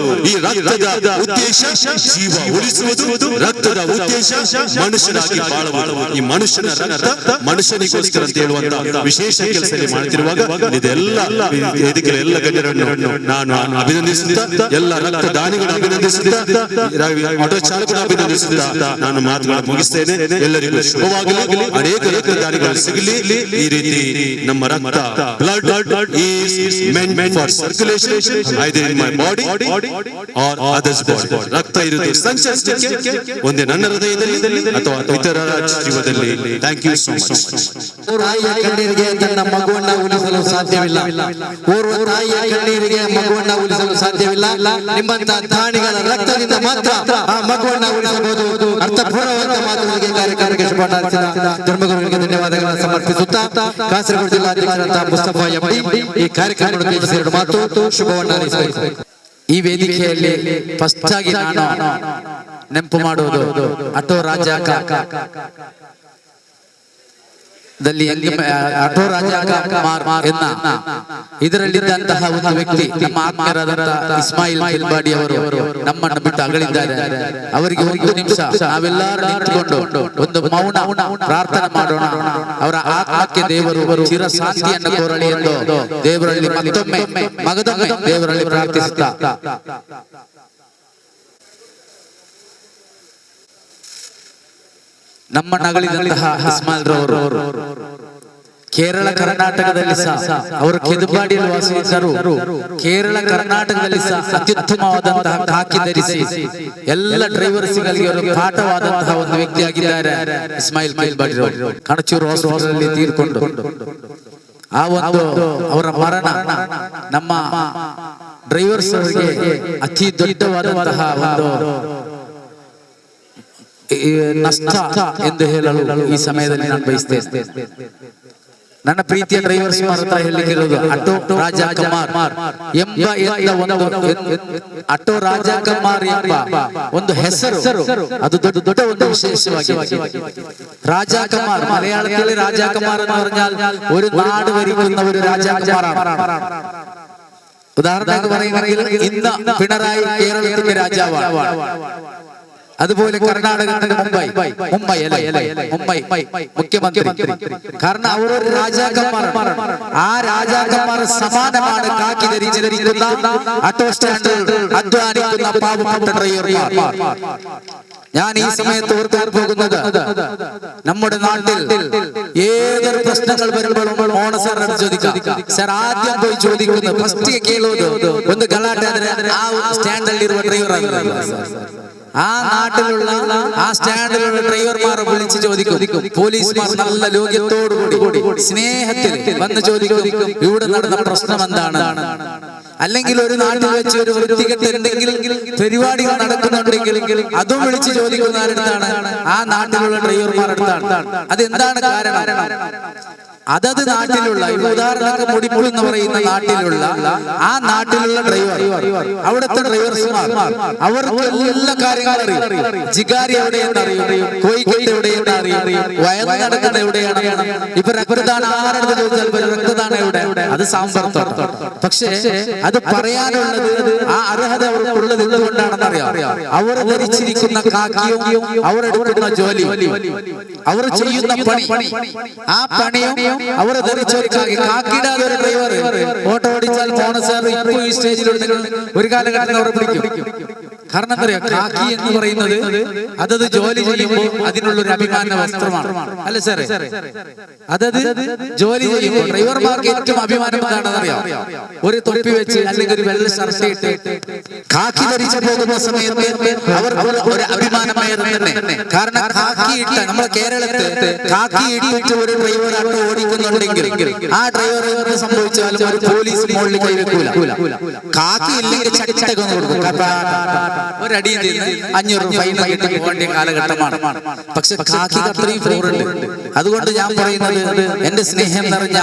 ಈ ರಕ್ತದ ಉದ್ದೇಶ ಜೀವ ಉಳಿಸುವುದು, ರಕ್ತದ ಉದ್ದೇಶ ಮನುಷ್ಯನಾಗಿ ಬಾಳುವುದು. ಈ ಮನುಷ್ಯನ ರಕ್ತ ಮನುಷ್ಯನಿಗೋಸ್ಕರ ಅಂತ ಹೇಳುವಂತ ವಿಶೇಷ ಕೆಲಸ ಮಾಡುತ್ತಿರುವಾಗ ಇದೆಲ್ಲ ವೇದಿಕೆ ಎಲ್ಲ ಗಣ್ಯರನ್ನು ನಾನು ಅಭಿನಂದಿಸುತ್ತಾ, ಎಲ್ಲ ರಕ್ತದಾನಿಗಳನ್ನು ಅಭಿನಂದಿಸುತ್ತಾ, ಆಟೋ ಚಾಲಕರನ್ನು ಅಭಿನಂದಿಸುತ್ತಾ ನಾನು ಮಾತುಗಳನ್ನು ಮುಗಿಸ್ತೇನೆ. ಎಲ್ಲರಿಗೂ ಶುಭವಾಗಲಿ, ಅನೇಕ ರಕ್ತದಾನಿಗಳು ಸಿಗಲಿ. ಈ ರೀತಿ ನಮ್ಮ ರಕ್ತ blood is meant for circulation either in my body or others body. ರಕ್ತ ಇರುವುದು ಸಂಚರಿಸಲಿಕ್ಕೆ, ಒಂದೇ ನನ್ನ ಹೃದಯದಲ್ಲಿ ಅಥವಾ ಇತರರ ಜೀವದಲ್ಲಿ. Thank you so much. ತಾಯಿಯ ಕಣ್ಣೀರಿಗೆ ತನ್ನ ಮಗುವನ್ನ ಉಳಿಸಲು ಸಾಧ್ಯವಿಲ್ಲ. ಓರ್ವ ತಾಯಿಯ ಕಣ್ಣೀರಿಗೆ ಮಗುವನ್ನ ಉಳಿಸಲು ಸಾಧ್ಯವಿಲ್ಲ. ನಿಮ್ಮಂತ ದಾನಿಗಳ ರಕ್ತದಿಂದ ಮಾತ್ರ ಆ ಮಗುವನ್ನ ಉಳಿಸಬಹುದು. ಅರ್ಥಪೂರ್ಣವಾದ ಮಾತುಗಳಿಗೆ ಕಾರ್ಯಕ್ರಮಕ್ಕೆ ಶುಭಾಶಯ ಧರ್ಮಗುರುವಿಗೆ ಧನ್ಯವಾದಗಳನ್ನು ಸಮರ್ಪಿಸುತ್ತಾ, ಕಾಸರಗೋಡು ಜಿಲ್ಲಾಧ್ಯಕ್ಷರಾದ ಮುಸ್ತಫಾ ಎಂಬಿ ಈ ಕಾರ್ಯಕ್ರಮವನ್ನು ಉದ್ದೇಶಿಸಿ ಮಾತು ಶುಭವನ್ನ ಹಾರೈಸಬೇಕು. ಈ ವೇದಿಕೆಯಲ್ಲಿ ಫಸ್ಟ್ ಆಗಿ ನಾನು ನೆನಪು ಮಾಡುವುದು ಆಟೋ ರಾಜಾಕ ಆಟೋ ರಾಜಾಕ ಎನ್ನ ಇದರಲ್ಲಿದ್ದಂತಹ ಒಂದು ವ್ಯಕ್ತಿ, ನಮ್ಮ ಆತ್ಮೀಯರಾದಂತಹ ಇಸ್ಮಾಯಿಲ್ ಫಿಲ್ಬಾಡಿ ಅವರು ನಮ್ಮನ್ನು ಬಿಟ್ಟು ಅಗಲಿದ್ದಾರೆ. ಅವರಿಗೆ ಒಂದು ನಿಮಿಷ ನಾವೆಲ್ಲರೂ ನಿಂತುಕೊಂಡು ಒಂದು ಮೌನ ಪ್ರಾರ್ಥನೆ ಮಾಡೋಣ. ಅವರ ಆತ್ಮಕ್ಕೆ ದೇವರು ಚಿರ ಶಾಂತಿಯನ್ನು ಕೋರಲಿ ಎಂದು ದೇವರಲ್ಲಿ ಮತ್ತೊಮ್ಮೆ ಮಗದೊಮ್ಮೆ ದೇವರಲ್ಲಿ ಪ್ರಾರ್ಥಿಸುತ್ತಾ, ನಮ್ಮ ನಗಳಿದಂತಹ ಇಸ್ಮಾಯಿಲ್ ರವರು ಕೇರಳ ಕರ್ನಾಟಕದಲ್ಲಿ ಸಹ ಅವರು ಕೆದುಬಾಡಿಯಲ್ಲಿ ವಾಸಿಸಿದರು. ಕೇರಳ ಕರ್ನಾಟಕದಲ್ಲಿ ಸಹ ಅತ್ಯುತ್ತಮವಾದಂತಹ ಖಾಕಿ ಧರಿಸಿ ಎಲ್ಲ ಡ್ರೈವರ್ಸ್ಗಳಿಗೆ ಅವರು ಪಾಠವಾದಂತಹ ಒಂದು ವ್ಯಕ್ತಿಯಾಗಿದ್ದಾರೆ ಇಸ್ಮಾಯಿಲ್ ಫಿಲ್ಬಾಡಿ ರವರು. ಕಣಚೂರು ಹಾಸ್ಪಿಟಲ್ ತೀರ್ಕೊಂಡು ಆ ಒಂದು ಅವರ ಮರಣ ನಮ್ಮ ಡ್ರೈವರ್ಸ್ ಅವರಿಗೆ ಅತಿ ದೊಡ್ಡವಾದಂತಹ ಒಂದು ನಷ್ಟ ಎಂದು ಹೇಳಲು ಈ ಸಮಯದಲ್ಲಿ ನಾನು ಬಯಸ್ತೇನೆ. ನನ್ನ ಪ್ರೀತಿಯ ಡ್ರೈವರ್ಸ್ ಹತ್ರ ಹೇಳಿರುವುದು ಆಟೋ ರಾಜಾ ಕುಮಾರ್ ಎಂಬ ಆಟೋ ರಾಜಾ ಕುಮಾರ್ ಎಂಬ ಒಂದು ಹೆಸರು, ಅದು ದೊಡ್ಡ ಒಂದು ವಿಶೇಷವಾಗಿದೆ. ರಾಜಾ ಕುಮಾರ್ മലയാളത്തിലെ രാജാ കുമാർ എന്ന് പറഞ്ഞാൽ ഒരു നാട് ഭരിക്കുന്ന ഒരു രാജാകുമാറാണ്. ഉദാഹരണത്തിന് പറയുകയാണെങ്കിൽ ഇന്ന് പിണറായി കേരളത്തിന്റെ രാജാവാണ്. അതുപോലെ കർണാടകത്തിന്റെ മുംബൈ മുഖ്യമന്ത്രി. കാരണം അവർ ഒരു രാജാക്കന്മാരാണ്. ആ രാജാക്കന്മാർ സമാനമാണ് കാക്കി ധരിച്ചിരിക്കുന്ന ആട്ടോ സ്റ്റാൻഡിൽ അധ്വാനിക്കുന്ന പാവപ്പെട്ട ഡ്രൈവർമാർ. ഞാൻ ഈ സമയത്ത് ഓർക്കാൻ പോകുന്നത്, നമ്മുടെ നാട്ടിൽ ഏതൊരു പ്രശ്നങ്ങൾ വരുമ്പോഴും ഓണ സാറിനോട് ചോദിക്കാം. സാർ ആദ്യം പോയി ചോദിക്കുന്നത് ഫസ്റ്റ് കേಳೋದು ಒಂದು ಗಲಾಟೆ ಆದ್ರೆ ಆ ಸ್ಟ್ಯಾಂಡ್ ಇರುವ ಡ್ರೈವರ್ ಆಗಿರಲ್ಲ. ആ നാട്ടിലുള്ള ആ സ്റ്റാൻഡിലുള്ള ഡ്രൈവർമാരെ വിളിച്ച് ചോദിക്കും. പോലീസുമാർ നല്ല ലോക്യത്തോടുകൂടി സ്നേഹത്തിൽ വന്ന് ചോദിക്കും, ഇവിടെ നടന്ന പ്രശ്നം എന്താണ്. അല്ലെങ്കിൽ ഒരു നാട്ടിൽ വെച്ച് ഒരു വൃത്തികെട്ട് എന്തെങ്കിലും പരിപാടികൾ നടക്കുന്നുണ്ടെങ്കിൽ അതും വിളിച്ച് ചോദിക്കുന്ന ആരെടുത്താണ്? ആ നാട്ടിലുള്ള ഡ്രൈവർമാരെടുത്താണ്. അതെന്താണ് കാരണം? അതത് നാട്ടിലുള്ള, ഉദാഹരണത്തിന് മുടിപ്പുൾ എന്ന് പറയുന്ന നാട്ടിലുള്ള ആ നാട്ടിലുള്ള ഡ്രൈവർ, അവിടുത്തെ ഡ്രൈവർമാർ അവർക്ക് എല്ലാ കാര്യങ്ങളും അറിയും. ജിഗാരി എവിടെയെന്ന് അറിയും, കോയിക്കട്ട് എവിടെയെന്ന് അറിയും, വയറ് നടക്കുന്ന എവിടെയാണ്. ഇപ്പൊ രക്തദാനം ആരെടുത്ത് ചോദിച്ചാൽ രക്തദാനം എവിടെ, അത് സാമ്പർത്തോട്ടം. പക്ഷേ അത് പറയാനുള്ളത് ആ അർഹത അവർക്കുള്ളത് എന്തുകൊണ്ടാണെന്ന് അറിയാം. അവർ ധരിച്ചിരിക്കുന്ന കാക്കിയും അവരെടുക്കുന്ന ജോലിയും അവർ ചെയ്യുന്ന പണി, ആ പണിയും അവർ ധരിച്ചവർക്കാകെ. കാക്കിടാതെ ഒരു ഡ്രൈവർ ഓട്ടോ ഓടിച്ചാൽ പോണ സാർ ഇപ്പൊ ഈ സ്റ്റേജിലുണ്ടെങ്കിൽ ഒരു കാലഘട്ടത്തിൽ അവരെ പിടിക്കും. കാരണം എന്താ പറയാ, കാക്കി എന്ന് പറയുന്നത് അതത് ജോലി ചെയ്യുമ്പോൾ അതിനുള്ളൊരു അഭിമാന വസ്ത്രമാണ്, അല്ല സാറേ? അതത് ജോലി ചെയ്യുമ്പോൾ ഡ്രൈവർമാർക്ക് ഏറ്റവും അഭിമാനം എന്താണെന്ന് അറിയാം. ഒരു തൊപ്പി വെച്ച് അല്ലെങ്കിൽ ഒരു വെള്ള ഷർട്ട് ഇട്ട് കാക്കി ധരിച്ചു പോകുന്ന സമയത്ത് അവർ ഒരു അഭിമാനമായിരുന്നു തന്നെ. കാരണം കാക്കി ഇട്ട നമ്മുടെ കേരളത്തിൽ കാക്കി ഇട്ടിട്ട് ഒരു ഡ്രൈവർ ആട്ടോ ഓടിക്കുന്നുണ്ടെങ്കിൽ ആ ഡ്രൈവർ സംഭവിച്ചാലും ഒരു പോലീസ് മുകളിൽ കൈവെക്കൂല. കാക്കി ഇല്ലെങ്കിൽ ചട്ടകം കൊടുക്കും, ഒരടി 500 ഫൈൻ കിട്ടി പോകേണ്ട കാലഘട്ടമാണ്. പക്ഷെ കാക്കിക്ക് അത്രയും ഫ്ലോറുണ്ട്. അതുകൊണ്ട് ഞാൻ പറയുന്നത്, എന്റെ സ്നേഹം നിറഞ്ഞ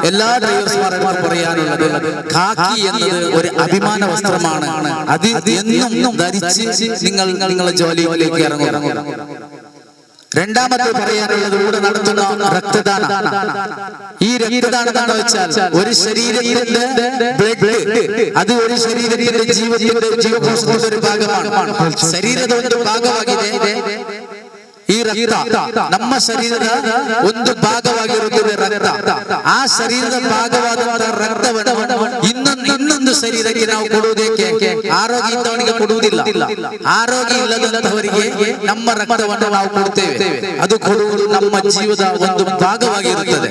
എല്ലാ ഡ്രൈവർമാരോടും പറയാനുള്ളത്, കാക്കി എന്നത് ഒരു അഭിമാന വസ്ത്രമാണ്. അത് എന്നും ധരിച്ച് നിങ്ങൾ നിങ്ങളുടെ ജോലിയിലേക്ക് ഇറങ്ങും. രണ്ടാമത്തെ പറയാനുള്ളത്, ഇവിടെ നടത്തുന്ന രക്തദാനം. ഈ രക്തദാനം എന്താണെന്ന് വെച്ചാൽ ഒരു ശരീരത്തിന്റെ ബ്ലഡ്, അത് ഒരു ശരീരത്തിന്റെ ജീവപോഷണത്തിന്റെ ഒരു ഭാഗമാണ്. ശരീരത്തിന്റെ ഭാഗമാಗಿದೆ. ಈ ರಕ್ತ ನಮ್ಮ ಶರೀರದ ಒಂದು ಭಾಗವಾಗಿರುತ್ತದೆ ರಕ್ತ. ಆ ಶರೀರದ ಭಾಗವಾದಂತಹ ರಕ್ತವನ್ನು ಇನ್ನೊಂದು ಶರೀರಕ್ಕೆ ನಾವು ಕೊಡುವುದಕ್ಕೆ ಆರೋಗ್ಯ ಇದ್ದವನಿಗೆ ಕೊಡುವುದಿಲ್ಲ. ಆರೋಗ್ಯ ಇಲ್ಲದಂತವರಿಗೆ ನಮ್ಮ ರಕ್ತವನ್ನು ನಾವು ಕೊಡುತ್ತೇವೆ. ಅದು ಕೊಡುವುದು ನಮ್ಮ ಜೀವದ ಒಂದು ಭಾಗವಾಗಿರುತ್ತದೆ.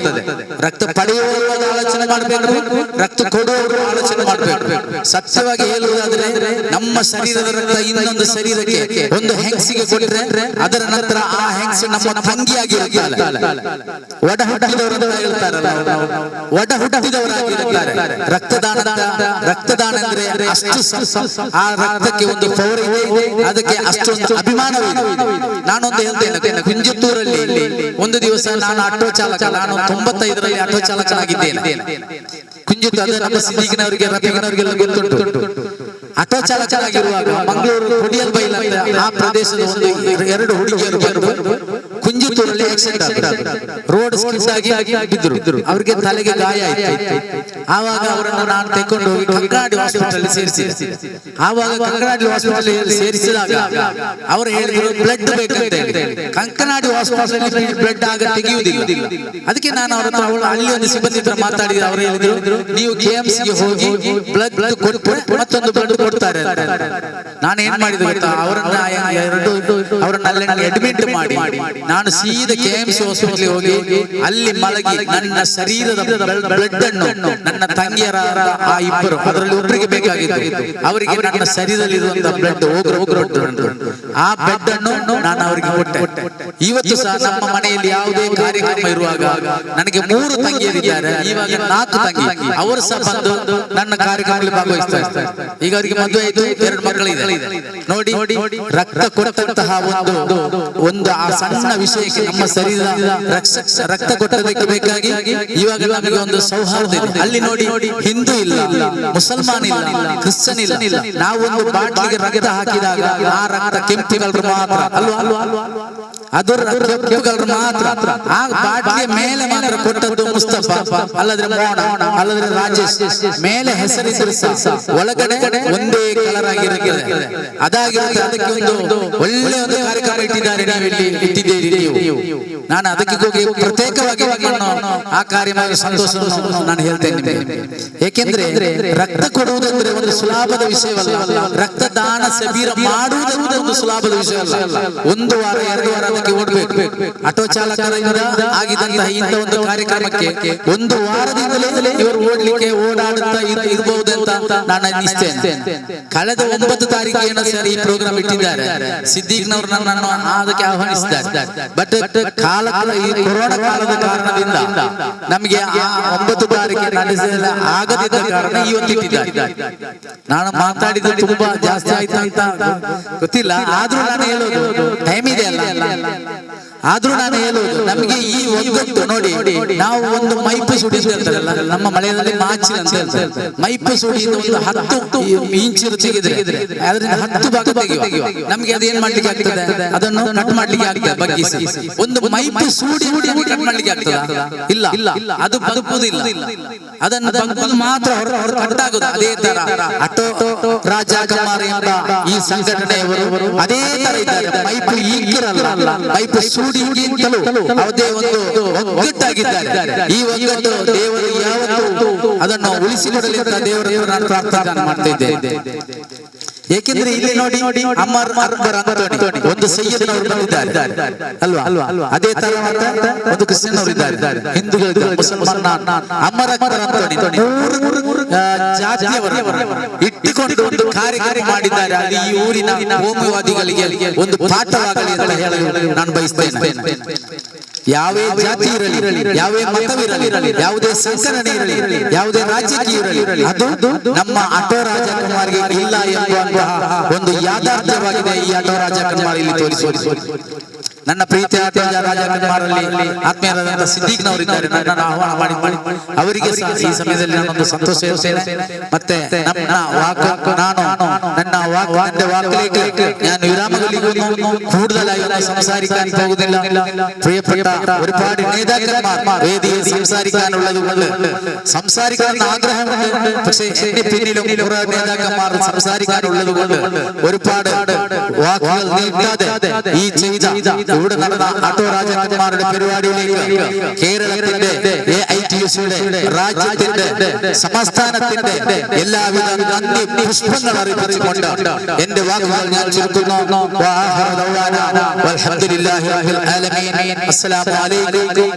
ರಕ್ತ ಪಡೆಯುವವರು ಆಲೋಚನೆ ಮಾಡಬೇಕು, ರಕ್ತ ಕೊಡುವವರು ಆಲೋಚನೆ ಮಾಡಬೇಕು. ಸತ್ಯವಾಗಿ ಹೇಳುವುದಾದ್ರೆ ನಮ್ಮ ಶರೀರದ ರಕ್ತ ಇನ್ನೊಂದು ಶರೀರಕ್ಕೆ ಒಂದು ಹೆಂಗಸಿಗೆ ಕೊಟ್ಟರೆ ಅದರ ನಂತರ ಆ ಹೆಂಗಸು ನಮ್ಮ ತಂಗಿಯಾಗಿರುತ್ತಾಳೆ. ಒಡ ಹುಟ್ಟಿದವರು ಹೇಳ್ತಾರಲ್ಲ, ಒಡ ಹುಟ್ಟಿದವರಾಗಿರುತ್ತಾರೆ. ರಕ್ತದಾನ ಅಂದ್ರೆ ಅಷ್ಟು ಆ ರಕ್ತಕ್ಕೆ ಒಂದು ಪವರ್ ಇದೆ, ಅದಕ್ಕೆ ಅಷ್ಟೊಂದು ಅಭಿಮಾನವಿದೆ. ನಾನೊಂದು ಹೇಳ್ತೇನೆ, ಕುಂಜತ್ತೂರಲ್ಲಿ ಒಂದು ದಿವಸ ನಾನು ಆಟೋ ಚಾಲಕ, ನಾನು 95ರಲ್ಲಿ ಆಟೋ ಚಾಲಕನಾಗಿದ್ದೇನೆ. ಕುಂಜತ್ತೂರು ನಮ್ಮ ಸಿದ್ದಿಗಿನವರಿಗೆ ರಫೀಗಿನವರಿಗೆಲ್ಲ ಗೊತ್ತುಂಟು. ಆಟೋ ಚಾಲಕರಾಗಿರುವಾಗ ಮಂಗಳೂರು ಕೊಡಿಯಲ್ ಬೈಲ್ ಆ ಪ್ರದೇಶದ ಒಂದು 2 ಹುಡುಗಿಯರು ಬಂದು ಕುಂಜತ್ತೂರಲ್ಲಿ ರೋಡ್ ಸ್ಕಿಡ್ ಆಗಿ ಬಿದ್ದರು. ಅವರಿಗೆ ತಲೆಗೆ ಗಾಯ ಆಯ್ತು. ಆವಾಗ ಅವರನ್ನು ನಾನು ತೆಕೊಂಡು ಹೋಗಿ ಕಂಕನಾಡಿ ಹಾಸ್ಪಿಟಲ್ ಸೇರಿಸಿದೆ. ಆವಾಗ ಕಂಕನಾಡಿ ಹಾಸ್ಪಿಟಲ್ ಸೇರಿಸಿದಾಗ ಅವರು ಹೇಳಿದ್ರು ಬ್ಲಡ್ ಬೇಕಂತ ಹೇಳಿ. ಕಂಕನಾಡಿ ಹಾಸ್ಪಿಟಲ್ ಬ್ಲಡ್ ಆಗ ತೆಗೆಯುವುದಿಲ್ಲ. ಅದಕ್ಕೆ ನಾನು ಅವರ ಅಲ್ಲಿ ಒಂದು ಸಿಬ್ಬಂದಿ ಹತ್ರ ಮಾತಾಡಿದ್ರೆ ಅವರು ಹೇಳಿದ್ರು, ನೀವು KMCಗೆ ಹೋಗಿ ಬ್ಲಡ್ ಕೊಟ್ಟು ಮತ್ತೊಂದು ಬ್ಲಡ್ ಕೊಡ್ತಾರೆ. ನಾನು ಏನ್ ಮಾಡಿದೆ ಗೊತ್ತಾ, ಅವರನ್ನ ಅಲ್ಲಿ ಅಡ್ಮಿಟ್ ಮಾಡಿ ನಾನು ಸೀದಾ KMC ಹಾಸ್ಪಿಟಲ್ ಹೋಗಿ ಅಲ್ಲಿ ಮಲಗಿ ನನ್ನ ಶರೀರದ ಬ್ಲಡ್ ಅನ್ನು ನನ್ನ ತಂಗಿಯರಾದ ಆ ಇಬ್ಬರು, ಅದರಲ್ಲಿ ಒಬ್ಬರಿಗೆ ಬೇಕಾಗಿತ್ತು, ಅವರಿಗೆ ನನ್ನ ಶರೀರದಲ್ಲಿ ಇರುವಂತಹ ಬ್ಲಡ್ ಆ ಬ್ಲಡ್ ಅನ್ನು ನಾನು ಅವರಿಗೆ ಕೊಟ್ಟೆ. ಇವತ್ತು ಸಹ ನಮ್ಮ ಮನೆಯಲ್ಲಿ ಯಾವುದೇ ಕಾರ್ಯಕ್ರಮ ಇರುವಾಗ ನನಗೆ 3 ತಂಗಿಯರಿದ್ದಾರೆ, ಇವಾಗ 4 ತಂಗಿ, ಅವರು ಸಹ ಬಂದು ನನ್ನ ಕಾರ್ಯಕ್ರಮದಲ್ಲಿ ಭಾಗವಹಿಸ್ತಾರೆ. ಈಗ ಅವರಿಗೆ ಮದುವೆ ಆಯ್ತು, 2 ಮಕ್ಕಳಿದೆ. ನೋಡಿ, ರಕ್ತ ಕೊಟ್ಟಂತಹ ಒಂದು ಆ ಸಣ್ಣ ವಿಷಯಕ್ಕೆ ನಮ್ಮ ಶರೀರ ರಕ್ತ ಕೊಟ್ಟದಕ್ಕೆ ಬೇಕಾಗಿ ಇವಾಗ ನಮಗೆ ಒಂದು ಸೌಹಾರ್ದ ಇದೆ. ಅಲ್ಲಿ ನೋಡಿ, ಹಿಂದೂ ಇಲ್ಲ, ಮುಸಲ್ಮಾನ್ ಇಲ್ಲ, ಕ್ರಿಶ್ಚಿಯನ್ ಇಲ್ಲ. ನಾವು ಒಂದು ಬಾಟ್ಲಿಗೆ ರಕ್ತ ಹಾಕಿದಾಗ ಆ ರಕ್ತ ಕೆಂಪುಗಳು ಮಾತ್ರ ಅಲ್ವಾ, ಅದು ಕೆಂಪುಗಳು ಮಾತ್ರ. ಆ ಬಾಟ್ಲಿಯ ಮೇಲೆ ಮಾತ್ರ ಕೊಟ್ಟದ್ದು ಮುಸ್ತಫಾ, ಅಲ್ಲದ್ರೆ ಮೋನ, ಅಲ್ಲದ್ರೆ ರಾಜೇಶ್, ಮೇಲೆ ಹೆಸರಿದ್ರು ಸಹ ಒಳಗಡೆ ಒಂದೇ ಕಲರ್ ಆಗಿರುತ್ತದೆ. ಅದಾಗಿರುತ್ತೆ. ಅದಕ್ಕೆ ಒಂದು ಒಳ್ಳೆ ಒಂದು ಕಾರ್ಯಕ್ರಮ ಇಟ್ಟಿದ್ದಾರೆ, ಇಟ್ಟಿದ್ದೀರಿ ನೀವು. ನಾನು ಅದಕ್ಕೆ ಹೋಗಿ ಪ್ರತ್ಯೇಕವಾಗಿ ಆ ಕಾರ್ಯಕ್ರಮ ಸಂತೋಷವನ್ನು ನಾನು ಹೇಳ್ತೇನೆ. ಏಕೆಂದ್ರೆ ರಕ್ತ ಕೊಡುವುದಂದ್ರೆ ಒಂದು ಸುಲಭದ ವಿಷಯವಲ್ಲ. ರಕ್ತದಾನ ಶಿಬಿರ ಮಾಡುವುದಂದ್ರೆ ಒಂದು ಸುಲಭದ ವಿಷಯವಲ್ಲ. 1 ವಾರ 2 ವಾರ ಅದಕ್ಕೆ ಓಡಬೇಕು. ಆಟೋ ಚಾಲಕರಿಂದ ಆಗಿದ್ದಂತಹ ಇಂಥ ಒಂದು ಕಾರ್ಯಕ್ರಮಕ್ಕೆ 1 ವಾರದಿಂದಲೇ ಇವರು ಓಡಾಡುತ್ತಾ ಇರಬಹುದಂತ ನಾನು ಅನ್ನಿಸ್ತೇನೆ. ಕಳೆದ 9 ತಾರೀಕಿನ ಸರಿ ಈ ಪ್ರೋಗ್ರಾಮ್ ಇಟ್ಟಿದ್ದಾರೆ. ಸಿದ್ದಿಕ್ನವರು ನನ್ನನ್ನು ಅದಕ್ಕೆ ಆಹ್ವಾನಿಸಿದ್ದಾರೆ. ಬಟ್ ಈ ಕೊರೋನಾ ಕಾಲದ ಕಾರಣದಿಂದ ನಮಗೆ ಆ 9 ತಾರೀಕಿಗೆ ನಡೆಸಲು ಆಗದಿದ್ದ ಕಾರಣ ಇವತ್ತು ಇಟ್ಟಿದ್ದಾರೆ. ನಾನು ಮಾತಾಡಿದ್ದು ತುಂಬಾ ಜಾಸ್ತಿ ಆಯ್ತು ಅಂತ ಗೊತ್ತಿಲ್ಲ, ಆದ್ರೂ ನಾನು ಹೇಳೋದು ಟೈಮ್ ಇದೆ ಅಲ್ಲ, ಆದ್ರೂ ನಾನು ಹೇಳುವುದು ನಮಗೆ ಈ ಒಗ್ಗಟ್ಟು ನೋಡಿ. ನಾವು ಒಂದು ಮೈಪು ಸುಡಿ ಅಂತಾರಲ್ಲ, ನಮ್ಮ ಮಳೆಯಲ್ಲಿ ಮಾಚಿ ಅಂತ ಹೇಳ್ತಾರೆ. ಮೈಪು ಸುಡಿ ಒಂದು 10 ಇಂಚು ತೆಗೆದ್ರೆ ಅದರಿಂದ 10 ಭಾಗ ತೆಗೆಯುವ. ನಮ್ಗೆ ಅದೇನ್ ಮಾಡ್ಲಿಕ್ಕೆ ಆಗ್ತದೆ, ಅದನ್ನು ಕಟ್ ಮಾಡ್ಲಿಕ್ಕೆ ಆಗ್ತದೆ ಬಗ್ಗಿಸಿ. ಒಂದು ಮೈಪು ಸೂಡಿ ಕಟ್ ಮಾಡ್ಲಿಕ್ಕೆ ಆಗ್ತದ? ಇಲ್ಲ, ಅದು ಬದುಕುವುದಿಲ್ಲ. ಅದನ್ನು ಬದುಕುವುದು ಮಾತ್ರ ಹೊರ ಕಟ್ಟಾಗುದು. ಅದೇ ತರ ಆಟೋ ರಾಜ ಕಮಾರ್ ಎಂಬ ಈ ಸಂಘಟನೆಯವರು ಅದೇ ತರ ಇದ್ದಾರೆ. ಮೈಪು ಈಗಿರಲ್ಲ, ಮೈಪು ಸೂಡಿ ಯಾವುದೇ ಒಂದು ಒಗ್ಗಟ್ಟಾಗಿದ್ದಾರೆ. ಈ ಒಗ್ಗಟ್ಟು ದೇವರು ಯಾವತ್ತೂ ಅದನ್ನು ಉಳಿಸಿಕೊಡಲಿ ಅಂತ ದೇವರನ್ನು ನಾನು ಪ್ರಾರ್ಥನೆ ಮಾಡ್ತಿದ್ದೇನೆ. ಏಕೆಂದ್ರೆ ಇಲ್ಲಿ ನೋಡಿ, ಅಮರ್ ಅಕ್ಬರ್ ಅಂತೋನಿ ಒಂದು ಸೈಯದ್ನವರು ಬಂದಿದ್ದಾರೆ ಅಲ್ವಾ, ಅದೇ ತರ ಒಂದು ಕ್ರಿಶ್ಚಿಯನ್ ಅವರು ಇದ್ದಾರೆ, ಹಿಂದೂಗಳು, ಮುಸಲ್ಮಾನ್. ಅಮರ್ ಅಕ್ಬರ್ ಅಂತೋನಿ 3 ಜಾತಿಯವರು ಇಟ್ಟುಕೊಂಡು ಒಂದು ಕಾರ್ಯಕ್ರಮ ಮಾಡಿದ್ದಾರೆ. ಅಲ್ಲಿ ಈ ಊರಿನ ಹೋಮಿವಾದಿಗಳಿಗೆ ಒಂದು ಪಾಠವಾಗಲಿ ಅಂತ ಹೇಳಲು ನಾನು ಬಯಸ್ತೇನೆ. ಯಾವೇ ಜಾತಿ ಇರಲಿ, ಯಾವೇ ಮತವಿರಲಿ, ಯಾವುದೇ ಸಂಘಟನೆ ಇರಲಿ, ಯಾವುದೇ ರಾಜಕೀಯ ಇರಲಿ, ಅದು ನಮ್ಮ ಆಟೋ ರಾಜಕುಮಾರಿಗೆ ಇಲ್ಲ ಎಂಬ ಒಂದು ಯಾಥಾರ್ಥ್ಯವಾಗಿದೆ. ಈ ಆಟೋ ರಾಜಕುಮಾರ್ ಇಲ್ಲಿ ತೋರಿಸುವುದು. ನನ್ನ ಪ್ರೀತಿ ಆಟೋ ರಾಜಕುಮಾರಲ್ಲಿ ಆತ್ಮೀಯರಾದ ಸಿದ್ದಿಕ್ನವರಿದ್ದಾರೆ. ನನ್ನನ್ನು ಆಹ್ವಾನ ಮಾಡಿ ಅವರಿಗೆ ಈ ಸಮಯದಲ್ಲಿ ನಾನೊಂದು ಸಂತೋಷ ಇರುತ್ತೇನೆ. ಮತ್ತೆ ನನ್ನ ವಾಕ್ಯಕ್ಕೆ ನಾನು വിരാമങ്ങളിലും കൂടുതലായി സംസാരിക്കാൻ പോകുന്നില്ല. പ്രിയപ്പെട്ട ഒരുപാട് നേതാക്കന്മാർ വേദിയിൽ സംസാരിക്കാനുള്ളത് കൊണ്ട് സംസാരിക്കാൻ ആഗ്രഹമുണ്ട്. പക്ഷേ എന്റെ പിന്നിലും കുറെ നേതാക്കന്മാർ സംസാരിക്കാനുള്ളത് കൊണ്ട് ഒരുപാട് വാക്കുകൾ നീട്ടാതെ ഈ ചെയ്ത ഇവിടെ നടന്ന അട്ടോ രാജകുമാരുടെ പരിപാടിയിലേക്ക് കേരളത്തിന്റെ AITUCയുടെ രാജ്യത്തിന്റെ സംസ്ഥാനത്തിന്റെ എല്ലാവിധ നന്ദി പുഷ്പങ്ങൾ അറിയിച്ചുകൊണ്ട് എന്റെ വാക്കുകൾ ഞാൻ ചുരുക്കുന്നു.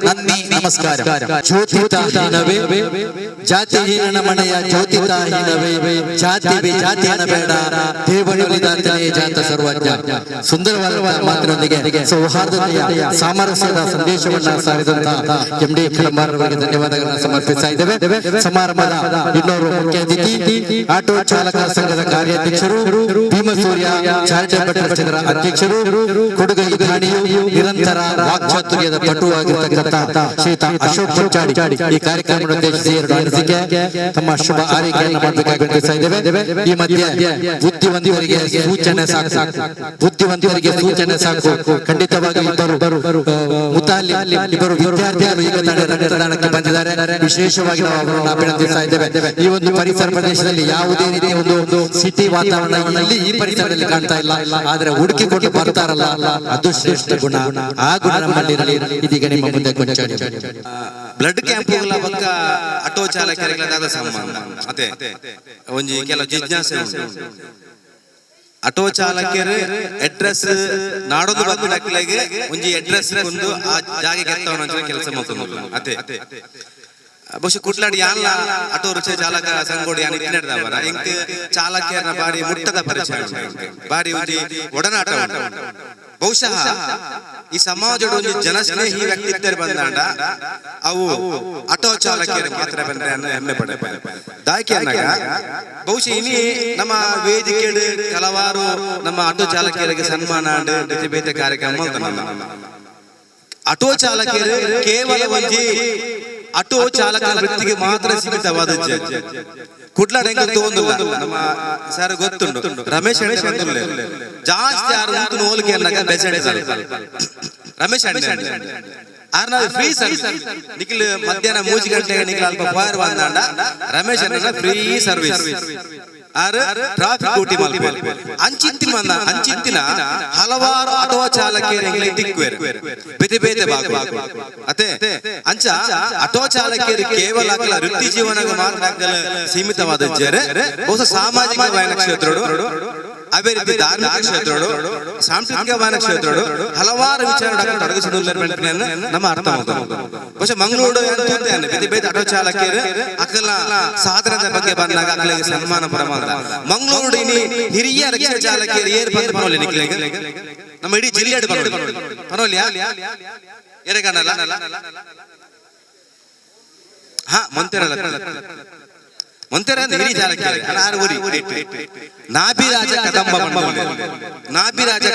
നന്ദി, നമസ്കാരം. ಜ್ಯೋತಿತಾಹೀನವೇ ಜಾತಿಹೀನ ಮನೆಯ ಜ್ಯೋತಿತಾಹೀನವೇ ಜಾತಿ ವಿಜಾತಿಯನ ಬೇಡ ದೇವನುಳಿದಾತನೇ ಜಾತ ಸರ್ವಜ್ಞ. ಸುಂದರವಾದ ಮಾತಿನೊಂದಿಗೆ ಸೌಹಾರ್ದತೆಯ ಸಾಮರಸ್ಯದ ಸಂದೇಶವನ್ನ ಸಾರಿದಂತಹ MD ಕಳಂಬಾರವರಿಗೆ ಧನ್ಯವಾದಗಳನ್ನು ಸಮರ್ಪಿಸ್ತಾ ಇದ್ದೇವೆ. ಸಮಾರಂಭದ ಇನ್ನೋರ್ವ ಮುಖ್ಯ ಅತಿಥಿ ಆಟೋ ಚಾಲಕ ಸಂಘದ ಕಾರ್ಯಾಧ್ಯಕ್ಷರು, ಭೀಮಸೂರ್ಯ ಚಾರಿಟೇಬಲ್ ಟ್ರಸ್ಟ್ನ ಅಧ್ಯಕ್ಷರು, ಕೊಡುಗೈ ಠಾಣೆಯು ನಿರಂತರ ವಾಕ್ಚಾತುರ್ಯದ ಪಟುವಾಗಿರತಕ್ಕಂಥ ಶ್ರೀಯುತ ಅಶೋಕ್ ಪಂಚಾಡಿ ಈ ಕಾರ್ಯಕ್ರಮವನ್ನು ಉದ್ದೇಶಿಸಿ 2 ಅನಿಸಿಕೆ ತಮ್ಮ ಶುಭ ಆರೈಕೆಯನ್ನು ಮಾಡಬೇಕಾಗಿ ವಿನಂತಿಸ್ತಾ ಇದ್ದೇವೆ. ಈ ಮಧ್ಯೆ ಬುದ್ಧಿವಂತರಿಗೆ ಸೂಚನೆ ಸಾಕು. ಖಂಡಿತವಾಗಿ ಇಬ್ಬರು ಮುತಾಲಿ ಇಬ್ಬರು ವಿದ್ಯಾರ್ಥಿಗಳು ಈಗ ರಕ್ತದಾನಕ್ಕೆ ಬಂದಿದ್ದಾರೆ. ವಿಶೇಷವಾಗಿ ನಾವು ಅವರನ್ನು ಅಭಿನಂದಿಸ್ತಾ ಇದ್ದೇವೆ. ಈ ಒಂದು ಪರಿಸರ ಪ್ರದೇಶದಲ್ಲಿ ಯಾವುದೇ ರೀತಿಯ ಒಂದು ಸಿಟಿ ವಾತಾವರಣ ಇಲ್ಲಿ ಈ ಪರಿಸರದಲ್ಲಿ ಕಾಣ್ತಾ ಇಲ್ಲ. ಆದ್ರೆ ಹುಡುಕಿಕೊಂಡು ಬರ್ತಾರಲ್ಲ, ಅದು ಶ್ರೇಷ್ಠ ಗುಣ. ಆ ಗುಣ ನಮ್ಮಲ್ಲಿ ಇದೀಗ ನಿಮ್ಮ ಮುಂದೆ ಕೊಂಚಾಡಿ ಬ್ಲಡ್ ಕ್ಯಾಂಪ್ಗಳ ಬಗ್ಗೆ ಆಟೋ ಚಾಲಕರಿಗಾದ ಸನ್ಮಾನ ಅದೇ ಒಂಜಿ ಕೆಲವು ಜಿಜ್ಞಾಸೆ ಉಂಟು. ಆಟೋ ಚಾಲಕರು ಅಡ್ರೆಸ್ ನಾಡೋದು ಬಂದು ಒಂಜಿ ಅಡ್ರೆಸ್ ಒಂದು ಆ ಜಾಗಕ್ಕೆ ಎತ್ತವನ ಕೆಲಸ ಮಾಡ್ಕೊಂಡು ಅದೇ ಬಹುಶಃ ಕುಟ್ಲಾಡಿ ಯಾನ್ಲ ಆಟೋ ರಿಕ್ಷಾ ಚಾಲಕ ಸಂಗೋಡಿ ಯಾನ್ ಇಟ್ನೆಡ್ದವರ ಇಂಕ್ ಚಾಲಕರ ಬಾರಿ ಮುಟ್ಟದ ಪರಿಚಯ ಬಾರಿ ಒಂಜಿ ಒಡನಾಟ ಬಹುಶಃ ಈ ಸಮಾಜದ ಒಂದು ಜನಸ್ನೇಹಿ ವ್ಯಕ್ತಿತ್ವ ಬಂದಾಂಡ ಅವು ಆಟೋ ಚಾಲಕರು ಮಾತ್ರ ಬಂದ್ರೆ ಅನ್ನೋ ಹೆಮ್ಮೆ ಪಡೆ ದಾಯಕೆ ಅನ್ನಗ ಬಹುಶಃ ಇನಿ ನಮ್ಮ ವೇದಿಕೆ ಹಲವಾರು ನಮ್ಮ ಆಟೋ ಚಾಲಕರಿಗೆ ಸನ್ಮಾನ ಬೇತೆ ಬೇತೆ ಕಾರ್ಯಕ್ರಮ ಆಟೋ ಚಾಲಕರು ಕೇವಲ ಒಂಜಿ ಆಟೋ ಚಾಲಕ ವೃತ್ತಿಗೆ ಮಾತ್ರ ಸೀಮಿತವಾದದ್ದು. ಕುಡ್ಲಾಡ ತೋಂದಿಲ್ಲ ನಮ್ಮ ಸರ್ ಗೊತ್ತುಂಟು ರಮೇಶ್ ಜಾಸ್ತಿ ಯಾರು ಹೋಲಿಕೆ ರಮೇಶ್ ಫ್ರೀ ಸರ್ವಿಸ್ ನಿಖಿಲ್ ಮಧ್ಯಾಹ್ನ 3 ಗಂಟೆಗೆ ನಿಖಿಲ್ ಅಲ್ಪ ಫೈರ್ ಬಂದಾಂಡ Ramesh free service traffic duty ಅಂಚಿತ್ತಿನ ಹಲವಾರು ಆಟೋ ಚಾಲಕರು ತಿಕ್ಕುವೇರು ಬೇತೆ ಬೇತೆ ಭಾಗ ಅತೆ ಅಂಚ ಆಟೋ ಚಾಲಕರು ಕೇವಲ ವೃತ್ತಿ ಜೀವನ ಮಾತ್ರ ಸೀಮಿತವಾದ ಬಹುಶಃ ಸಾಮಾಜಿಕ ಕ್ಷೇತ್ರಗಳು ಅದೇ ರೀತಿ ಧಾರ್ಮಿಕ ಕ್ಷೇತ್ರಗಳು ಸಾಂಸ್ಕೃತಿಕ ಕ್ಷೇತ್ರಗಳು ಹಲವಾರು ವಿಚಾರ ನಮ್ಮ ಅರ್ಥ ಬಹುಶಃ ಮಂಗಳೂರು ಬೇತೆ ಬೇತೆ ಆಟೋ ಚಾಲಕರು ಅಕಲ ಸಾಧನದ ಬಗ್ಗೆ ಬಂದಾಗ ಅಕಲಿಗೆ ಸನ್ಮಾನ ಪ್ರಮಾಣ ಮಂಗಳೂರು ಹಿರಿಯ ರಿಕ್ಷಾ ಚಾಲಕರು ಏರ್ ಬಂದು ಪರವಲ್ಲ ನಿಖಿಲಿಗೆ ನಮ್ಮ ಇಡೀ ಜಿಲ್ಲೆ ಪರವಲ್ಯಾ ಏರೆಗಣ್ಣಲ್ಲ ಹಾ ಮೊಂತೆರ ಹಿರಿಯ ಚಾಲಕರು ನಾಭಿರಾಜ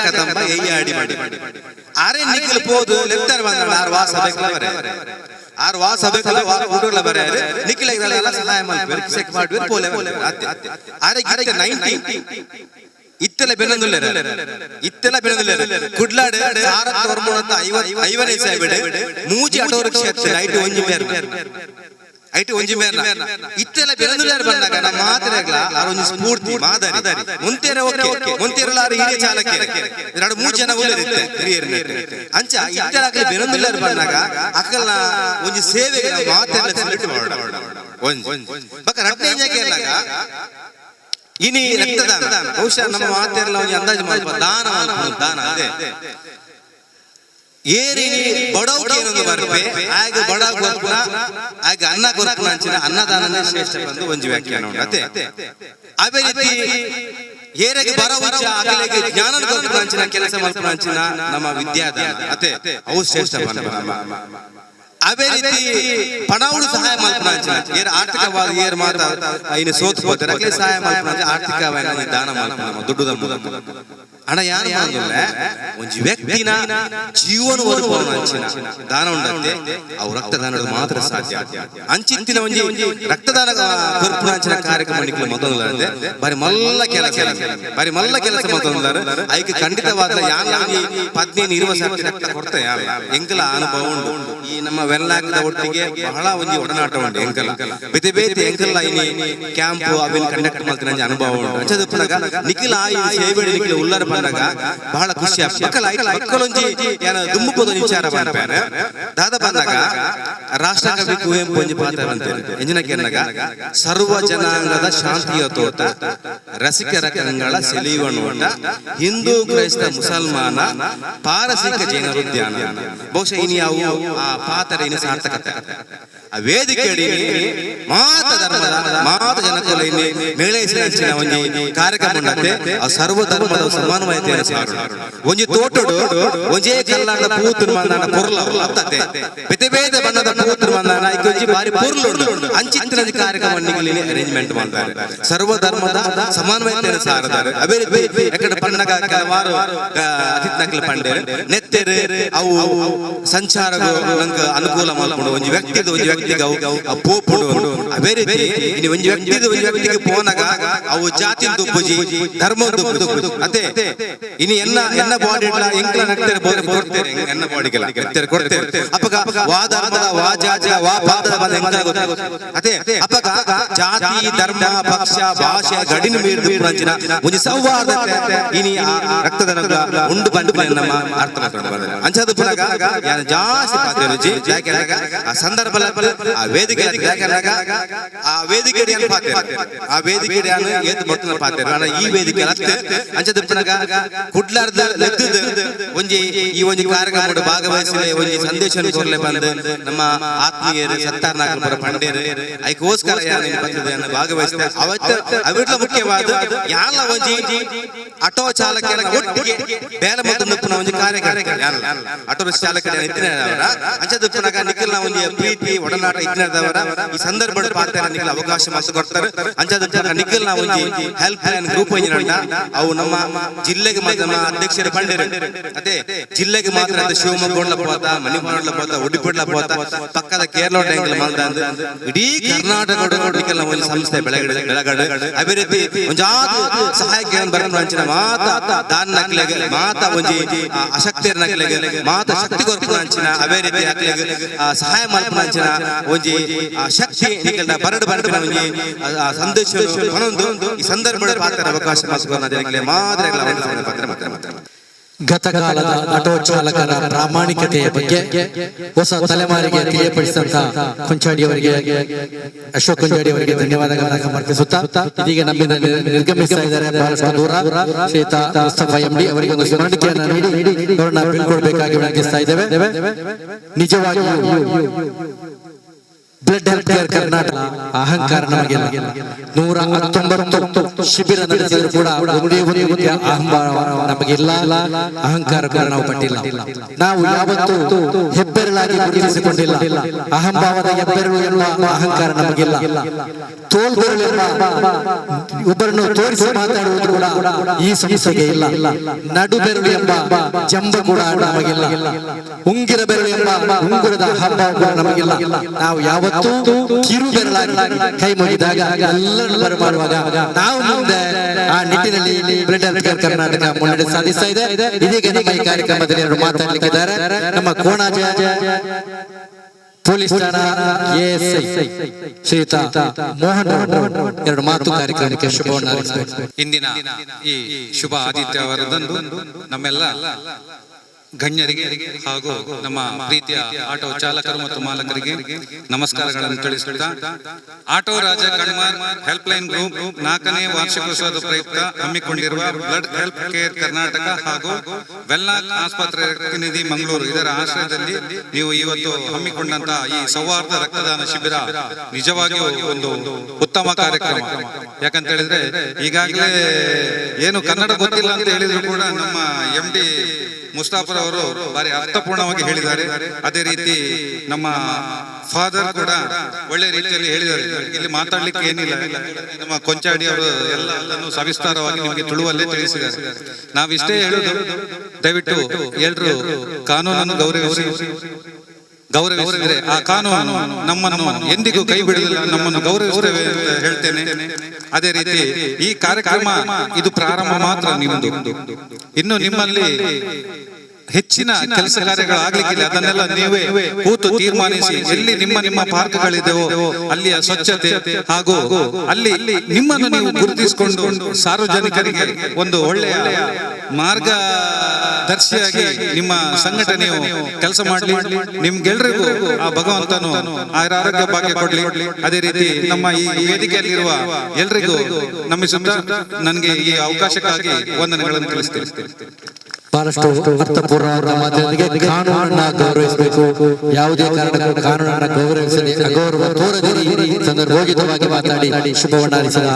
ಕದಂಬ ಎಯ್ಯಾಡಿ ಮಾಡಿ ಆರೆ ನಿಖಿಲ್ ಪೋದು ಲೆಫ್ಟರ್ ಬಂದ 6 ವಾಸ ಬೇಕಲವರೆ 6 ವಾಸ ಬೇಕಲ್ಲ ಹುಡುಗಲ ಬರೆ ನಿಖಿಲ್ ಎಲ್ಲ ಸಹಾಯ ಮಾಡ್ಬೇಕು ಚೆಕ್ ಮಾಡ್ಬೇಕು ಪೋಲೆ ಆರೆ ಗಿತ್ತ 90 ಇತ್ತೆಲ್ಲ ಬೆನಂದುಲ್ಲೆ ಕುಡ್ಲಾಡ್ ಸಾರತ್ ಹೊರಮುಣಂತ 50 ಸಾವಿರ ಮೂಜಿ ಆಟೋ ರಿಕ್ಷಾ ಐಟಿ ಒಂಜಿ ಮೇರ್ನ ಇತ್ತೆಲ್ಲ ಬೆನಂದುಲ್ಲೆ ಬಂದಾಗ ನಮ್ಮ ಮಾತರೆಗ್ಲ ಆರೊಂಜಿ ಸ್ಫೂರ್ತಿ ಮಾದರಿ ಮುಂತೆರ ಮುಂತೆರಲ ಹಿರಿಯ ಚಾಲಕರು 2-3 ಜನ ಉಳ್ಳರಿತ್ತೆ ಹಿರಿಯರು ಅಂಚ ಇತ್ತೆಲ್ಲ ಬೆನಂದುಲ್ಲೆ ಬಂದಾಗ ಅಕಲ್ನ ಒಂಜಿ ಸೇವೆಗೆ ಮಾತೆಲ್ಲ ಸೆಲೆಕ್ಟ್ ಮಾಡೋಣ ಬಕ ರಟ್ನೆಂಜಕ್ಕೆ ಇಲ್ಲಾಗ ಇನಿ ರಕ್ತದಾನ ಬಹುಶಃ ನಮ್ಮ ಮಾತೆಲ್ಲ ಒಂಜಿ ಅಂದಾಜು ಮಾಡ್ಬೋದು ದಾನ ಅದೇ ಏರಿ ಬಡವರಿಗೆ ಏನೊಂದು ಬರ್ಪೆ ಆಗ ಬಡ ಕೊರ್ಪುನ ಆಗ ಅನ್ನ ಕೊರ್ಪುನ ಅಂಚಿನ ಅನ್ನದಾನನೇ ಶ್ರೇಷ್ಠ ಬಂದು ಒಂಜಿ ವ್ಯಾಖ್ಯಾನ ಉಂಟು ಅದೇ ರೀತಿ ಏರೆಗೆ ಬರವಚ್ಚ ಆಗಲಿಗೆ ಜ್ಞಾನ ಕೊರ್ಪುನ ಅಂಚಿನ ಕೆಲಸ ಮಲ್ಪುನ ಅಂಚಿನ ನಮ್ಮ ವಿದ್ಯಾದಾನ ಅದೇ ಅವು ಶ್ರೇಷ್ಠ ಅದೇ ರೀತಿ ಪಣವಳು ಸಹಾಯ ಮಲ್ಪುನ ಅಂಚಿನ ಏರ್ ಆರ್ಥಿಕವಾದ ಏರ್ ಮಾತ ಇನ್ನು ಸೋತು ಹೋದರೆ ಸಹಾಯ ಮಲ್ಪುನ ಆರ್ಥಿಕವಾಗಿ ದಾನ ಮಲ್ಪುನ ದುಡ್ಡು ಹಣ ಯಾರು ಮಾಡಿಲ್ಲ ಒಂಜಿ ವ್ಯಕ್ತಿನ ಜೀವನ ದಾನ ಉಂಟಂತೆ ಅವು ರಕ್ತದಾನದ ಮಾತ್ರ ಸಾಧ್ಯ ಅಂಚಿತ್ತಿನ ಒಂಜಿ ರಕ್ತದಾನ ಕೊರ್ಪುನ ಅಂಚಿನ ಕಾರ್ಯಕ್ರಮ ಮೊದಲ ಬಾರಿ ಮಲ್ಲ ಕೆಲಸ ಮೊದಲು ಐಕೆ ಖಂಡಿತವಾದ ಯಾನ 15-20 ರಕ್ತ ಕೊಡ್ತಾ ಎಂಕಲ ಅನುಭವ ಉಂಟು ಈ ನಮ್ಮ ವೆಲ್ಲಾಕದ ಒಟ್ಟಿಗೆ ಬಹಳ ಒಂಜಿ ಒಡನಾಟ ಉಂಟು ಎಂಕಲ ಬೇತೆ ಬೇತೆ ಎಂಕಲ್ಲ ಇನಿ ಕ್ಯಾಂಪ್ ಅವಿನ ಕಂಡಕ್ಟ್ ಮಾಡ್ತಾನೆ ಅನುಭವ ಉಂಟು ಅಂಚದ ನಿಖಿಲ್ ಆ ಸೇವೆ ನಿಖಿಲ್ ಉಲ್ಲರ ಬಂದಾಗ ಬಹಳ ಖುಷಿ ಮಕ್ಕಳೊಂಜಿ ಏನ ದುಮ್ಮುಪದ ವಿಚಾರ ಬಂದ ದಾದ ಬಂದಾಗ ರಾಷ್ಟ್ರಕವಿ ಕುವೆಂಪು ಒಂಜಿ ಪಾತ್ರ ಅಂತೇಳಿ ಎಂಜಿನಕ್ಕೆ ಸರ್ವ ಜನಾಂಗದ ಶಾಂತಿಯ ತೋಟ ರಸಿಕರ ಕಂಗಳ ಸೆಳೆಯುವ ನೋಟ ಹಿಂದೂ ಕ್ರೈಸ್ತ ಮುಸಲ್ಮಾನ ಪಾರಸಿಕ ಜನರ ಉದ್ಯಾನ ಬಹುಶಃ ಇನಿ ಅವು ಆ ಪಾತ್ರ ಇನ್ನು ಸಾರ್ಥಕತೆ ಆ ವೇದಿಕೆ ಮಾತ ಧರ್ಮದ ಮಾತ ಜನಕುಲ ಮೇಳೈಸಿನ ಒಂಜಿ ಕಾರ್ಯಕ್ರಮ ಉಂಡತೆ ಆ ಸರ್ವ ಧರ್ಮದ ಸಮಾನವಾಯಿತೆಯನ್ನು ಸಾರು ಒಂಜಿ ತೋಟಡು ಒಂಜೇ ಕಲ್ಲಾದ ಪೂತುರು ಮಂದಾನ ಪೊರ್ಲ ಅತ್ತತೆ ಬೇತೆ ಬೇತೆ ಬಣ್ಣದ ಪೂತುರು ಮಂದಾನ ಒಂಜಿ ಬಾರಿ ಪೊರ್ಲು ಅಂಚಿತ್ತಿನ ಕಾರ್ಯಕ್ರಮ ಅರೇಂಜ್ಮೆಂಟ್ ಮಾಡ್ತಾರೆ ಸರ್ವ ಧರ್ಮದ ಸಮಾನವಾಯಿತೆಯನ್ನು ಸಾರದಾರೆ ಅವೇ ರೀತಿ ಎಕಡೆ ಪಣ್ಣಗ ಕೆಲವಾರು ಅತಿಥಿನಕಲು ಪಂಡೆ ನೆತ್ತೆರೆ ಅವು ಸಂಚಾರಗಳು ನಂಗೆ ಅನುಕೂಲ ಮಾಡ್ಕೊಂಡು ಒಂಜಿ ವ್ಯಕ್ತಿಗೆ ಪೋಪುಡು ಅವೇ ರೀತಿ ಇನ್ನು ಒಂಜಿ ವ್ಯಕ್ತಿಗೆ ಪೋನಾಗ ಅವು ಜಾತಿ ದುಬ್ಬುಜಿ ಧರ್ಮ ದುಬ್ಬು ಅದೇ ಇನ್ನು ಎನ್ನ ಬಾಡಿ ಎಂಕ್ಲ ನಡ್ತಾರೆ ಕೊಡ್ತೇನೆ ಎನ್ನ ಬಾಡಿಗೆಲ್ಲ ಕೊಡ್ತೇವೆ ಅಪ್ಪಗ ವಾ ಧರ್ಮದ ವಾ ಜಾಜ ವಾ ಪಾದದ ಬಂದ ಎಂಕ್ಲ ಗೊತ್ತಾಗುತ್ತೆ ಅದೇ ಅಪ್ಪಗ ಜಾತಿ ಧರ್ಮ ಪಕ್ಷ ಭಾಷೆ ಗಡಿನ ಮೀರಿದು ಪುರಂಚಿನ ಒಂಜಿ ಸೌಹಾರ್ದ ಇನಿ ರಕ್ತದ ಉಂಡು ಬಂಡು ನಮ್ಮ ಅರ್ಥ ಮಾಡ್ಕೊಂಡು ಅಂಚದು ಪುನಗ ಯಾನ ಜಾಸ್ತಿ ಪಾತ್ರೆ ಯಾಕೆ ಆ ಸಂದರ್ಭ ಆ ವೇದಿಕೆ ಆ ವೇದಿಕೆ ಆ ವೇದಿಕೆ ಏತ್ ಮೊತ್ತನ ಪಾತ್ರ ಈ ವೇದಿಕೆ ಅಂಚದ ಪುನಗ ಕುಡ್ಲಾರ್ದ ಒಂಜಿ ಈ ಒಂಜಿ ಕಾರ್ಯಕ್ರಮ ಭಾಗವಹಿಸಲೇ ಒಂಜಿ ಸಂದೇಶ ಕೊರ್ಲೆ ಬಂದು ನಮ್ಮ ಆತ್ಮೀಯರು ಸತ್ತಾರ ನಾಗಪುರ ಪಂಡೇರು ಅದಕ್ಕೋಸ್ಕರ ಭಾಗವಹಿಸಿದೆ ಅವತ್ತು ಅವಿಡ್ಲ ಮುಖ್ಯವಾದ ಯಾಲ ಒಂಜಿ ಆಟೋ ಚಾಲಕರ ಒಟ್ಟಿಗೆ ಬೇಲೆ ಮತ್ತು ಮುಪ್ಪನ ಒಂಜಿ ಕಾರ್ಯಕ್ರಮ ಆಟೋ ಚಾಲಕರ ಇತ್ತಿನವರ ಅಂಚದ ಪುನಗ ನಿಖಿಲ್ನ ಒಂಜಿ ಪ್ರೀತಿ ಒಡನಾಟ ಇತ್ತಿನದವರ ಈ ಸಂದರ್ಭದ ಪಾತ್ರ ನಿಖಿಲ್ ಅವಕಾಶ ಮಾತು ಕೊಡ್ತಾರೆ ಅಂಚದ ಪುನಗ ನಿಖಿಲ್ನ ಒಂಜಿ ಹೆಲ್ಪ್ ಲೈನ್ ಗ್ರೂಪ್ ಅವು ನಮ್ಮ ಜಿಲ್ಲೆಗೆ ನಮ್ಮ ಅಧ್ಯಕ್ಷರು ಪಂಡೇರು ಅದೇ ಜಿಲ್ಲೆಗೆ ಮಾತ್ರ ಶಿವಮೊಗ್ಗ ಪೋತ ಮಣಿಪಾಲ ಪೋತ ಉಡುಪಿಡ್ಲ ಪೋತ ಪಕ್ಕದ ಕೇರಳ ಟ್ಯಾಂಗಲ್ ಮಾಲ್ದ ಇಡೀ ಕರ್ನಾಟಕ ಒಂದು ಸಂಸ್ಥೆ ಬೆಳಗಡೆ ಅದೇ ರೀತಿ ಒಂಜಾದು ಸಹಾಯಕ್ಕೆ ಬರಂಚಿನ ಮಾತ ದಾನ್ ನಕ್ಲೆಗೆ ಮಾತ ಒಂಜಿ ಅಶಕ್ತಿಯರ ನಕ್ಲೆಗೆ ಮಾತ ಶಕ್ತಿ ಕೊರ್ಪುನಂಚಿನ ಅದೇ ರೀತಿ ಅಕ್ಲೆಗೆ ಸಹಾಯ ಮಲ್ಪುನಂಚಿನ ಒಂಜಿ ಶಕ್ತಿ ನಿಕಲ್ನ ಬರಡು ಬರಡು ಒಂಜಿ ಸಂದೇಶ ಹೊನೊಂದು ಈ ಸಂದರ್ಭದ ಪಾತ್ರ ಅವಕಾಶ ಮಾಸ್ಕೋನ ಮಾದರಿಗಳ ಪಾತ್ರ ಗತಕಾಲದ ಆಟೋ ಚಾಲಕರ ಪ್ರಾಮಾಣಿಕತೆಯ ಬಗ್ಗೆ ಹೊಸ ತಲೆಮಾರಿಗೆ ತಿಳಿಯಪಡಿಸಿದಂತ ಕೊಂಚಾಡಿ ಅವರಿಗೆ ಅಶೋಕ್ ಕೊಂಚಾಡಿ ಅವರಿಗೆ ಧನ್ಯವಾದಗಳನ್ನು ಸಮರ್ಪಿಸುತ್ತಾ ಇದೀಗ ನಮ್ಮಿಂದ ನಿರ್ಗಮಿಸ್ತಾ ಇದ್ದಾರೆ ಬಹಳಷ್ಟು ದೂರ ಶ್ರೀಯುತ ಮುಸ್ತಫಾ ಎಂಡಿ ಅವರಿಗೆ ಒಂದು ಸ್ಮರಣಿಕೆಯನ್ನು ನೀಡಿ ಅವರನ್ನ ಬೀಳ್ಕೊಡ್ಬೇಕಾಗಿ ವಿನಂತಿಸ್ತಾ ಇದ್ದೇವೆ ನಿಜವಾಗಿ ಬ್ಲಡ್ ಹೆಲ್ತ್ ಕೇರ್ ಕರ್ನಾಟಕ ಅಹಂಕಾರ ನಮಗಿಲ್ಲ 119 ಶಿಬಿರ ನಡೆಸಿದ್ರು ಕೂಡ ನಮಗಿಲ್ಲ ಅಹಂಕಾರ ಕೂಡ ನಾವು ಪಟ್ಟಿಲ್ಲ ನಾವು ಯಾವತ್ತೂ ಹೆಬ್ಬೆರಳಾಗಿ ಗುರುತಿಸಿಕೊಂಡಿಲ್ಲ ಅಹಂಭಾವದ ಹೆಬ್ಬೆರಳು ಎನ್ನುವ ಅಹಂಕಾರ ನಮಗಿಲ್ಲ ತೋಲ್ಬೆರಳು ಎಂಬ ಒಬ್ಬರನ್ನು ತೋರಿಸಿ ಮಾತಾಡುವುದು ಕೂಡ ಈ ಸಂಸ್ಥೆಗೆ ಇಲ್ಲ ನಡು ಬೆರಳು ಎಂಬ ಜಂಬ ಕೂಡ ನಮಗಿಲ್ಲ ಉಂಗಿರ ಬೆರಳು ಎಂಬ ಉಂಗುರದ ಹಬ್ಬ ಕೂಡ ನಮಗಿಲ್ಲ ನಾವು ಯಾವತ್ತೂ ಕಿರು ಬೆರಳಾಗಿ ಕೈ ಮುಗಿದಾಗ ಎಲ್ಲರೂ ಬರಮಾಡುವಾಗ ನಾವು ಮುಂದೆ ಆ ನಿಟ್ಟಿನಲ್ಲಿ ಬ್ಲಡ್ ಹೆಲ್ತ್ ಕೇರ್ ಕರ್ನಾಟಕ ಮುನ್ನಡೆ ಸಾಧಿಸ್ತಾ ಇದೆ ಇದೀಗ ನಮ್ಮ ಈ ಕಾರ್ಯಕ್ರಮದಲ್ಲಿ ಅವರು ಮಾತಾಡಲಿಕ್ಕಿದ್ದಾರೆ ನಮ್ಮ ಕೋಣಾಜ ಪೊಲೀಸ್ ಠಾಣಾ ಎಎಸ್ಐ ಶ್ರೀಯುತ ಮೋಹನ್ ಎರಡು ಮಾತು ಕಾರ್ಯಕ್ರಮಕ್ಕೆ ಶುಭವನ್ನು ಹಾರೈಸಬೇಕು. ಇಂದಿನ ಈ ಶುಭ ಆದಿತ್ಯವಾರದಂದು ನಮ್ಮೆಲ್ಲ ಗಣ್ಯರಿಗೆ ಹಾಗೂ ನಮ್ಮ ಪ್ರೀತಿಯ ಆಟೋ ಚಾಲಕರು ಮತ್ತು ಮಾಲಕರಿಗೆ ನಮಸ್ಕಾರಗಳನ್ನು ತಿಳಿಸುತ್ತಾ ಆಟೋ ರಾಜ ಕಣ್ಮಾರ್ ಹೆಲ್ಪ್ ಲೈನ್ ಗ್ರೂಪ್ 4ನೇ ವಾರ್ಷಿಕೋತ್ಸವದ ಪ್ರಯುಕ್ತ ಹಮ್ಮಿಕೊಂಡಿರುವ ಬ್ಲಡ್ ಹೆಲ್ತ್ ಕೇರ್ ಕರ್ನಾಟಕ ಹಾಗೂ ವೆಲ್ನಾಕ್ ಆಸ್ಪತ್ರೆ ಪ್ರತಿನಿಧಿ ಮಂಗಳೂರು ಇದರ ಆಶ್ರಯದಲ್ಲಿ ನೀವು ಇವತ್ತು ಹಮ್ಮಿಕೊಂಡಂತಹ ಈ ಸೌಹಾರ್ದ ರಕ್ತದಾನ ಶಿಬಿರ ನಿಜವಾಗಿಯೂ ಒಂದು ಉತ್ತಮ ಕಾರ್ಯಕ್ರಮ. ಯಾಕಂತ ಹೇಳಿದ್ರೆ ಈಗಾಗಲೇ ಏನು ಕನ್ನಡ ಗೊತ್ತಿಲ್ಲ ಅಂತ ಹೇಳಿದ್ರು ಕೂಡ ನಮ್ಮ MD ಮುಸ್ತಾಫರ್ ಅವರು ಬಾರಿ ಅರ್ಥಪೂರ್ಣವಾಗಿ ಹೇಳಿದ್ದಾರೆ. ಅದೇ ರೀತಿ ನಮ್ಮ ಫಾದರ್ ಕೂಡ ಒಳ್ಳೆ ರೀತಿಯಲ್ಲಿ ಹೇಳಿದ್ದಾರೆ. ಇಲ್ಲಿ ಮಾತಾಡ್ಲಿಕ್ಕೆ ಏನಿಲ್ಲ, ನಮ್ಮ ಕೊಂಚಾಡಿ ಅವರು ಎಲ್ಲವನ್ನು ಸವಿಸ್ತಾರವಾಗಿ ನಿಮಗೆ ತುಳುವಲ್ಲೇ ತಿಳಿಸಿದ್ದಾರೆ. ನಾವಿಷ್ಟೇ ಹೇಳುದು, ದಯವಿಟ್ಟು ಎಲ್ಲರೂ ಕಾನೂನನ್ನು ಗೌರವಿಸಿದ್ರೆ ಆ ಕಾನೂನು ನಮ್ಮನ್ನು ಎಂದಿಗೂ ಕೈ ಬಿಡುವುದಿಲ್ಲ, ನಮ್ಮನ್ನು ಗೌರವಿಸುತ್ತೇವೆ ಅಂತ ಹೇಳ್ತೇನೆ. ಅದೇ ರೀತಿ ಈ ಕಾರ್ಯಕ್ರಮ ಇದು ಪ್ರಾರಂಭ ಮಾತ್ರ ನಿಮ್ಮದು. ಇನ್ನು ನಿಮ್ಮಲ್ಲಿ ಹೆಚ್ಚಿನ ಕೆಲಸ ಕಾರ್ಯಗಳು ಆಗ್ಲಿಕ್ಕಿಲ್ಲ. ಅದನ್ನೆಲ್ಲ ನೀವೇ ಕೂತು ತೀರ್ಮಾನಿಸಿ ಎಲ್ಲಿ ನಿಮ್ಮ ಪಾರ್ಕ್ಗಳಿದೆಯೋ ಅಲ್ಲಿಯ ಸ್ವಚ್ಛತೆ ಹಾಗೂ ಅಲ್ಲಿ ನಿಮ್ಮನ್ನು ನೀವು ಗುರುತಿಸಿಕೊಂಡು ಸಾರ್ವಜನಿಕರಿಗೆ ಒಂದು ಒಳ್ಳೆಯ ಮಾರ್ಗದರ್ಶಿಯಾಗಿ ನಿಮ್ಮ ಸಂಘಟನೆಯು ಕೆಲಸ ಮಾಡಲಿ. ನಿಮ್ಗೆಲ್ರಿಗೂ ಆ ಭಗವಂತನು ಆರೋಗ್ಯ ಭಾಗ್ಯ ಕೊಡ್ಲಿ. ಅದೇ ರೀತಿ ನಮ್ಮ ಈ ವೇದಿಕೆಯಲ್ಲಿರುವ ಎಲ್ರಿಗೂ ನಮಿಸುತ್ತಾ ನನಗೆ ಈ ಅವಕಾಶಕ್ಕಾಗಿ ವಂದನೆಗಳನ್ನು ತಿಳಿಸ್ತೇನೆ. ಬಹಳಷ್ಟು ಅರ್ಥಪೂರ್ಣವಾದ ಮಾತಿನೊಂದಿಗೆ ಕಾನೂನನ್ನ ಗೌರವಿಸಬೇಕು. ಯಾವುದೇ ಕಾರಣಕ್ಕೂ ಕಾನೂನನ್ನ ಗೌರವಿಸದೆ ಅಗೌರವ ತೋರದಿರಿ ಸಂದರ್ಭೋಚಿತವಾಗಿ ಮಾತಾಡಿ ಶುಭವನ್ನ ಹಾರೈಸಿದ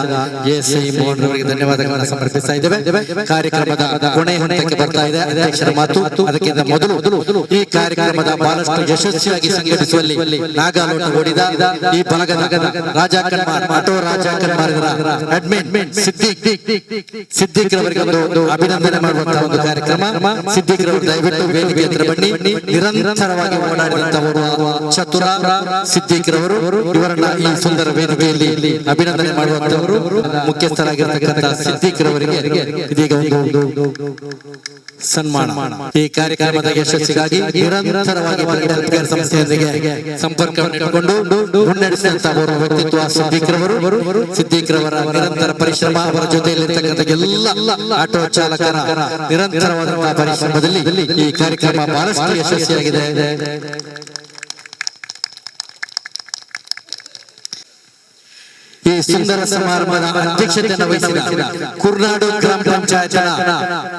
ಎಎಸ್ಐ ಮೋಹನ್ ಅವರಿಗೆ ಧನ್ಯವಾದಗಳನ್ನು ಸಮರ್ಪಿಸ್ತಾ ಇದ್ದೇವೆ. ಕಾರ್ಯಕ್ರಮದ ಕೊನೆಯ ಹಂತಕ್ಕೆ ಬರ್ತಾ ಇದೆ ಅಧ್ಯಕ್ಷರ ಮಾತು. ಅದಕ್ಕಿಂತ ಮೊದಲು ಈ ಕಾರ್ಯಕ್ರಮದ ಬಹಳಷ್ಟು ಯಶಸ್ವಿಯಾಗಿ ಸಂಘಟಿಸುವಲ್ಲಿ ನಾಗಾಲೋಟ ಓಡಿದ ಈ ಬಲಗದ ರಾಜ ಕನ್ಮಾರ್ ಆಟೋ ರಾಜ ಕನ್ಮಾರ್ಗರ ಅಡ್ಮಿನ್ ಸಿದ್ದಿಕ್ ರವರಿಗೆ ಒಂದು ಅಭಿನಂದನೆ ಮಾಡುವಂತಹ ಒಂದು ಕಾರ್ಯಕ್ರಮ. ಸಿದ್ದಿಕ್ ರವರು ದಯವಿಟ್ಟು ವೇದಿಕೆ ಹತ್ರ ಬನ್ನಿ. ನಿರಂತರವಾಗಿ ಓಡಾಡಿದಂತವರು ಚತುರ ಸಿದ್ದಿಕ್ ರವರು. ಇವರನ್ನ ಈ ಸುಂದರ ವೇದಿಕೆಯಲ್ಲಿ ಅಭಿನಂದನೆ ಮಾಡುವಂತವರು ಮುಖ್ಯಸ್ಥರಾಗಿರತಕ್ಕಂಥ ಸಿದ್ದಿಕ್ ರವರಿಗೆ ಇದೀಗ ಒಂದು ಸನ್ಮಾನ. ಈ ಕಾರ್ಯಕ್ರಮದ ಯಶಸ್ಸಿಗಾಗಿ ನಿರಂತರವಾಗಿ ಹೆಲ್ತ್ ಸಂಸ್ಥೆಯೊಂದಿಗೆ ಸಂಪರ್ಕವನ್ನು ಇಟ್ಟುಕೊಂಡು ಮುನ್ನಡೆಸಿದಂತಹ ವ್ಯಕ್ತಿತ್ವ ಸಿದ್ದಿಕ್ ರವರ ನಿರಂತರ ಪರಿಶ್ರಮ, ಅವರ ಜೊತೆಯಲ್ಲಿರ್ತಕ್ಕಂಥ ಎಲ್ಲ ಆಟೋ ಚಾಲಕರ ನಿರಂತರವಾದಂತಹ ಪರಿಶ್ರಮದಲ್ಲಿ ಈ ಕಾರ್ಯಕ್ರಮ ಬಹಳಷ್ಟು ಯಶಸ್ವಿಯಾಗಿದೆ. ಈ ಸುಂದರ ಸಮಾರಂಭದ ಅಧ್ಯಕ್ಷತೆಯನ್ನು ವಹಿಸಿದ ಕುರ್ನಾಡು ಗ್ರಾಮ ಪಂಚಾಯತ್ನ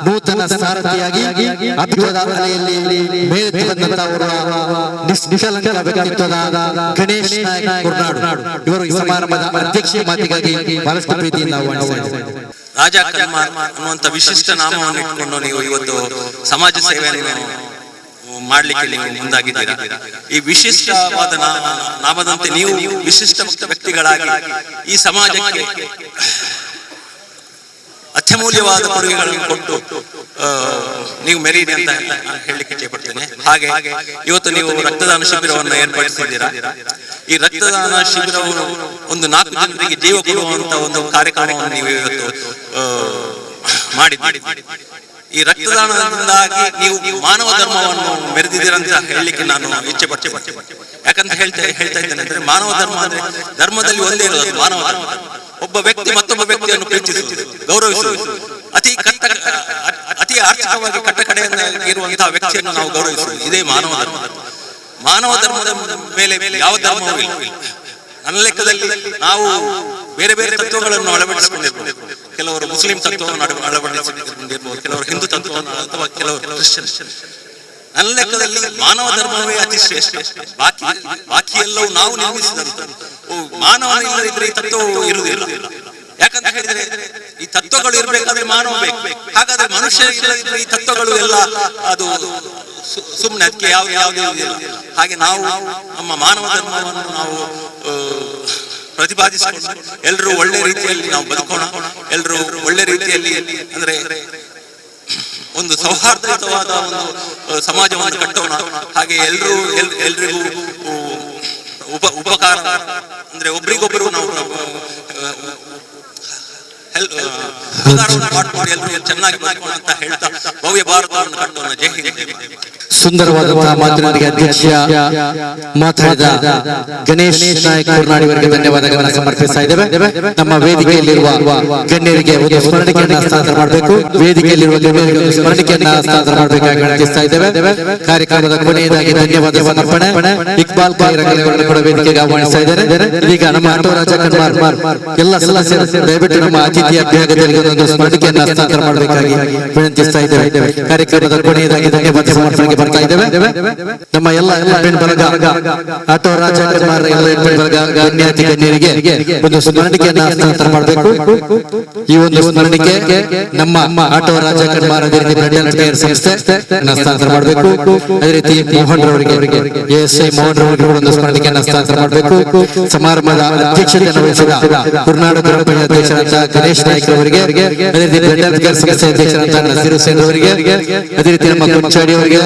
ನೂತನ ಸಾರಥಿಯಾಗಿ ಅಭಿವೃದ್ಧಿ ಅಲೆಯಲ್ಲಿ ಮೇಲೆತ್ತಿ ಬಂದಂತಹ ನಿಷ್ಕಲಂಕ ವ್ಯಕ್ತಿತ್ವದ ಗಣೇಶ್ ನಾಯಕ್ ಕುರ್ನಾಡು ಇವರು ಈ ಸಮಾರಂಭದ ಅಧ್ಯಕ್ಷೀಯ ಮಾತಿಗಾಗಿ ಬಹಳಷ್ಟು ಪ್ರೀತಿಯಿಂದ ಆಹ್ವಾನಿಸಿದ್ದಾರೆ. ರಾಜ ಕನ್ಮಾರ್ ಅನ್ನುವಂಥ ವಿಶಿಷ್ಟ ನಾಮವನ್ನು ಇಟ್ಕೊಂಡು ನೀವು ಇವತ್ತು ಸಮಾಜ ಸೇವೆಯನ್ನು ಮಾಡ್ಲಿಕ್ಕೆ ನೀವು ಮುಂದಾಗಿದ್ದೀರಾ. ಈ ವಿಶಿಷ್ಟವಾದ ನಾಮದಂತೆ ನೀವು ವಿಶಿಷ್ಟ ವ್ಯಕ್ತಿಗಳಾಗಿ ಈ ಸಮಾಜಕ್ಕೆ ಅತ್ಯಮೂಲ್ಯವಾದ ಕೊಡುಗೆಗಳನ್ನು ಕೊಟ್ಟು ನೀವು ಮೆರೀರಿ ಅಂತ ಹೇಳಲಿಕ್ಕೆ ಇಚ್ಛೆಪಡ್ತೇನೆ. ಹಾಗೆ ಇವತ್ತು ನೀವು ರಕ್ತದಾನ ಶಿಬಿರವನ್ನು ಏರ್ಪಡಿಸಿದ್ದೀರಾ. ಈ ರಕ್ತದಾನ ಶಿಬಿರವು ಒಂದು 4 ಜನರಿಗೆ ಜೀವ ಕೊಡುವಂತ ಒಂದು ಕಾರ್ಯಕ್ರಮವನ್ನು ನೀವು ಇವತ್ತು ಮಾಡಿ ಈ ರಕ್ತದಾನದಿಂದಾಗಿ ನೀವು ಮಾನವ ಧರ್ಮವನ್ನು ಮೆರೆದಿದ್ದೀರಂತ ಹೇಳಲಿಕ್ಕೆ ನಾನು ಇಚ್ಛೆ ಪಡ್ತೇನೆ. ಯಾಕಂತ ಹೇಳ್ತಾ ಇದ್ದೇನೆ ಅಂದ್ರೆ ಮಾನವ ಧರ್ಮ ಅಂದ್ರೆ ಧರ್ಮದಲ್ಲಿ ಒಂದೇ ಇರೋದು ಮಾನವ ಧರ್ಮ. ಒಬ್ಬ ವ್ಯಕ್ತಿ ಮತ್ತೊಬ್ಬ ವ್ಯಕ್ತಿಯನ್ನು ಪ್ರೀತಿಸುವುದು, ಗೌರವಿಸುವುದು, ಅತಿ ಆರ್ಥಿಕವಾಗಿ ಕಟ್ಟಕಡೆಯಿಂದ ಇರುವಂತಹ ವ್ಯಕ್ತಿಯನ್ನು ನಾವು ಗೌರವಿಸುವುದು, ಇದೇ ಮಾನವ ಧರ್ಮ. ಮಾನವ ಧರ್ಮದ ಮೇಲೆ ಯಾವ ಧರ್ಮವೂ ಇಲ್ಲ. ನನ್ನ ಲೆಕ್ಕದಲ್ಲಿ ನಾವು ಬೇರೆ ಬೇರೆ ತತ್ವಗಳನ್ನು ಅಳವಡಿಸಿಕೊಂಡಿರ್ಬೋದು. ಕೆಲವರು ಮುಸ್ಲಿಂ ತತ್ವವನ್ನು ಅಳವಡಿಸಿಕೊಂಡಿರ್ಬೋದು, ಕೆಲವರು ಹಿಂದೂ ತತ್ವವನ್ನು, ಅಥವಾ ಕೆಲವರು ಕ್ರಿಶ್ಚಿಯನ್. ನನ್ನ ಲೆಕ್ಕದಲ್ಲಿ ಮಾನವ ಧರ್ಮವೇ ಅತಿ ಶ್ರೇಷ್ಠ. ಬಾಕಿ ಎಲ್ಲವೂ ನಾವು ನಿರ್ಮಿಸಿದಂತ. ಮಾನವ ಇಲ್ಲದಿದ್ರೆ ಈ ತತ್ವವು ಇರುವುದಿಲ್ಲ. ಯಾಕಂತ ಹೇಳಿದ್ರೆ ಈ ತತ್ವಗಳು ಇರಬೇಕಾದ್ರೆ ಮಾನವ ಬೇಕು. ಹಾಗಾದ್ರೆ ಮನುಷ್ಯ ಇಲ್ಲದಿದ್ರೆ ಈ ತತ್ವಗಳು ಎಲ್ಲ ಅದು ಸುಮ್ಮನೆ ಅದಕ್ಕೆ ಯಾವುದೇ ಹಾಗೆ ನಾವು ನಮ್ಮ ಮಾನವ ಧರ್ಮವನ್ನು ನಾವು ಪ್ರತಿಪಾದಿಸಿಕೊಂಡು ಎಲ್ಲರೂ ಒಳ್ಳೆ ರೀತಿಯಲ್ಲಿ ನಾವು ಬದುಕೋಣ. ಎಲ್ಲರೂ ಒಳ್ಳೆ ರೀತಿಯಲ್ಲಿ ಅಂದ್ರೆ ಒಂದು ಸೌಹಾರ್ದಯುತವಾದ ಒಂದು ಸಮಾಜವನ್ನು ಕಟ್ಟೋಣ. ಹಾಗೆ ಎಲ್ರಿಗೂ ಉಪಕಾರ ಅಂದ್ರೆ ಒಬ್ರಿಗೊಬ್ಬರು ನಾವು ಚೆನ್ನಾಗಿ ಬದುಕೋಣ ಅಂತ ಹೇಳ್ತಾ ಭವ್ಯ ಭಾರತವನ್ನು ಕಟ್ಟೋಣ. ಜೈ ಹಿಂದ್. ಸುಂದರವಾದಂತಹ ಮಾತಿನೊಂದಿಗೆ ಅಧ್ಯಕ್ಷ ಮಾತಾಡಿದ ಗಣೇಶ್ ನಾಯಕ್ ಕುರ್ನಾಡಿಯವರಿಗೆ ಧನ್ಯವಾದಗಳನ್ನು ಸಮರ್ಪಿಸ್ತಾ ಇದ್ದೇವೆ. ನಮ್ಮ ವೇದಿಕೆಯಲ್ಲಿರುವ ಗಣ್ಯರಿಗೆ ಒಂದು ಸ್ಮರಣಿಕೆಯನ್ನು ಹಸ್ತಾಂತರ ಮಾಡಬೇಕು. ವೇದಿಕೆಯಲ್ಲಿರುವ ಗಣ್ಯರಿಗೆ ಸ್ಮರಣಿಕೆಯನ್ನು ಹಸ್ತಾಂತರ ಮಾಡಬೇಕಾಗಿ ವಿನಂತಿಸ್ತಾ ಇದ್ದೇವೆ. ಕಾರ್ಯಕ್ರಮದ ಕೊನೆಯದಾಗಿ ಧನ್ಯವಾದ ಸಮರ್ಪಣೆ ಇಕ್ಬಾಲ್ ಕಾಯಿರಗಳನ್ನು ಕೂಡ ವೇದಿಕೆಗೆ ಆಹ್ವಾನಿಸ್ತಾ ಇದ್ದಾರೆ. ಇದೀಗ ನಮ್ಮ ಆಟೋ ರಾಜ ಕನ್ಮಾರ್ ಎಲ್ಲ ಸದಸ್ಯರು ದಯವಿಟ್ಟು ನಮ್ಮ ಅತಿಥಿ ಅಭ್ಯಾಗದಲ್ಲಿ ಒಂದು ಸ್ಮರಣಿಕೆಯನ್ನು ಹಸ್ತಾಂತರ ಮಾಡಬೇಕಾಗಿ ವಿನಂತಿಸ್ತಾ ಇದ್ದೇವೆ. ಕಾರ್ಯಕ್ರಮದ ಕೊನೆಯದಾಗಿ ಧನ್ಯವಾದ ಸಮರ್ಪಣೆಗೆ ಬರ್ತಾ ಇದ್ದೇವೆ. ನಮ್ಮ ಎಲ್ಲ ಹೆಣ್ಣು ಬಳಗ ಆಟೋ ರಾಜ ಕನ್ಮಾರ್ ಎಲ್ಲ ಹೆಣ್ಣು ಬಳಗ ಗಣ್ಯರಿಗೆ ಒಂದು ಸ್ಮರಣಿಕೆಯನ್ನು ಹಸ್ತಾಂತರ ಮಾಡಬೇಕು. ಈ ಒಂದು ಸ್ಮರಣಿಕೆ ನಮ್ಮ ಆಟೋ ರಾಜ ಕನ್ಮಾರ್ ಅದೇ ರೀತಿ ಬ್ಲಡ್ ಟೈರ್ ಸಂಸ್ಥೆ ಹಸ್ತಾಂತರ ಮಾಡಬೇಕು. ಅದೇ ರೀತಿ ಮೋಹನ್ ರವರಿಗೆ ಎಎಸ್ಐ ಮೋಹನ್ ರವರಿಗೆ ಒಂದು ಸ್ಮರಣಿಕೆಯನ್ನು ಹಸ್ತಾಂತರ ಮಾಡಬೇಕು. ಸಮಾರಂಭದ ಅಧ್ಯಕ್ಷತೆಯನ್ನು ವಹಿಸಿದ ಕುರ್ನಾಡು ಗ್ರಾಮ ಪಂಚಾಯತ್ ಅಧ್ಯಕ್ಷರಾದ ಗಣೇಶ್ ನಾಯ್ಕ ಅವರಿಗೆ, ಅದೇ ರೀತಿ ಬ್ಲಡ್ ಟೈರ್ ಸಂಸ್ಥೆ ಅಧ್ಯಕ್ಷರಾದ ನಸೀರ್ ಹುಸೇನ್ ಅವರಿಗೆ, ಅದೇ ರೀತಿ ನಮ್ಮ ಕುಂಚಾಡಿ ಅವರಿಗೆ,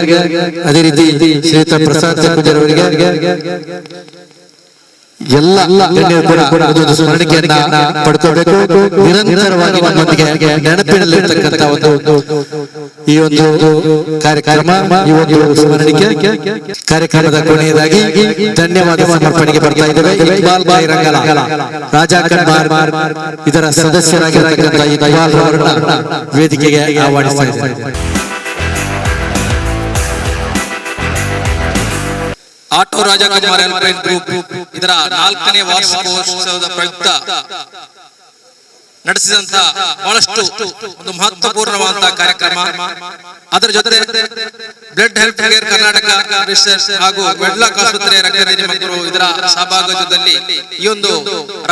ಅದೇ ರೀತಿ ಶ್ರೀಯುತ ಪ್ರಸಾದ್ ಪೂಜಾರ್ ಅವರಿಗೆ ಎಲ್ಲ ಗಣ್ಯರು ಕೂಡ ಒಂದು ಸ್ಮರಣಿಕೆಯನ್ನ ಪಡ್ಕೋಬೇಕು. ನಿರಂತರವಾಗಿ ನಮ್ಮೊಂದಿಗೆ ನೆನಪಿನಲ್ಲಿರ್ತಕ್ಕಂಥ ಒಂದು ಈ ಒಂದು ಕಾರ್ಯಕ್ರಮ, ಈ ಒಂದು ಸ್ಮರಣಿಕೆ ಕಾರ್ಯಕ್ರಮದ ಕೊನೆಯದಾಗಿ ಧನ್ಯವಾದ ಸಮರ್ಪಣೆಗೆ ಬರ್ತಾ ಇದ್ದೇವೆ. ಇಕ್ಬಾಲ್ ಭಾಯ್ ರಂಗಲ, ರಾಜಾ ಕನ್ಮಾರ್ ಇದರ ಸದಸ್ಯರಾಗಿರತಕ್ಕಂಥ ಇಕ್ಬಾಲ್ ಅವರನ್ನ ವೇದಿಕೆಗೆ ಆಹ್ವಾನಿಸ್ತಾ ಇದ್ದೇವೆ. ಆಟೋ ರಾಜಕುಮಾರ್ ಹೆಲ್ಪ್ಲೈನ್ ಗ್ರೂಪ್ ಇದರ 4ನೇ ವಾರ್ಷಿಕೋತ್ಸವದ ಪ್ರಯುಕ್ತ ನಡೆಸಿದಂತ ಬಹಳಷ್ಟು ಒಂದು ಮಹತ್ವಪೂರ್ಣವಾದಂತಹ ಕಾರ್ಯಕ್ರಮ. ಅದರ ಜೊತೆ blood health care Karnataka research ಹಾಗೂ ವೆಡ್ಲಾಕ್ ಆಸ್ಪತ್ರೆ ರಕ್ತನಿಧಿ ಮಕ್ಕಳು ಇದರ ಸಹಭಾಗಿತ್ವದಲ್ಲಿ ಈ ಒಂದು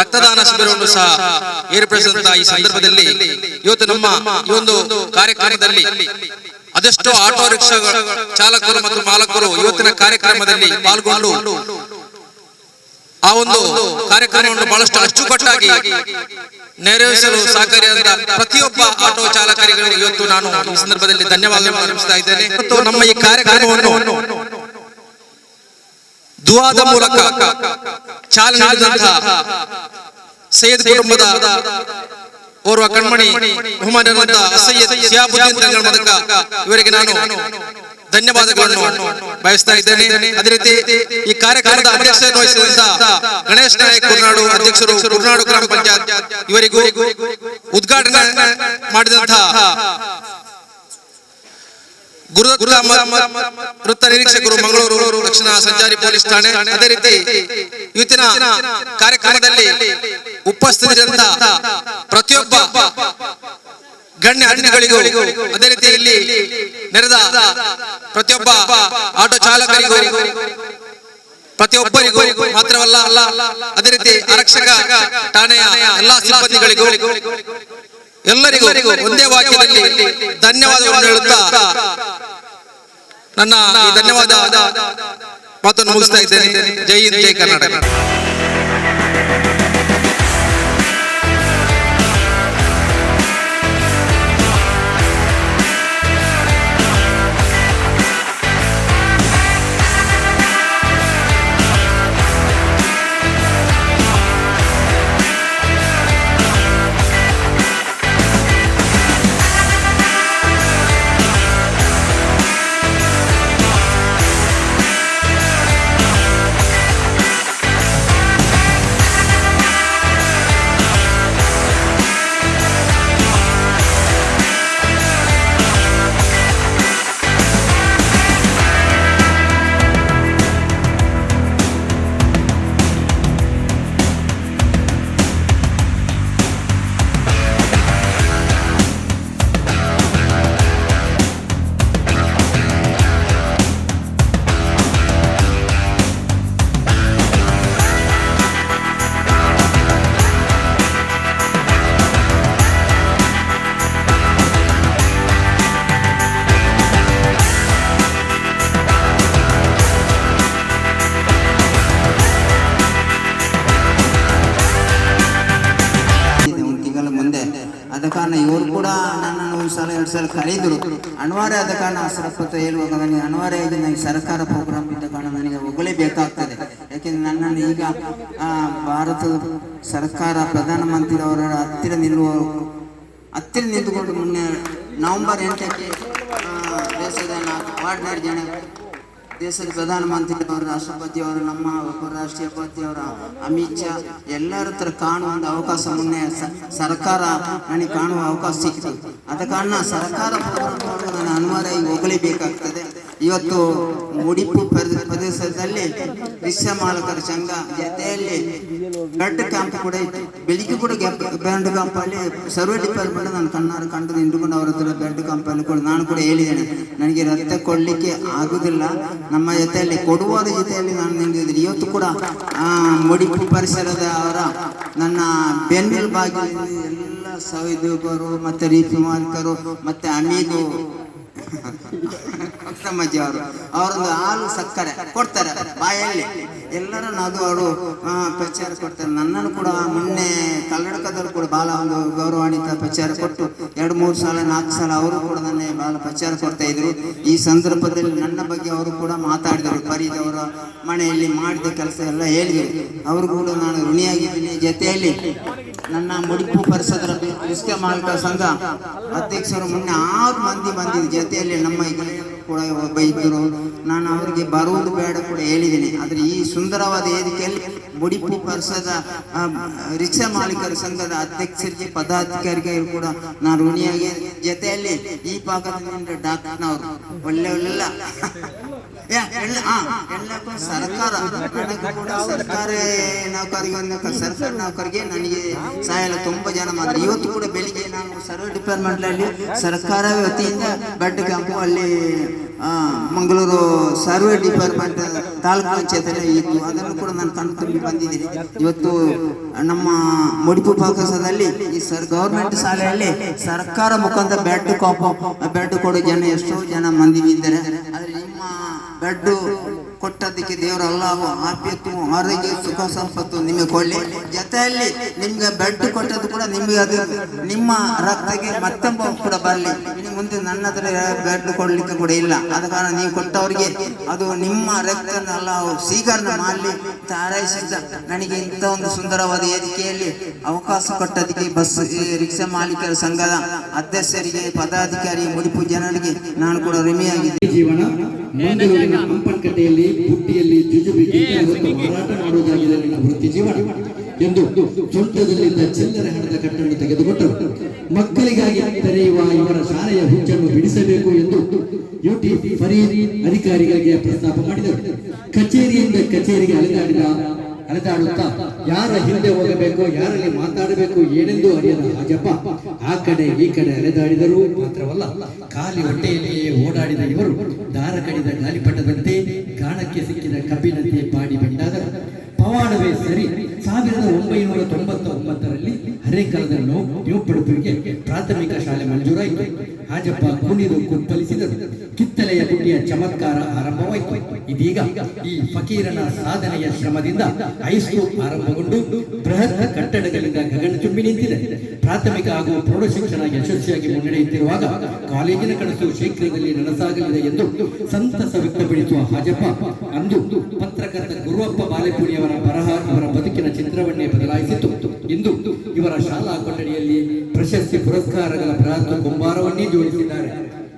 ರಕ್ತದಾನ ಶಿಬಿರವನ್ನು ಸಹ ಏರ್ಪಡಿಸಿದಂತಹ ಈ ಸಂದರ್ಭದಲ್ಲಿ ಇವತ್ತು ನಮ್ಮ ಈ ಒಂದು ಕಾರ್ಯಕ್ರಮದಲ್ಲಿ ಅದೆಷ್ಟೋ ಆಟೋ ರಿಕ್ಷಾ ಚಾಲಕರು ಮತ್ತು ಮಾಲಕರು ಇವತ್ತಿನ ಕಾರ್ಯಕ್ರಮದಲ್ಲಿ ಪಾಲ್ಗೊಂಡು ಆ ಒಂದು ಕಾರ್ಯಕ್ರಮವನ್ನು ಬಹಳಷ್ಟು ಅಚ್ಚುಕಟ್ಟಾಗಿ ನೆರವೇರಿಸಲು ಸಹಕಾರಿಯಾದ ಪ್ರತಿಯೊಬ್ಬ ಆಟೋ ಚಾಲಕರಿಗೂ ಇವತ್ತು ನಾನು ಈ ಸಂದರ್ಭದಲ್ಲಿ ಧನ್ಯವಾದಗಳನ್ನು ಅರ್ಪಿಸ್ತಾ ಇದ್ದೇನೆ. ಮತ್ತು ನಮ್ಮ ಈ ಕಾರ್ಯಕ್ರಮವನ್ನು ದುಆದ ಮೂಲಕ ಚಾಲನೆ ನೀಡಿದಂತಹ ಸೈಯದ್ ಕುಟುಂಬದ ಓರ್ವ ಕಣ್ಮಣಿ ಬಹುಮಾನ್ಯರಾದ ಸೈಯದ್ ಶಿಹಾಬುದ್ದೀನ್ ತಂಗಳ ಮೂಲಕ ಇವರಿಗೆ ನಾನು ಧನ್ಯವಾದಗಳನ್ನು ಬಯಸ್ತಾ ಇದ್ದೇನೆ. ಅದೇ ರೀತಿ ಈ ಕಾರ್ಯಕ್ರಮದ ಅಧ್ಯಕ್ಷತೆಯನ್ನು ವಹಿಸಿದಂತ ಗಣೇಶ್ ನಾಯಕ್ ಕುರ್ನಾಡು ಅಧ್ಯಕ್ಷರು ಕುರ್ನಾಡು ಗ್ರಾಮ ಪಂಚಾಯತ್ ಇವರಿಗೂ ಉದ್ಘಾಟನೆ ಮಾಡಿದಂತಹ ವೃತ್ತ ನಿರೀಕ್ಷಕರು ಮಂಗಳೂರು ದಕ್ಷಿಣ ಸಂಚಾರಿ ಪೊಲೀಸ್ ಠಾಣೆ, ಅದೇ ರೀತಿ ಇವತ್ತಿನ ಕಾರ್ಯಕ್ರಮದಲ್ಲಿ ಉಪಸ್ಥಿತರಿದ್ದಂತಹ ಪ್ರತಿಯೊಬ್ಬ ಗಣ್ಯ ಅತಿಥಿಗಳಿಗೂ, ಅದೇ ರೀತಿ ಇಲ್ಲಿ ನೆರೆದ ಪ್ರತಿಯೊಬ್ಬ ಆಟೋ ಚಾಲಕರಿಗೂ, ಪ್ರತಿಯೊಬ್ಬರಿಗೂ ಮಾತ್ರವಲ್ಲ ಅದೇ ರೀತಿ ಆರಕ್ಷಕ ಠಾಣೆಯ ಎಲ್ಲಾ ಸಿಬ್ಬಂದಿಗಳಿಗೂ ಎಲ್ಲರಿಗೂ ಒಂದೇ ವಾಕ್ಯದಲ್ಲಿ ಧನ್ಯವಾದಗಳನ್ನು ಹೇಳುತ್ತಾ ನನ್ನ ಈ ಧನ್ಯವಾದ ಮಾತನ್ನು ಮುಗಿಸ್ತಾ ಇದ್ದೇನೆ. ಜೈ ಹಿಂದ್, ಜೈ ಕರ್ನಾಟಕ. ಆದ ಕಾರಣ ಇವರು ಕೂಡ ನನ್ನನ್ನು ಒಂದು ಸಲ 2 ಸಲ ಕರೆಯಿದ್ರು. ಅನಿವಾರ್ಯ ಆದ ಕಾರಣ ಸರಪತ ಹೇಳುವಾಗ ನನಗೆ ಅನಿವಾರ್ಯವಾಗಿ ನನಗೆ ಸರ್ಕಾರ ಪ್ರೋಗ್ರಾಮ್ ಇದ್ದ ಕಾರಣ ನನಗೆ ಹೋಗಲೇಬೇಕಾಗ್ತದೆ. ಯಾಕೆಂದ್ರೆ ನನ್ನನ್ನು ಈಗ ಭಾರತದ ಸರ್ಕಾರ ಪ್ರಧಾನಮಂತ್ರಿಯವರ ಹತ್ತಿರ ನಿಂತುಕೊಂಡು ಮೊನ್ನೆ ನವೆಂಬರ್ 8ಕ್ಕೆ ದೇಶದ ವಾರ್ಡ್ನರ್ ಜನ ದೇಶದ ಪ್ರಧಾನಮಂತ್ರಿಯವರು, ರಾಷ್ಟ್ರಪತಿಯವರು, ನಮ್ಮ ಉಪರಾಷ್ಟ್ರಪತಿಯವರ ಅಮಿತ್ ಶಾ ಎಲ್ಲರ ಹತ್ರ ಕಾಣುವ ಒಂದು ಅವಕಾಶ ಮೊನ್ನೆ ಸರ್ಕಾರ ನನಗೆ ಕಾಣುವ ಅವಕಾಶ ಸಿಕ್ಕಿತು. ಆದ ಕಾರಣ ಸರ್ಕಾರ ನಾನು ಅನಿವಾರ್ಯವಾಗಿ ಹೋಗಲೇಬೇಕಾಗ್ತದೆ. ಇವತ್ತು ಉಡುಪಿ ಪ್ರದೇಶದಲ್ಲಿ ರಿಕ್ಷಾ ಮಾಲಕರ ಸಂಘ ಜೊತೆಯಲ್ಲಿ ಬ್ಲಡ್ ಕ್ಯಾಂಪ್ ಕೂಡ ಇತ್ತು. ಬೆಳಿಗ್ಗೆ ಕೂಡ ಬ್ಲಡ್ ಕ್ಯಾಂಪಲ್ಲಿ ಸರ್ವೆ ಡಿಪಾರ್ಟ್ಮೆಂಟ್ ನಾನು ಕಣ್ಣಾರು ಕಂಡು ನಿಂತುಕೊಂಡು ಅವರ ಹತ್ರ ಬ್ಲಡ್ ಕ್ಯಾಂಪಲ್ಲಿ ಕೂಡ ನಾನು ಕೂಡ ಹೇಳಿದ್ದೇನೆ, ನನಗೆ ರಕ್ತ ಕೊಡಲಿಕ್ಕೆ ಆಗುದಿಲ್ಲ, ನಮ್ಮ ಜೊತೆಯಲ್ಲಿ ಕೊಡುವವರ ಜೊತೆಯಲ್ಲಿ ನಾನು ನಿಂತಿದ್ದೀನಿ. ಇವತ್ತು ಕೂಡ ಉಡುಪಿ ಪರಿಸರದ ಅವರ ನನ್ನ ಬೆನ್ನೆಲುಬಾಗಿ ಎಲ್ಲ ಸವಿದೂಬರು ಮತ್ತೆ ರೀತಿ ಮಾಲಕರು ಮತ್ತೆ ಅಮೀದು ಅಕ್ರಮಜ್ಜಿ ಅವರೊಂದು ಹಾಲು ಸಕ್ಕರೆ ಕೊಡ್ತಾರೆ ಬಾಯಲ್ಲಿ ಎಲ್ಲರನ್ನು ಅದು ಅವರು ಪ್ರಚಾರ ಕೊಡ್ತಾರೆ. ನನ್ನನ್ನು ಕೂಡ ಮೊನ್ನೆ ಕನ್ನಡಕದಲ್ಲಿ ಕೂಡ ಬಹಳ ಒಂದು ಗೌರವಾನ್ವಿತ ಪ್ರಚಾರ ಕೊಟ್ಟು 2-3 ಸಲ 4 ಸಲ ಅವರು ಕೂಡ ನನ್ನ ಬಹಳ ಪ್ರಚಾರ ಕೊಡ್ತಾ ಇದ್ರು. ಈ ಸಂದರ್ಭದಲ್ಲಿ ನನ್ನ ಬಗ್ಗೆ ಅವರು ಕೂಡ ಮಾತಾಡಿದರು. ಫರೀದ್ ಅವರ ಮನೆಯಲ್ಲಿ ಮಾಡಿದ ಕೆಲಸ ಎಲ್ಲ ಹೇಳಿದರು. ಅವರು ಕೂಡ ನಾನು ಋಣಿಯಾಗಿದ್ದೀನಿ. ಜೊತೆಯಲ್ಲಿ ನನ್ನ ಮುಡಿಪು ಪರಿಸರದ ರಿಸ್ಕೆ ಮಾಲಕ ಸಂಘ ಅಧ್ಯಕ್ಷರು ಮೊನ್ನೆ 6 ಮಂದಿ ಬಂದಿದ್ದ ಜೊತೆಯಲ್ಲಿ ನಮ್ಮ ಕೂಡ ಒಬ್ಬ ಇದ್ದರು. ನಾನು ಅವರಿಗೆ ಬರುವುದು ಬೇಡ ಕೂಡ ಹೇಳಿದ್ದೀನಿ. ಆದರೆ ಈ ಸುಂದರವಾದ ವೇದಿಕೆಯಲ್ಲಿ ಮುಡಿಪು ಪರಿಸದ ರಿಕ್ಷಾ ಮಾಲೀಕರ ಸಂಘದ ಅಧ್ಯಕ್ಷರಿಗೆ ಪದಾಧಿಕಾರಿಗೆ ಕೂಡ ನಾನು ಋಣಿಯಾಗಿ, ಜೊತೆಯಲ್ಲಿ ಈ ಭಾಗದಿಂದ ಡಾಕ್ಟರ್ನವರು ಒಳ್ಳೆಲ್ಲ ಎಲ್ಲಕ್ಕೂ ಸರ್ಕಾರ ಕೂಡ ಸರ್ಕಾರಿ ನೌಕರಿಗೆ ಸರ್ಕಾರಿ ನೌಕರಿಗೆ ನನಗೆ ಸಹಾಯ ತುಂಬ ಜನ ಮಾಡಿದ್ರು. ಇವತ್ತು ಕೂಡ ಬೆಳಿಗ್ಗೆ ನಾನು ಸರ್ವೆ ಡಿಪಾರ್ಟ್ಮೆಂಟ್ನಲ್ಲಿ ಸರ್ಕಾರ ವತಿಯಿಂದ ಬೆಡ್ ಕ್ಯಾಂಪು ಅಲ್ಲಿ ಮಂಗಳೂರು ಸರ್ವೆ ಡಿಪಾರ್ಟ್ಮೆಂಟ್ ತಾಲೂಕು ಪಂಚಾಯತ್ ಇತ್ತು. ಅದನ್ನು ಕೂಡ ನಾನು ಕಣ್ಣು ತುಂಬಿ ಬಂದಿದ್ದೀನಿ. ಇವತ್ತು ನಮ್ಮ ಮುಡಿಪು ಭಾಗದಲ್ಲಿ ಈ ಗೌರ್ಮೆಂಟ್ ಶಾಲೆಯಲ್ಲಿ ಸರ್ಕಾರ ಮುಖಾಂತರ ಬೆಡ್ ಕೊಡೋ ಜನ ಎಷ್ಟೋ ಜನ ಮಂದಿ ಇದ್ದಾರೆ. ಆದರೆ ನಿಮ್ಮ ಬೆಡ್ ಕೊಟ್ಟದಕ್ಕೆ ದೇವರ ಅಲ್ಲಾಹು ಆಫಿಯತ್ತು ಆರೋಗ್ಯ ಸುಖ ಸಂಪತ್ತು ನಿಮಗೆ ಕೊಡಲಿ. ಜೊತೆಯಲ್ಲಿ ನಿಮ್ಗೆ ಬೆಡ್ ಕೊಟ್ಟದ್ದು ಕೂಡ ನಿಮಗೆ ಅದು ನಿಮ್ಮ ರಕ್ತಕ್ಕೆ ಮತ್ತೊಬ್ಬ ಕೂಡ ಬರಲಿ. ಇನ್ನು ಮುಂದೆ ನನ್ನ ಹತ್ರ ಬೆಡ್ ಕೊಡ್ಲಿಕ್ಕೆ ಕೂಡ ಇಲ್ಲ. ಆದ ಕಾರಣ ನೀವು ಕೊಟ್ಟವರಿಗೆ ಅದು ನಿಮ್ಮ ರಕ್ತ ಅಲ್ಲಾಹು ಸ್ವೀಕರಣೆ ಮಾಡಲಿ ಹಾರೈಸಿದ್ದ ನನಗೆ ಇಂಥ ಒಂದು ಸುಂದರವಾದ ವೇದಿಕೆಯಲ್ಲಿ ಅವಕಾಶ ಕೊಟ್ಟದಕ್ಕೆ ಬಸ್ ರಿಕ್ಷಾ ಮಾಲೀಕರ ಸಂಘದ ಅಧ್ಯಕ್ಷರಿಗೆ ಪದಾಧಿಕಾರಿ ಮುಡಿಪು ಜನರಿಗೆ ನಾನು ಕೂಡ ಋಣಿಯಾಗಿದ್ದೆ. ಜೀವನ ಮಂಗಳೂರಿನ ಹಂಪನಕಟ್ಟೆಯಲ್ಲಿ ಬುಟ್ಟಿಯಲ್ಲಿ ಜುಜುಬಿ ಮಾರಾಟ ಮಾಡುವುದಾಗಿದೆ ನನ್ನ ವೃತ್ತಿ ಜೀವನ ಎಂದು ಸೊಂಟದಲ್ಲಿದ್ದ ಚಿಲ್ಲರೆ ಹಣದ ಕಟ್ಟನ್ನು ತೆಗೆದುಕೊಂಡರು. ಮಕ್ಕಳಿಗಾಗಿ ತೆರೆಯುವ ಇವರ ಶಾಲೆಯ ಹುಚ್ಚನ್ನು ಬಿಡಿಸಬೇಕು ಎಂದು ಯುಟಿ ಫರೀದ್ ಅಧಿಕಾರಿಗಳಿಗೆ ಪ್ರಸ್ತಾಪ ಮಾಡಿದರು. ಕಚೇರಿಯಿಂದ ಕಚೇರಿಗೆ ಅಲೆದಾಡುತ್ತಾ ಯಾರ ಹಿಂದೆ ಹೋಗಬೇಕು, ಯಾರಲ್ಲಿ ಮಾತಾಡಬೇಕು ಏನೆಂದು ಅರಿಯದ ಹಾಜಪ್ಪ ಆ ಕಡೆ ಈ ಕಡೆ ಅಲೆದಾಡಿದರು. ಮಾತ್ರವಲ್ಲ, ಖಾಲಿ ಹೊಟ್ಟೆಯಲ್ಲಿಯೇ ಓಡಾಡಿದ ಇವರು ದಾರ ಕಡಿದ ಗಾಲಿಪಟದಂತೆ ಗಾಣಕ್ಕೆ ಸಿಕ್ಕಿದ ಕಬ್ಬಿನಂತೆ ಪಾಡಿ ಬೆಂಡಾದರು. ಪವಾಡವೇ ಸರಿ. 1999ರಲ್ಲಿ ಹರೇಕಲದ ನ್ಯೂಪಡುಪಿಗೆ ಪ್ರಾಥಮಿಕ ಶಾಲೆ ಮಂಜೂರಾಯಿತು. ಹಾಜಪ್ಪ ಕುಣಿದು ಕುಪ್ಪಲಿಸಿದರು. ಕಿತ್ತಲೆಯ ಗುಡ್ಡಿಯ ಚಮತ್ಕಾರ ಆರಂಭವಾಯಿತು. ಇದೀಗ ಈ ಫಕೀರನ ಸಾಧನೆಯ ಶ್ರಮದಿಂದ ಹೈಸ್ಕೂಲ್ ಆರಂಭಗೊಂಡು ಬೃಹತ್ ಕಟ್ಟಡಗಳಿಂದ ಗಗನ ಚುಂಬಿ ನಿಂತಿದೆ. ಪ್ರಾಥಮಿಕ ಹಾಗೂ ಪ್ರೌಢ ಶಿಕ್ಷಣ ಯಶಸ್ವಿಯಾಗಿ ಮುನ್ನಡೆಯುತ್ತಿರುವಾಗ ಕಾಲೇಜಿನ ಕನಸು ಶೀಘ್ರದಲ್ಲಿ ನನಸಾಗಲಿದೆ ಎಂದು ಸಂತಸ ವ್ಯಕ್ತಪಡಿಸುವ ಹಾಜಪ್ಪ ಅಂದು ಪತ್ರಕರ್ತ ಗುರುವಪ್ಪ ಬಾಲೆಪುಣಿಯವರ ಬರಹ ಇವರ ಬದುಕಿನ ಚಿತ್ರವನ್ನೇ ಬದಲಾಯಿಸಿತು. ಇಂದು ಇವರ ಶಾಲಾ ಕೊಠಡಿಯಲ್ಲಿ ಪ್ರಶಸ್ತಿ ಪುರಸ್ಕಾರಗಳ ಬೃಹತ್ ಕುಂಬಾರವನ್ನೇ ಜೋಡಿಸಿದ್ದಾರೆ.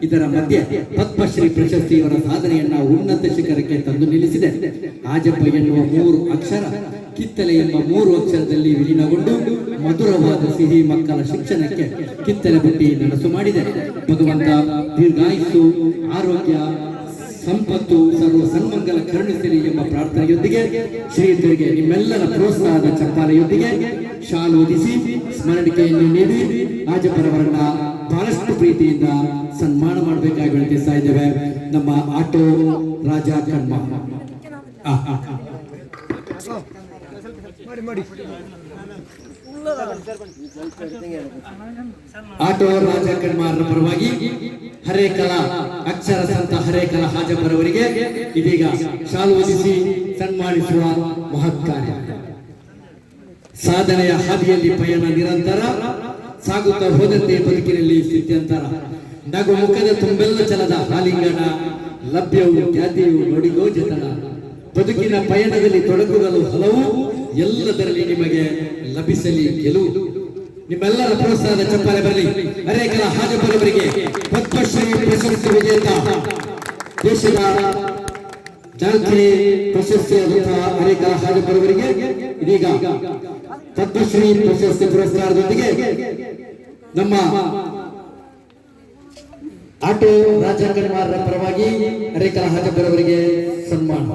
ಇದರ ಮಧ್ಯೆ ಪದ್ಮಶ್ರೀ ಪ್ರಶಸ್ತಿ ಇವರ ಸಾಧನೆಯನ್ನ ಉನ್ನತ ಶಿಖರಕ್ಕೆ ತಂದು ನಿಲ್ಲಿಸಿದೆ. ಹಾಜಪ್ಪ ಎನ್ನುವ 3 ಅಕ್ಷರ ಕಿತ್ತಲೆ ಎಂಬ 3 ಅಕ್ಷರದಲ್ಲಿ ವಿಲೀನಗೊಂಡು ಮಧುರವಾದ ಸಿಹಿ ಮಕ್ಕಳ ಶಿಕ್ಷಣಕ್ಕೆ ಕಿತ್ತಲೆ ಬುಟ್ಟಿ ನನಸು ಮಾಡಿದೆ. ಭಗವಂತ ದೀರ್ಘಾಯುಸ್ಸು, ಆರೋಗ್ಯ, ಸಂಪತ್ತು, ಸರ್ವ ಸನ್ಮಂಗಲ ಕರುಣಿಸಲಿ ಎಂಬ ಪ್ರಾರ್ಥನೆಯೊಂದಿಗೆ ಶ್ರೀಯುತರಿಗೆ ನಿಮ್ಮೆಲ್ಲರ ಪ್ರೋತ್ಸಾಹದ ಚಪ್ಪಾಲೆಯೊಂದಿಗೆ ಶಾಲು ಹೊದಿಸಿ ಸ್ಮರಣಿಕೆಯನ್ನು ನೀಡಿ ಹಾಜಪ್ಪರವರನ್ನ ಬಹಳಷ್ಟು ಪ್ರೀತಿಯಿಂದ ಸನ್ಮಾನ ಮಾಡಬೇಕಾಗಿ ವಿನಂತಿಸ್ತಾ ಇದ್ದೇವೆ. ನಮ್ಮ ಆಟೋ ರಾಜ ಕಣ್ಮ ಆಟೋ ರಾಜ ಕಣ್ಮಾರರ ಪರವಾಗಿ ಹರೇಕಲಾ ಅಕ್ಷರ ಸಂತ ಹರೇಕಲಾ ಹಾಜಪ್ಪರವರಿಗೆ ಇದೀಗ ಶಾಲು ಹೊದಿಸಿ ಸನ್ಮಾನಿಸುವ ಮಹತ್ ಕಾರ್ಯ. ಸಾಧನೆಯ ಹಾದಿಯಲ್ಲಿ ಪಯಣ ನಿರಂತರ ಸಾಗುತ್ತಾ ಹೋದಂತೆ ಬದುಕಿನಲ್ಲಿ ಸ್ಥಿತ್ಯಂತರ. ನಗು ಮುಖದ ತುಂಬೆಲ್ಲ ಚಲದ ಆಲಿಂಗನ, ಲಭ್ಯವು ಖ್ಯಾತಿಯು ನುಡಿಗೋ ಜತನ. ಬದುಕಿನ ಪಯಣದಲ್ಲಿ ತೊಡಕುಗಳು ಹಲವು, ಎಲ್ಲದರಲ್ಲಿ ನಿಮಗೆ ಲಭಿಸಲಿ ಗೆಲುವು. ನಿಮ್ಮೆಲ್ಲರ ಪ್ರೋತ್ಸಾಹದ ಚಪ್ಪಾಳೆ ಬರಲಿ. ಹರೇಕಲಾ ಹಾಜಪ್ಪರವರಿಗೆ ಪದ್ಮಶ್ರೀ ಪ್ರಶಸ್ತಿ ವಿಜೇತ, ದೇಶದ ಜಾತಿ ಪ್ರಶಸ್ತಿಯಾದಂತಹ ಹರೇಕಲಾ ಹಾಜಪ್ಪರವರಿಗೆ ಇದೀಗ ಪದ್ಮಶ್ರೀ ಪ್ರಶಸ್ತಿ ಪುರಸ್ಕಾರದೊಂದಿಗೆ ನಮ್ಮ ಆಟೋ ರಾಜ ಕಣ್ಮಾರರ ಪರವಾಗಿ ಹರೇಕಲಾ ಹಾಜಪ್ಪರವರಿಗೆ ಸನ್ಮಾನ.